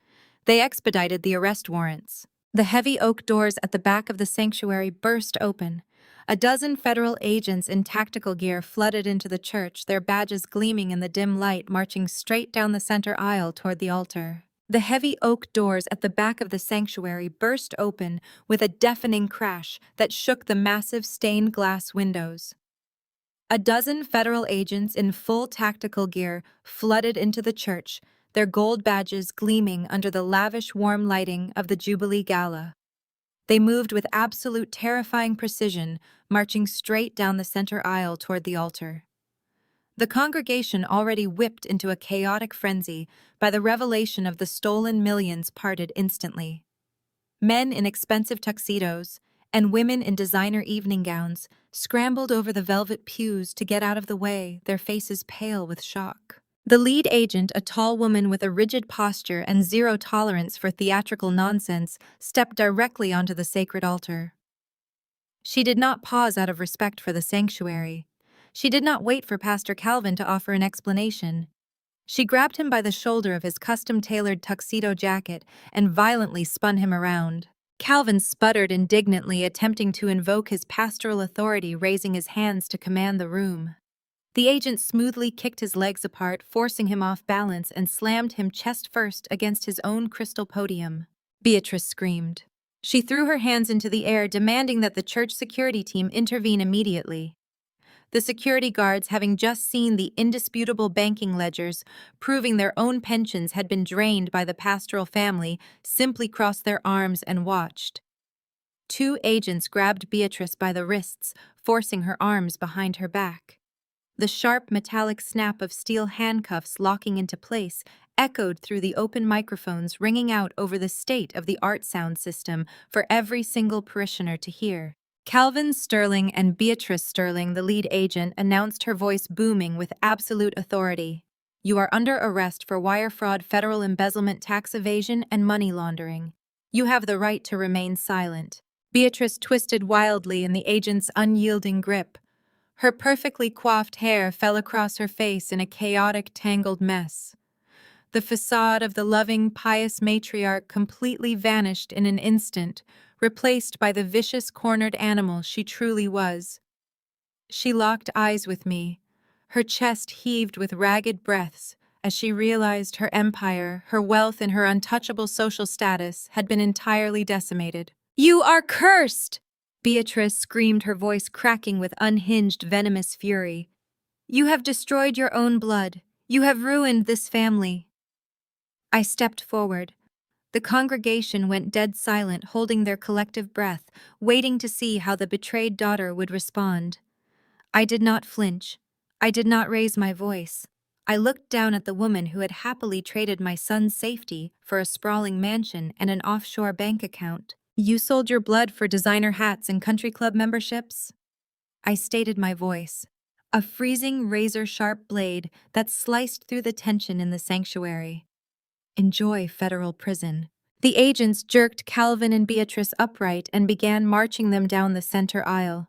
They expedited the arrest warrants." The heavy oak doors at the back of the sanctuary burst open. A dozen federal agents in tactical gear flooded into the church, their badges gleaming in the dim light, marching straight down the center aisle toward the altar. The heavy oak doors at the back of the sanctuary burst open with a deafening crash that shook the massive stained glass windows. A dozen federal agents in full tactical gear flooded into the church, their gold badges gleaming under the lavish warm lighting of the Jubilee Gala. They moved with absolute terrifying precision, marching straight down the center aisle toward the altar. The congregation, already whipped into a chaotic frenzy by the revelation of the stolen millions, parted instantly. Men in expensive tuxedos and women in designer evening gowns scrambled over the velvet pews to get out of the way, their faces pale with shock. The lead agent, a tall woman with a rigid posture and zero tolerance for theatrical nonsense, stepped directly onto the sacred altar. She did not pause out of respect for the sanctuary. She did not wait for Pastor Calvin to offer an explanation. She grabbed him by the shoulder of his custom-tailored tuxedo jacket and violently spun him around. Calvin sputtered indignantly, attempting to invoke his pastoral authority, raising his hands to command the room. The agent smoothly kicked his legs apart, forcing him off balance, and slammed him chest first against his own crystal podium. Beatrice screamed. She threw her hands into the air, demanding that the church security team intervene immediately. The security guards, having just seen the indisputable banking ledgers proving their own pensions had been drained by the pastoral family, simply crossed their arms and watched. Two agents grabbed Beatrice by the wrists, forcing her arms behind her back. The sharp metallic snap of steel handcuffs locking into place echoed through the open microphones, ringing out over the state-of-the-art sound system for every single parishioner to hear. Calvin Sterling and Beatrice Sterling, the lead agent, announced, her voice booming with absolute authority. "You are under arrest for wire fraud, federal embezzlement, tax evasion, and money laundering. You have the right to remain silent." Beatrice twisted wildly in the agent's unyielding grip. Her perfectly coiffed hair fell across her face in a chaotic, tangled mess. The facade of the loving, pious matriarch completely vanished in an instant, replaced by the vicious, cornered animal she truly was. She locked eyes with me. Her chest heaved with ragged breaths as she realized her empire, her wealth, and her untouchable social status had been entirely decimated. "You are cursed!" Beatrice screamed, her voice cracking with unhinged, venomous fury. "You have destroyed your own blood. You have ruined this family." I stepped forward. The congregation went dead silent, holding their collective breath, waiting to see how the betrayed daughter would respond. I did not flinch. I did not raise my voice. I looked down at the woman who had happily traded my son's safety for a sprawling mansion and an offshore bank account. "You sold your blood for designer hats and country club memberships?" I stated my voice, a freezing, razor-sharp blade that sliced through the tension in the sanctuary. "Enjoy federal prison," The agents jerked Calvin and Beatrice upright and began marching them down the center aisle.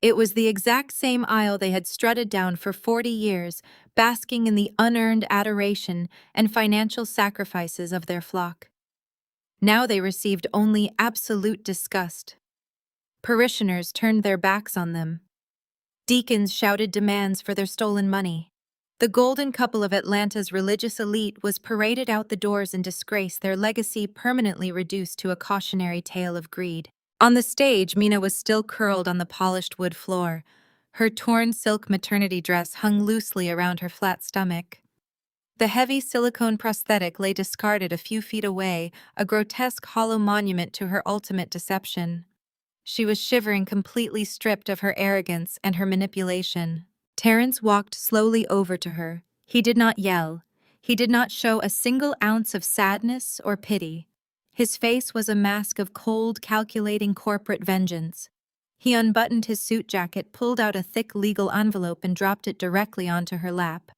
It was the exact same aisle they had strutted down for 40 years, basking in the unearned adoration and financial sacrifices of their flock. Now they received only absolute disgust. Parishioners turned their backs on them. Deacons shouted demands for their stolen money. The golden couple of Atlanta's religious elite was paraded out the doors in disgrace, their legacy permanently reduced to a cautionary tale of greed. On the stage, Mina was still curled on the polished wood floor. Her torn silk maternity dress hung loosely around her flat stomach. The heavy silicone prosthetic lay discarded a few feet away, a grotesque hollow monument to her ultimate deception. She was shivering, completely stripped of her arrogance and her manipulation. Terence walked slowly over to her. He did not yell. He did not show a single ounce of sadness or pity. His face was a mask of cold, calculating corporate vengeance. He unbuttoned his suit jacket, pulled out a thick legal envelope, and dropped it directly onto her lap.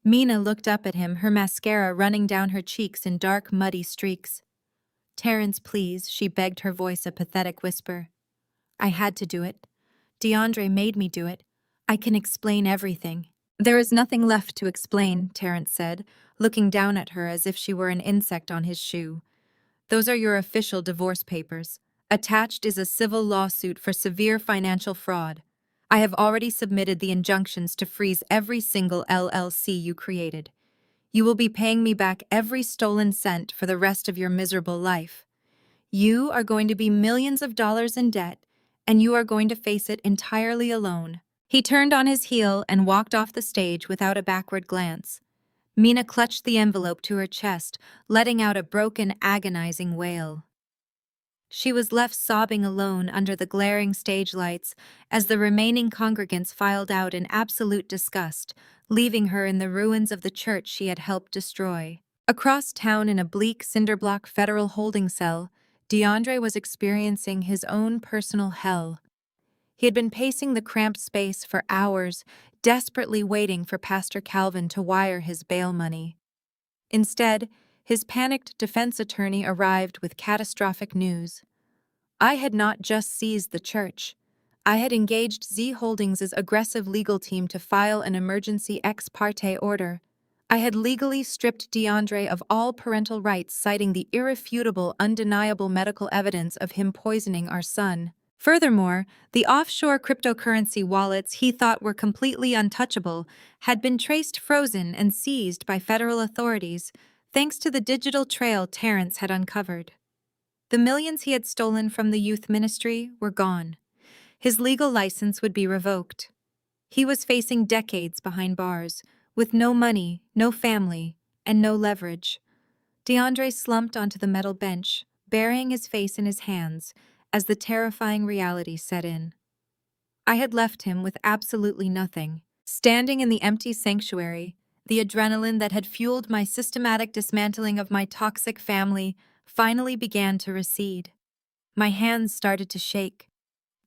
Mina looked up at him, her mascara running down her cheeks in dark, muddy streaks. "Terence, please," she begged, her voice a pathetic whisper. "I had to do it. DeAndre made me do it. I can explain everything." "There is nothing left to explain," Terence said, looking down at her as if she were an insect on his shoe. "Those are your official divorce papers. Attached is a civil lawsuit for severe financial fraud. I have already submitted the injunctions to freeze every single LLC you created. You will be paying me back every stolen cent for the rest of your miserable life. You are going to be millions of dollars in debt, and you are going to face it entirely alone." He turned on his heel and walked off the stage without a backward glance. Mina clutched the envelope to her chest, letting out a broken, agonizing wail. She was left sobbing alone under the glaring stage lights as the remaining congregants filed out in absolute disgust, leaving her in the ruins of the church she had helped destroy. Across town in a bleak cinderblock federal holding cell, DeAndre was experiencing his own personal hell. He had been pacing the cramped space for hours, desperately waiting for Pastor Calvin to wire his bail money. Instead, his panicked defense attorney arrived with catastrophic news. "I had not just seized the church. I had engaged Z Holdings' aggressive legal team to file an emergency ex parte order. I had legally stripped DeAndre of all parental rights, citing the irrefutable, undeniable medical evidence of him poisoning our son. Furthermore, the offshore cryptocurrency wallets he thought were completely untouchable had been traced, frozen, and seized by federal authorities, thanks to the digital trail Terence had uncovered. The millions he had stolen from the youth ministry were gone. His legal license would be revoked. He was facing decades behind bars, with no money, no family, and no leverage. DeAndre slumped onto the metal bench, burying his face in his hands, as the terrifying reality set in. I had left him with absolutely nothing. Standing in the empty sanctuary, the adrenaline that had fueled my systematic dismantling of my toxic family finally began to recede. My hands started to shake.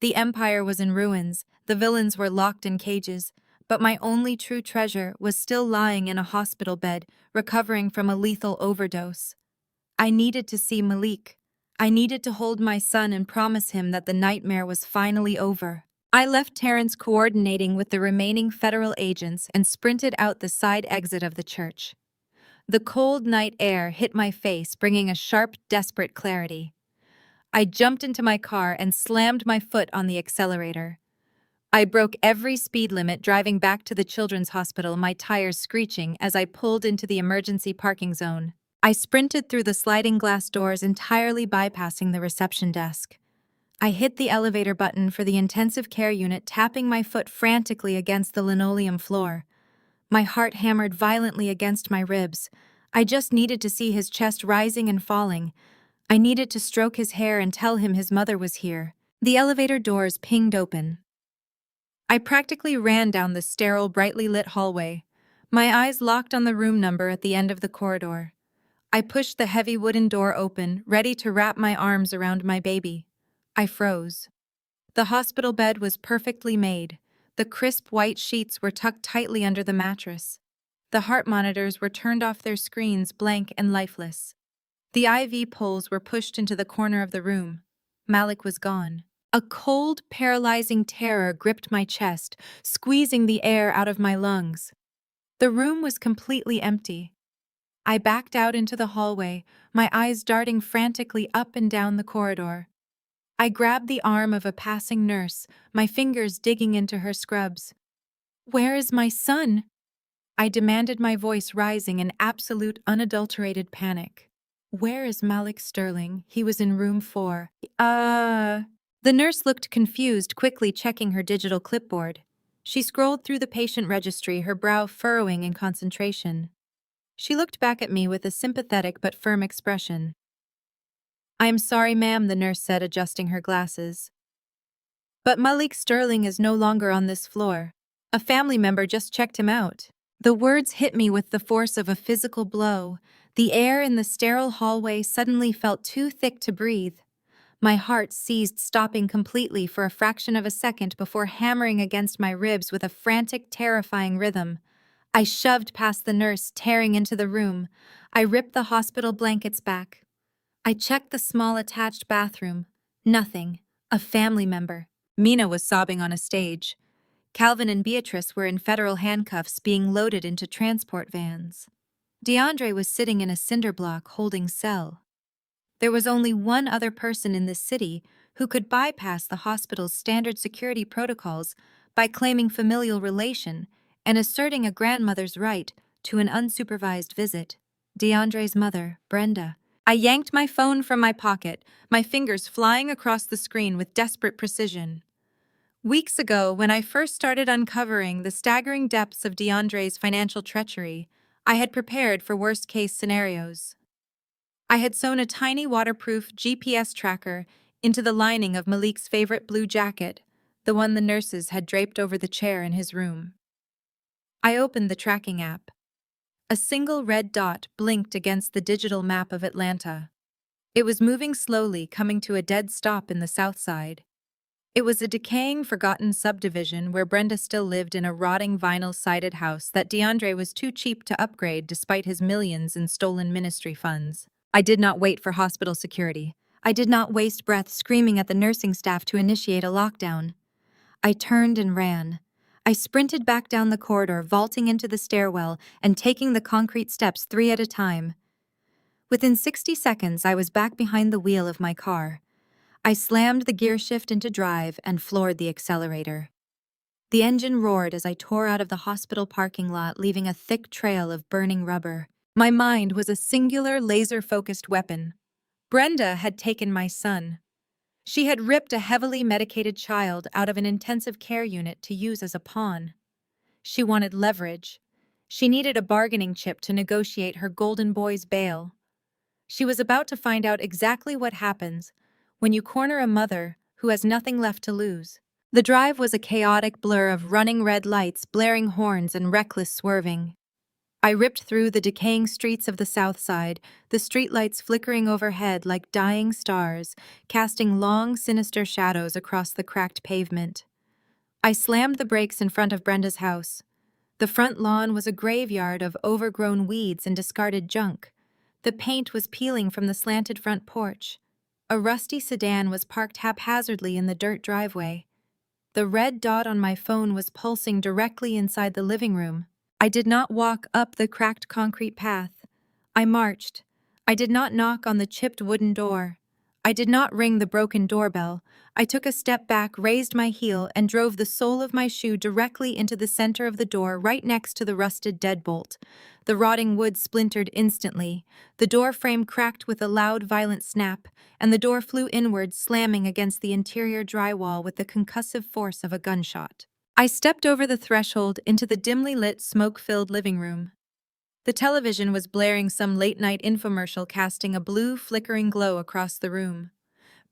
The empire was in ruins, the villains were locked in cages, but my only true treasure was still lying in a hospital bed, recovering from a lethal overdose. I needed to see Malik. I needed to hold my son and promise him that the nightmare was finally over. I left Terence coordinating with the remaining federal agents and sprinted out the side exit of the church. The cold night air hit my face, bringing a sharp, desperate clarity. I jumped into my car and slammed my foot on the accelerator. I broke every speed limit driving back to the children's hospital, my tires screeching as I pulled into the emergency parking zone. I sprinted through the sliding glass doors, entirely bypassing the reception desk. I hit the elevator button for the intensive care unit, tapping my foot frantically against the linoleum floor. My heart hammered violently against my ribs. I just needed to see his chest rising and falling. I needed to stroke his hair and tell him his mother was here. The elevator doors pinged open. I practically ran down the sterile, brightly lit hallway. My eyes locked on the room number at the end of the corridor. I pushed the heavy wooden door open, ready to wrap my arms around my baby. I froze. The hospital bed was perfectly made. The crisp white sheets were tucked tightly under the mattress. The heart monitors were turned off their screens, blank and lifeless. The IV poles were pushed into the corner of the room. Malik was gone. A cold, paralyzing terror gripped my chest, squeezing the air out of my lungs. The room was completely empty. I backed out into the hallway, my eyes darting frantically up and down the corridor. I grabbed the arm of a passing nurse, my fingers digging into her scrubs. "Where is my son?" I demanded, my voice rising in absolute, unadulterated panic. "Where is Malik Sterling? He was in room 4. The nurse looked confused, quickly checking her digital clipboard. She scrolled through the patient registry, her brow furrowing in concentration. She looked back at me with a sympathetic but firm expression. "I am sorry, ma'am," the nurse said, adjusting her glasses. "But Malik Sterling is no longer on this floor. A family member just checked him out." The words hit me with the force of a physical blow. The air in the sterile hallway suddenly felt too thick to breathe. My heart seized, stopping completely for a fraction of a second before hammering against my ribs with a frantic, terrifying rhythm. I shoved past the nurse, tearing into the room. I ripped the hospital blankets back. I checked the small attached bathroom. Nothing. A family member. Mina was sobbing on a stage. Calvin and Beatrice were in federal handcuffs, being loaded into transport vans. DeAndre was sitting in a cinder block holding cell. There was only one other person in this city who could bypass the hospital's standard security protocols by claiming familial relation and asserting a grandmother's right to an unsupervised visit. DeAndre's mother, Brenda. I yanked my phone from my pocket, my fingers flying across the screen with desperate precision. Weeks ago, when I first started uncovering the staggering depths of DeAndre's financial treachery, I had prepared for worst-case scenarios. I had sewn a tiny waterproof GPS tracker into the lining of Malik's favorite blue jacket, the one the nurses had draped over the chair in his room. I opened the tracking app. A single red dot blinked against the digital map of Atlanta. It was moving slowly, coming to a dead stop in the south side. It was a decaying, forgotten subdivision where Brenda still lived in a rotting vinyl-sided house that DeAndre was too cheap to upgrade despite his millions in stolen ministry funds. I did not wait for hospital security. I did not waste breath screaming at the nursing staff to initiate a lockdown. I turned and ran. I sprinted back down the corridor, vaulting into the stairwell and taking the concrete steps 3 at a time. Within 60 seconds, I was back behind the wheel of my car. I slammed the gear shift into drive and floored the accelerator. The engine roared as I tore out of the hospital parking lot, leaving a thick trail of burning rubber. My mind was a singular, laser-focused weapon. Brenda had taken my son. She had ripped a heavily medicated child out of an intensive care unit to use as a pawn. She wanted leverage. She needed a bargaining chip to negotiate her golden boy's bail. She was about to find out exactly what happens when you corner a mother who has nothing left to lose. The drive was a chaotic blur of running red lights, blaring horns, and reckless swerving. I ripped through the decaying streets of the south side, the streetlights flickering overhead like dying stars, casting long, sinister shadows across the cracked pavement. I slammed the brakes in front of Brenda's house. The front lawn was a graveyard of overgrown weeds and discarded junk. The paint was peeling from the slanted front porch. A rusty sedan was parked haphazardly in the dirt driveway. The red dot on my phone was pulsing directly inside the living room. I did not walk up the cracked concrete path. I marched. I did not knock on the chipped wooden door. I did not ring the broken doorbell. I took a step back, raised my heel, and drove the sole of my shoe directly into the center of the door, right next to the rusted deadbolt. The rotting wood splintered instantly. The door frame cracked with a loud, violent snap, and the door flew inward, slamming against the interior drywall with the concussive force of a gunshot. I stepped over the threshold into the dimly lit, smoke-filled living room. The television was blaring some late-night infomercial, casting a blue, flickering glow across the room.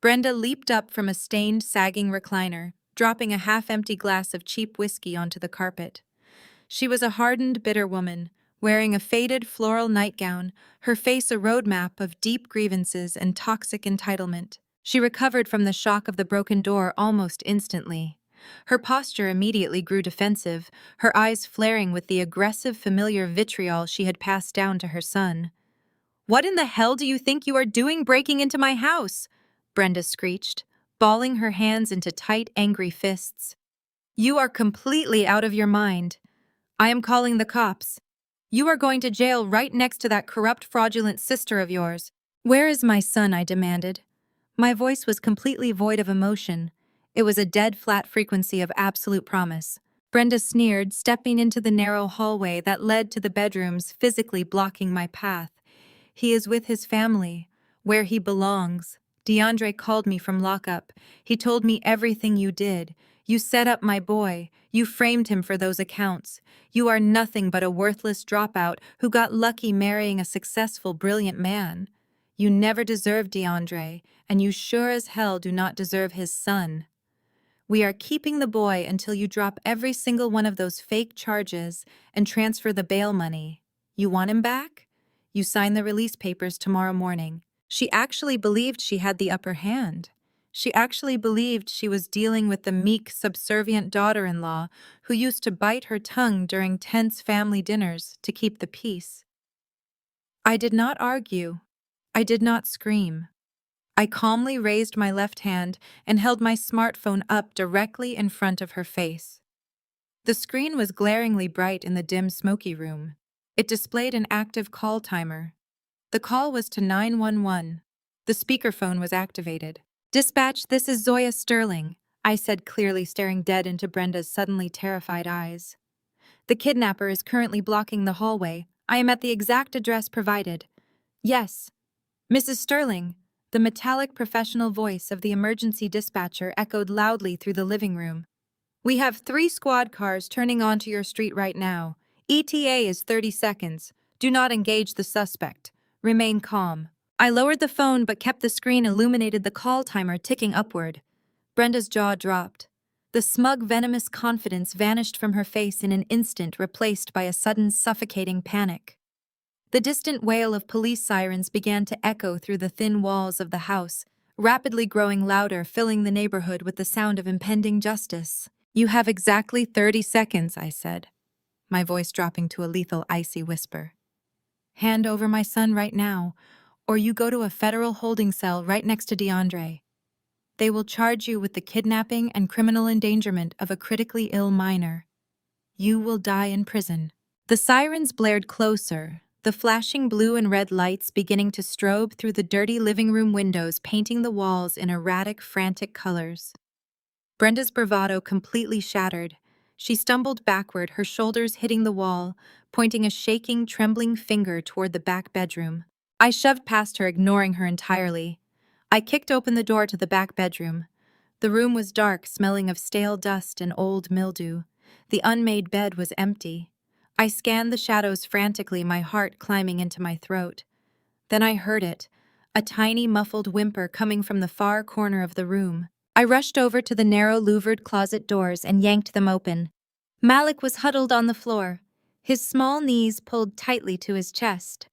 Brenda leaped up from a stained, sagging recliner, dropping a half-empty glass of cheap whiskey onto the carpet. She was a hardened, bitter woman, wearing a faded floral nightgown, her face a roadmap of deep grievances and toxic entitlement. She recovered from the shock of the broken door almost instantly. Her posture immediately grew defensive, her eyes flaring with the aggressive, familiar vitriol she had passed down to her son. What in the hell do you think you are doing breaking into my house? Brenda screeched, balling her hands into tight, angry fists. You are completely out of your mind. I am calling the cops. You are going to jail right next to that corrupt, fraudulent sister of yours. Where is my son? I demanded. My voice was completely void of emotion. It was a dead flat frequency of absolute promise. Brenda sneered, stepping into the narrow hallway that led to the bedrooms, physically blocking my path. He is with his family, where he belongs. DeAndre called me from lockup. He told me everything you did. You set up my boy. You framed him for those accounts. You are nothing but a worthless dropout who got lucky marrying a successful, brilliant man. You never deserved DeAndre, and you sure as hell do not deserve his son. We are keeping the boy until you drop every single one of those fake charges and transfer the bail money. You want him back? You sign the release papers tomorrow morning. She actually believed she had the upper hand. She actually believed she was dealing with the meek, subservient daughter-in-law who used to bite her tongue during tense family dinners to keep the peace. I did not argue. I did not scream. I calmly raised my left hand and held my smartphone up directly in front of her face. The screen was glaringly bright in the dim, smoky room. It displayed an active call timer. The call was to 911. The speakerphone was activated. "Dispatch, this is Zoya Sterling," I said clearly, staring dead into Brenda's suddenly terrified eyes. "The kidnapper is currently blocking the hallway. I am at the exact address provided." "Yes, Mrs. Sterling." The metallic professional voice of the emergency dispatcher echoed loudly through the living room. "We have 3 squad cars turning onto your street right now. ETA is 30 seconds. Do not engage the suspect. Remain calm." I lowered the phone but kept the screen illuminated, the call timer ticking upward. Brenda's jaw dropped. The smug, venomous confidence vanished from her face in an instant, replaced by a sudden, suffocating panic. The distant wail of police sirens began to echo through the thin walls of the house, rapidly growing louder, filling the neighborhood with the sound of impending justice. "You have exactly 30 seconds, I said, my voice dropping to a lethal, icy whisper. "Hand over my son right now, or you go to a federal holding cell right next to DeAndre. They will charge you with the kidnapping and criminal endangerment of a critically ill minor. You will die in prison." The sirens blared closer, the flashing blue and red lights beginning to strobe through the dirty living room windows, painting the walls in erratic, frantic colors. Brenda's bravado completely shattered. She stumbled backward, her shoulders hitting the wall, pointing a shaking, trembling finger toward the back bedroom. I shoved past her, ignoring her entirely. I kicked open the door to the back bedroom. The room was dark, smelling of stale dust and old mildew. The unmade bed was empty. I scanned the shadows frantically, my heart climbing into my throat. Then I heard it, a tiny muffled whimper coming from the far corner of the room. I rushed over to the narrow louvered closet doors and yanked them open. Malik was huddled on the floor, his small knees pulled tightly to his chest.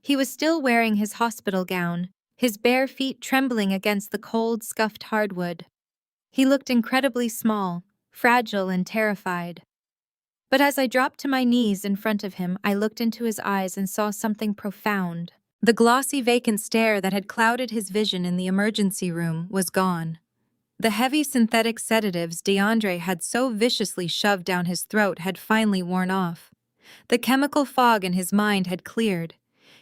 He was still wearing his hospital gown, his bare feet trembling against the cold, scuffed hardwood. He looked incredibly small, fragile and terrified. But as I dropped to my knees in front of him, I looked into his eyes and saw something profound. The glossy, vacant stare that had clouded his vision in the emergency room was gone. The heavy synthetic sedatives DeAndre had so viciously shoved down his throat had finally worn off. The chemical fog in his mind had cleared.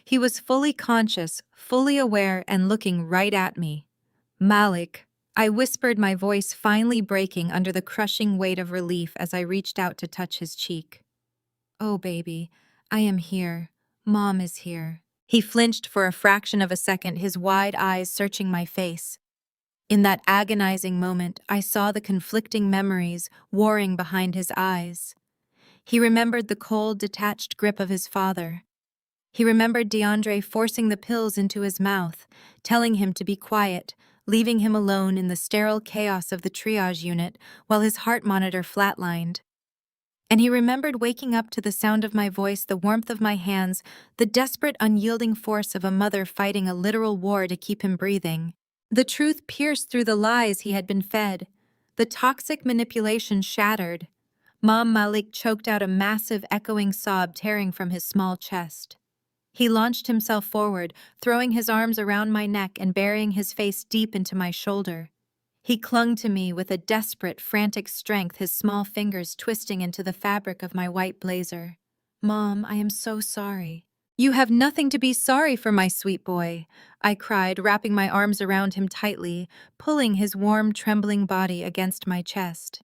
He was fully conscious, fully aware, and looking right at me. "Malik," I whispered, my voice finally breaking under the crushing weight of relief as I reached out to touch his cheek. "Oh, baby, I am here. Mom is here." He flinched for a fraction of a second, his wide eyes searching my face. In that agonizing moment, I saw the conflicting memories warring behind his eyes. He remembered the cold, detached grip of his father. He remembered DeAndre forcing the pills into his mouth, telling him to be quiet, leaving him alone in the sterile chaos of the triage unit while his heart monitor flatlined. And he remembered waking up to the sound of my voice, the warmth of my hands, the desperate, unyielding force of a mother fighting a literal war to keep him breathing. The truth pierced through the lies he had been fed. The toxic manipulation shattered. Malik choked out a massive, echoing sob tearing from his small chest. He launched himself forward, throwing his arms around my neck and burying his face deep into my shoulder. He clung to me with a desperate, frantic strength, his small fingers twisting into the fabric of my white blazer. "Mom, I am so sorry." "You have nothing to be sorry for, my sweet boy," I cried, wrapping my arms around him tightly, pulling his warm, trembling body against my chest.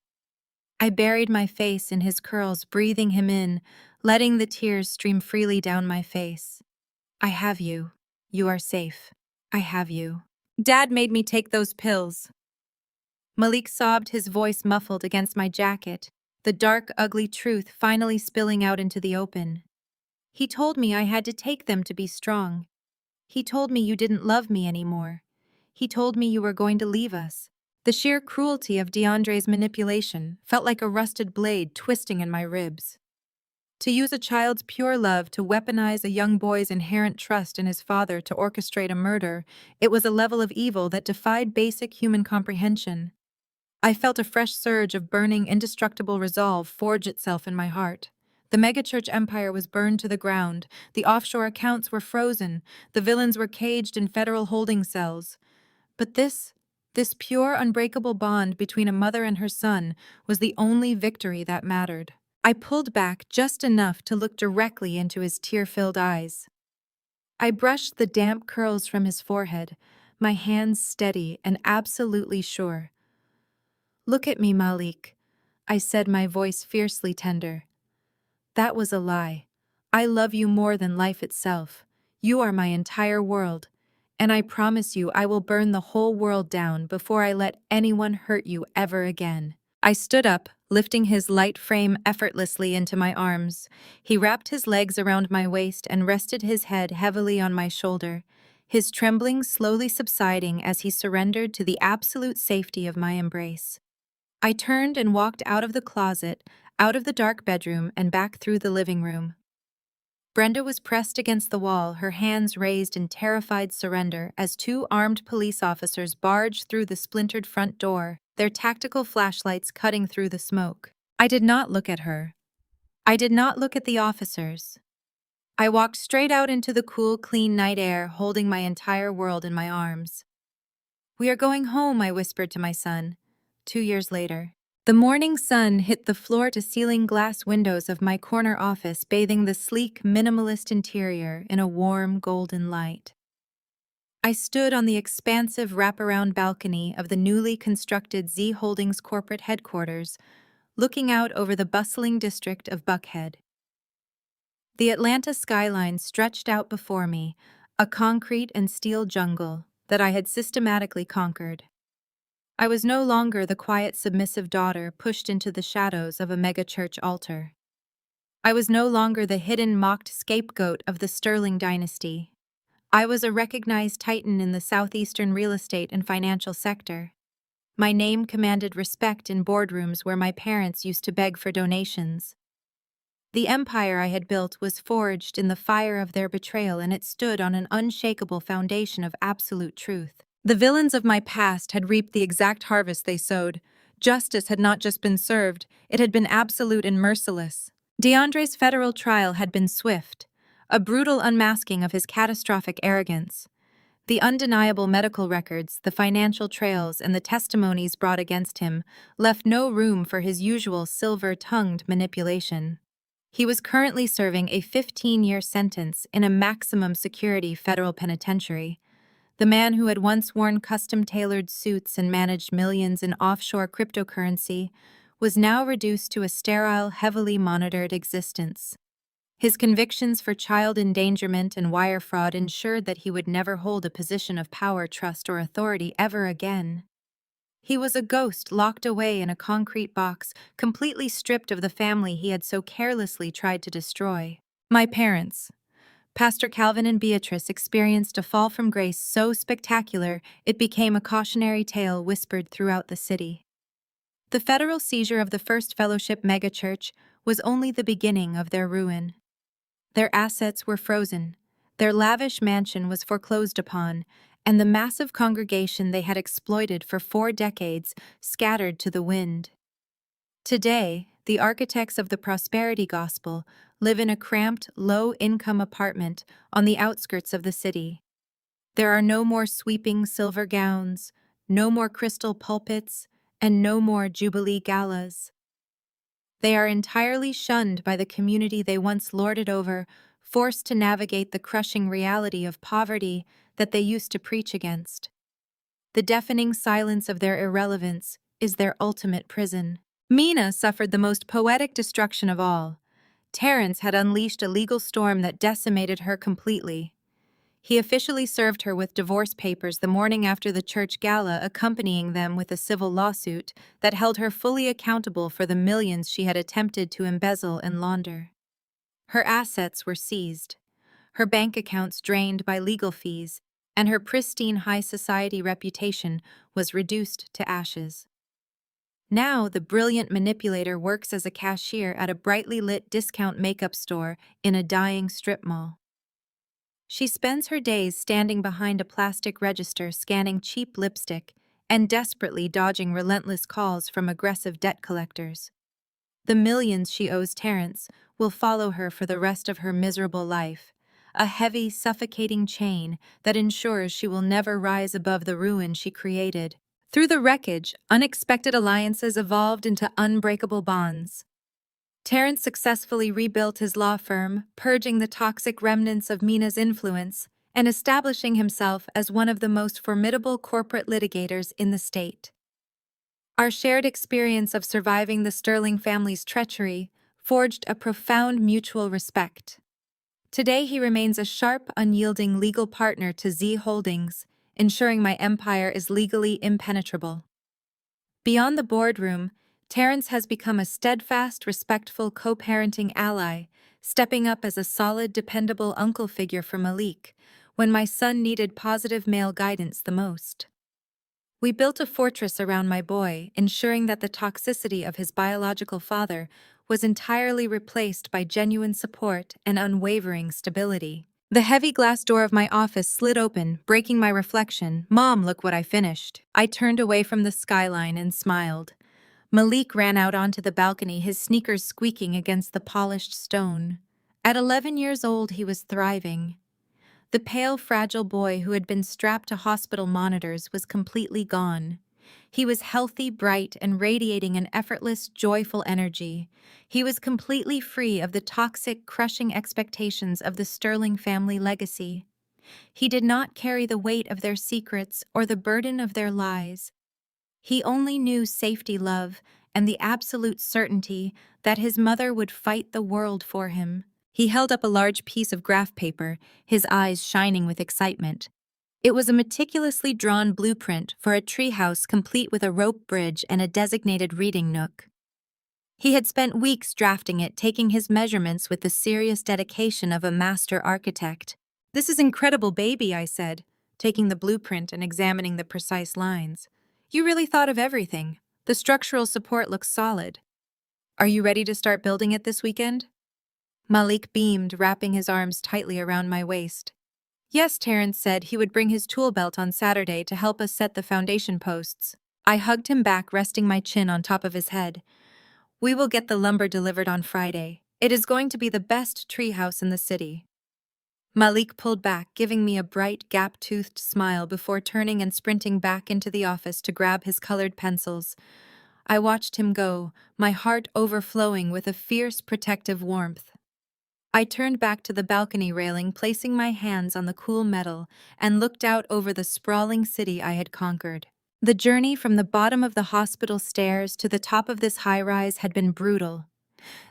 I buried my face in his curls, breathing him in, letting the tears stream freely down my face. "I have you. You are safe. I have you." "Dad made me take those pills." Malik sobbed, his voice muffled against my jacket, the dark, ugly truth finally spilling out into the open. "He told me I had to take them to be strong. He told me you didn't love me anymore. He told me you were going to leave us." The sheer cruelty of DeAndre's manipulation felt like a rusted blade twisting in my ribs. To use a child's pure love to weaponize a young boy's inherent trust in his father to orchestrate a murder, it was a level of evil that defied basic human comprehension. I felt a fresh surge of burning, indestructible resolve forge itself in my heart. The megachurch empire was burned to the ground, the offshore accounts were frozen, the villains were caged in federal holding cells. But this pure, unbreakable bond between a mother and her son was the only victory that mattered. I pulled back just enough to look directly into his tear-filled eyes. I brushed the damp curls from his forehead, my hands steady and absolutely sure. "Look at me, Malik," I said, my voice fiercely tender. "That was a lie. I love you more than life itself. You are my entire world. And I promise you I will burn the whole world down before I let anyone hurt you ever again." I stood up, lifting his light frame effortlessly into my arms. He wrapped his legs around my waist and rested his head heavily on my shoulder, his trembling slowly subsiding as he surrendered to the absolute safety of my embrace. I turned and walked out of the closet, out of the dark bedroom, and back through the living room. Brenda was pressed against the wall, her hands raised in terrified surrender as two armed police officers barged through the splintered front door, their tactical flashlights cutting through the smoke. I did not look at her. I did not look at the officers. I walked straight out into the cool, clean night air, holding my entire world in my arms. "We are going home," I whispered to my son, 2 years later. The morning sun hit the floor-to-ceiling glass windows of my corner office, bathing the sleek, minimalist interior in a warm, golden light. I stood on the expansive wraparound balcony of the newly constructed Z Holdings corporate headquarters, looking out over the bustling district of Buckhead. The Atlanta skyline stretched out before me, a concrete and steel jungle that I had systematically conquered. I was no longer the quiet, submissive daughter pushed into the shadows of a megachurch altar. I was no longer the hidden, mocked scapegoat of the Sterling dynasty. I was a recognized titan in the southeastern real estate and financial sector. My name commanded respect in boardrooms where my parents used to beg for donations. The empire I had built was forged in the fire of their betrayal, and it stood on an unshakable foundation of absolute truth. The villains of my past had reaped the exact harvest they sowed. Justice had not just been served, it had been absolute and merciless. DeAndre's federal trial had been swift, a brutal unmasking of his catastrophic arrogance. The undeniable medical records, the financial trails, and the testimonies brought against him left no room for his usual silver-tongued manipulation. He was currently serving a 15-year sentence in a maximum security federal penitentiary. The man who had once worn custom-tailored suits and managed millions in offshore cryptocurrency was now reduced to a sterile, heavily monitored existence. His convictions for child endangerment and wire fraud ensured that he would never hold a position of power, trust, or authority ever again. He was a ghost locked away in a concrete box, completely stripped of the family he had so carelessly tried to destroy. My parents, Pastor Calvin and Beatrice, experienced a fall from grace so spectacular it became a cautionary tale whispered throughout the city. The federal seizure of the First Fellowship megachurch was only the beginning of their ruin. Their assets were frozen, their lavish mansion was foreclosed upon, and the massive congregation they had exploited for 4 decades scattered to the wind. Today, the architects of the prosperity gospel, live in a cramped, low-income apartment on the outskirts of the city. There are no more sweeping silver gowns, no more crystal pulpits, and no more jubilee galas. They are entirely shunned by the community they once lorded over, forced to navigate the crushing reality of poverty that they used to preach against. The deafening silence of their irrelevance is their ultimate prison. Mina suffered the most poetic destruction of all. Terence had unleashed a legal storm that decimated her completely. He officially served her with divorce papers the morning after the church gala, accompanying them with a civil lawsuit that held her fully accountable for the millions she had attempted to embezzle and launder. Her assets were seized, her bank accounts drained by legal fees, and her pristine high society reputation was reduced to ashes. Now, the brilliant manipulator works as a cashier at a brightly lit discount makeup store in a dying strip mall. She spends her days standing behind a plastic register scanning cheap lipstick and desperately dodging relentless calls from aggressive debt collectors. The millions she owes Terence will follow her for the rest of her miserable life, a heavy, suffocating chain that ensures she will never rise above the ruin she created. Through the wreckage, unexpected alliances evolved into unbreakable bonds. Terence successfully rebuilt his law firm, purging the toxic remnants of Mina's influence and establishing himself as one of the most formidable corporate litigators in the state. Our shared experience of surviving the Sterling family's treachery forged a profound mutual respect. Today he remains a sharp, unyielding legal partner to Z Holdings, ensuring my empire is legally impenetrable. Beyond the boardroom, Terence has become a steadfast, respectful co-parenting ally, stepping up as a solid, dependable uncle figure for Malik when my son needed positive male guidance the most. We built a fortress around my boy, ensuring that the toxicity of his biological father was entirely replaced by genuine support and unwavering stability. The heavy glass door of my office slid open, breaking my reflection. "Mom, look what I finished." I turned away from the skyline and smiled. Malik ran out onto the balcony, his sneakers squeaking against the polished stone. At 11 years old, he was thriving. The pale, fragile boy who had been strapped to hospital monitors was completely gone. He was healthy, bright, and radiating an effortless, joyful energy. He was completely free of the toxic, crushing expectations of the Sterling family legacy. He did not carry the weight of their secrets or the burden of their lies. He only knew safety, love, and the absolute certainty that his mother would fight the world for him. He held up a large piece of graph paper, his eyes shining with excitement. It was a meticulously drawn blueprint for a treehouse complete with a rope bridge and a designated reading nook. He had spent weeks drafting it, taking his measurements with the serious dedication of a master architect. "This is incredible, baby," I said, taking the blueprint and examining the precise lines. "You really thought of everything. The structural support looks solid. Are you ready to start building it this weekend?" Malik beamed, wrapping his arms tightly around my waist. "Yes," Terence said he would bring his tool belt on Saturday to help us set the foundation posts. I hugged him back, resting my chin on top of his head. "We will get the lumber delivered on Friday. It is going to be the best treehouse in the city." Malik pulled back, giving me a bright, gap-toothed smile before turning and sprinting back into the office to grab his colored pencils. I watched him go, my heart overflowing with a fierce, protective warmth. I turned back to the balcony railing, placing my hands on the cool metal, and looked out over the sprawling city I had conquered. The journey from the bottom of the hospital stairs to the top of this high-rise had been brutal.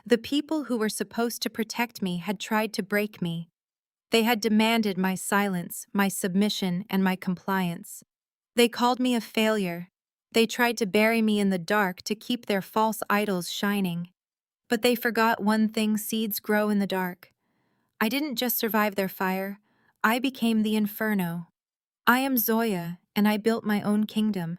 The people who were supposed to protect me had tried to break me. They had demanded my silence, my submission, and my compliance. They called me a failure. They tried to bury me in the dark to keep their false idols shining. But they forgot one thing: seeds grow in the dark. I didn't just survive their fire, I became the inferno. I am Zoya, and I built my own kingdom.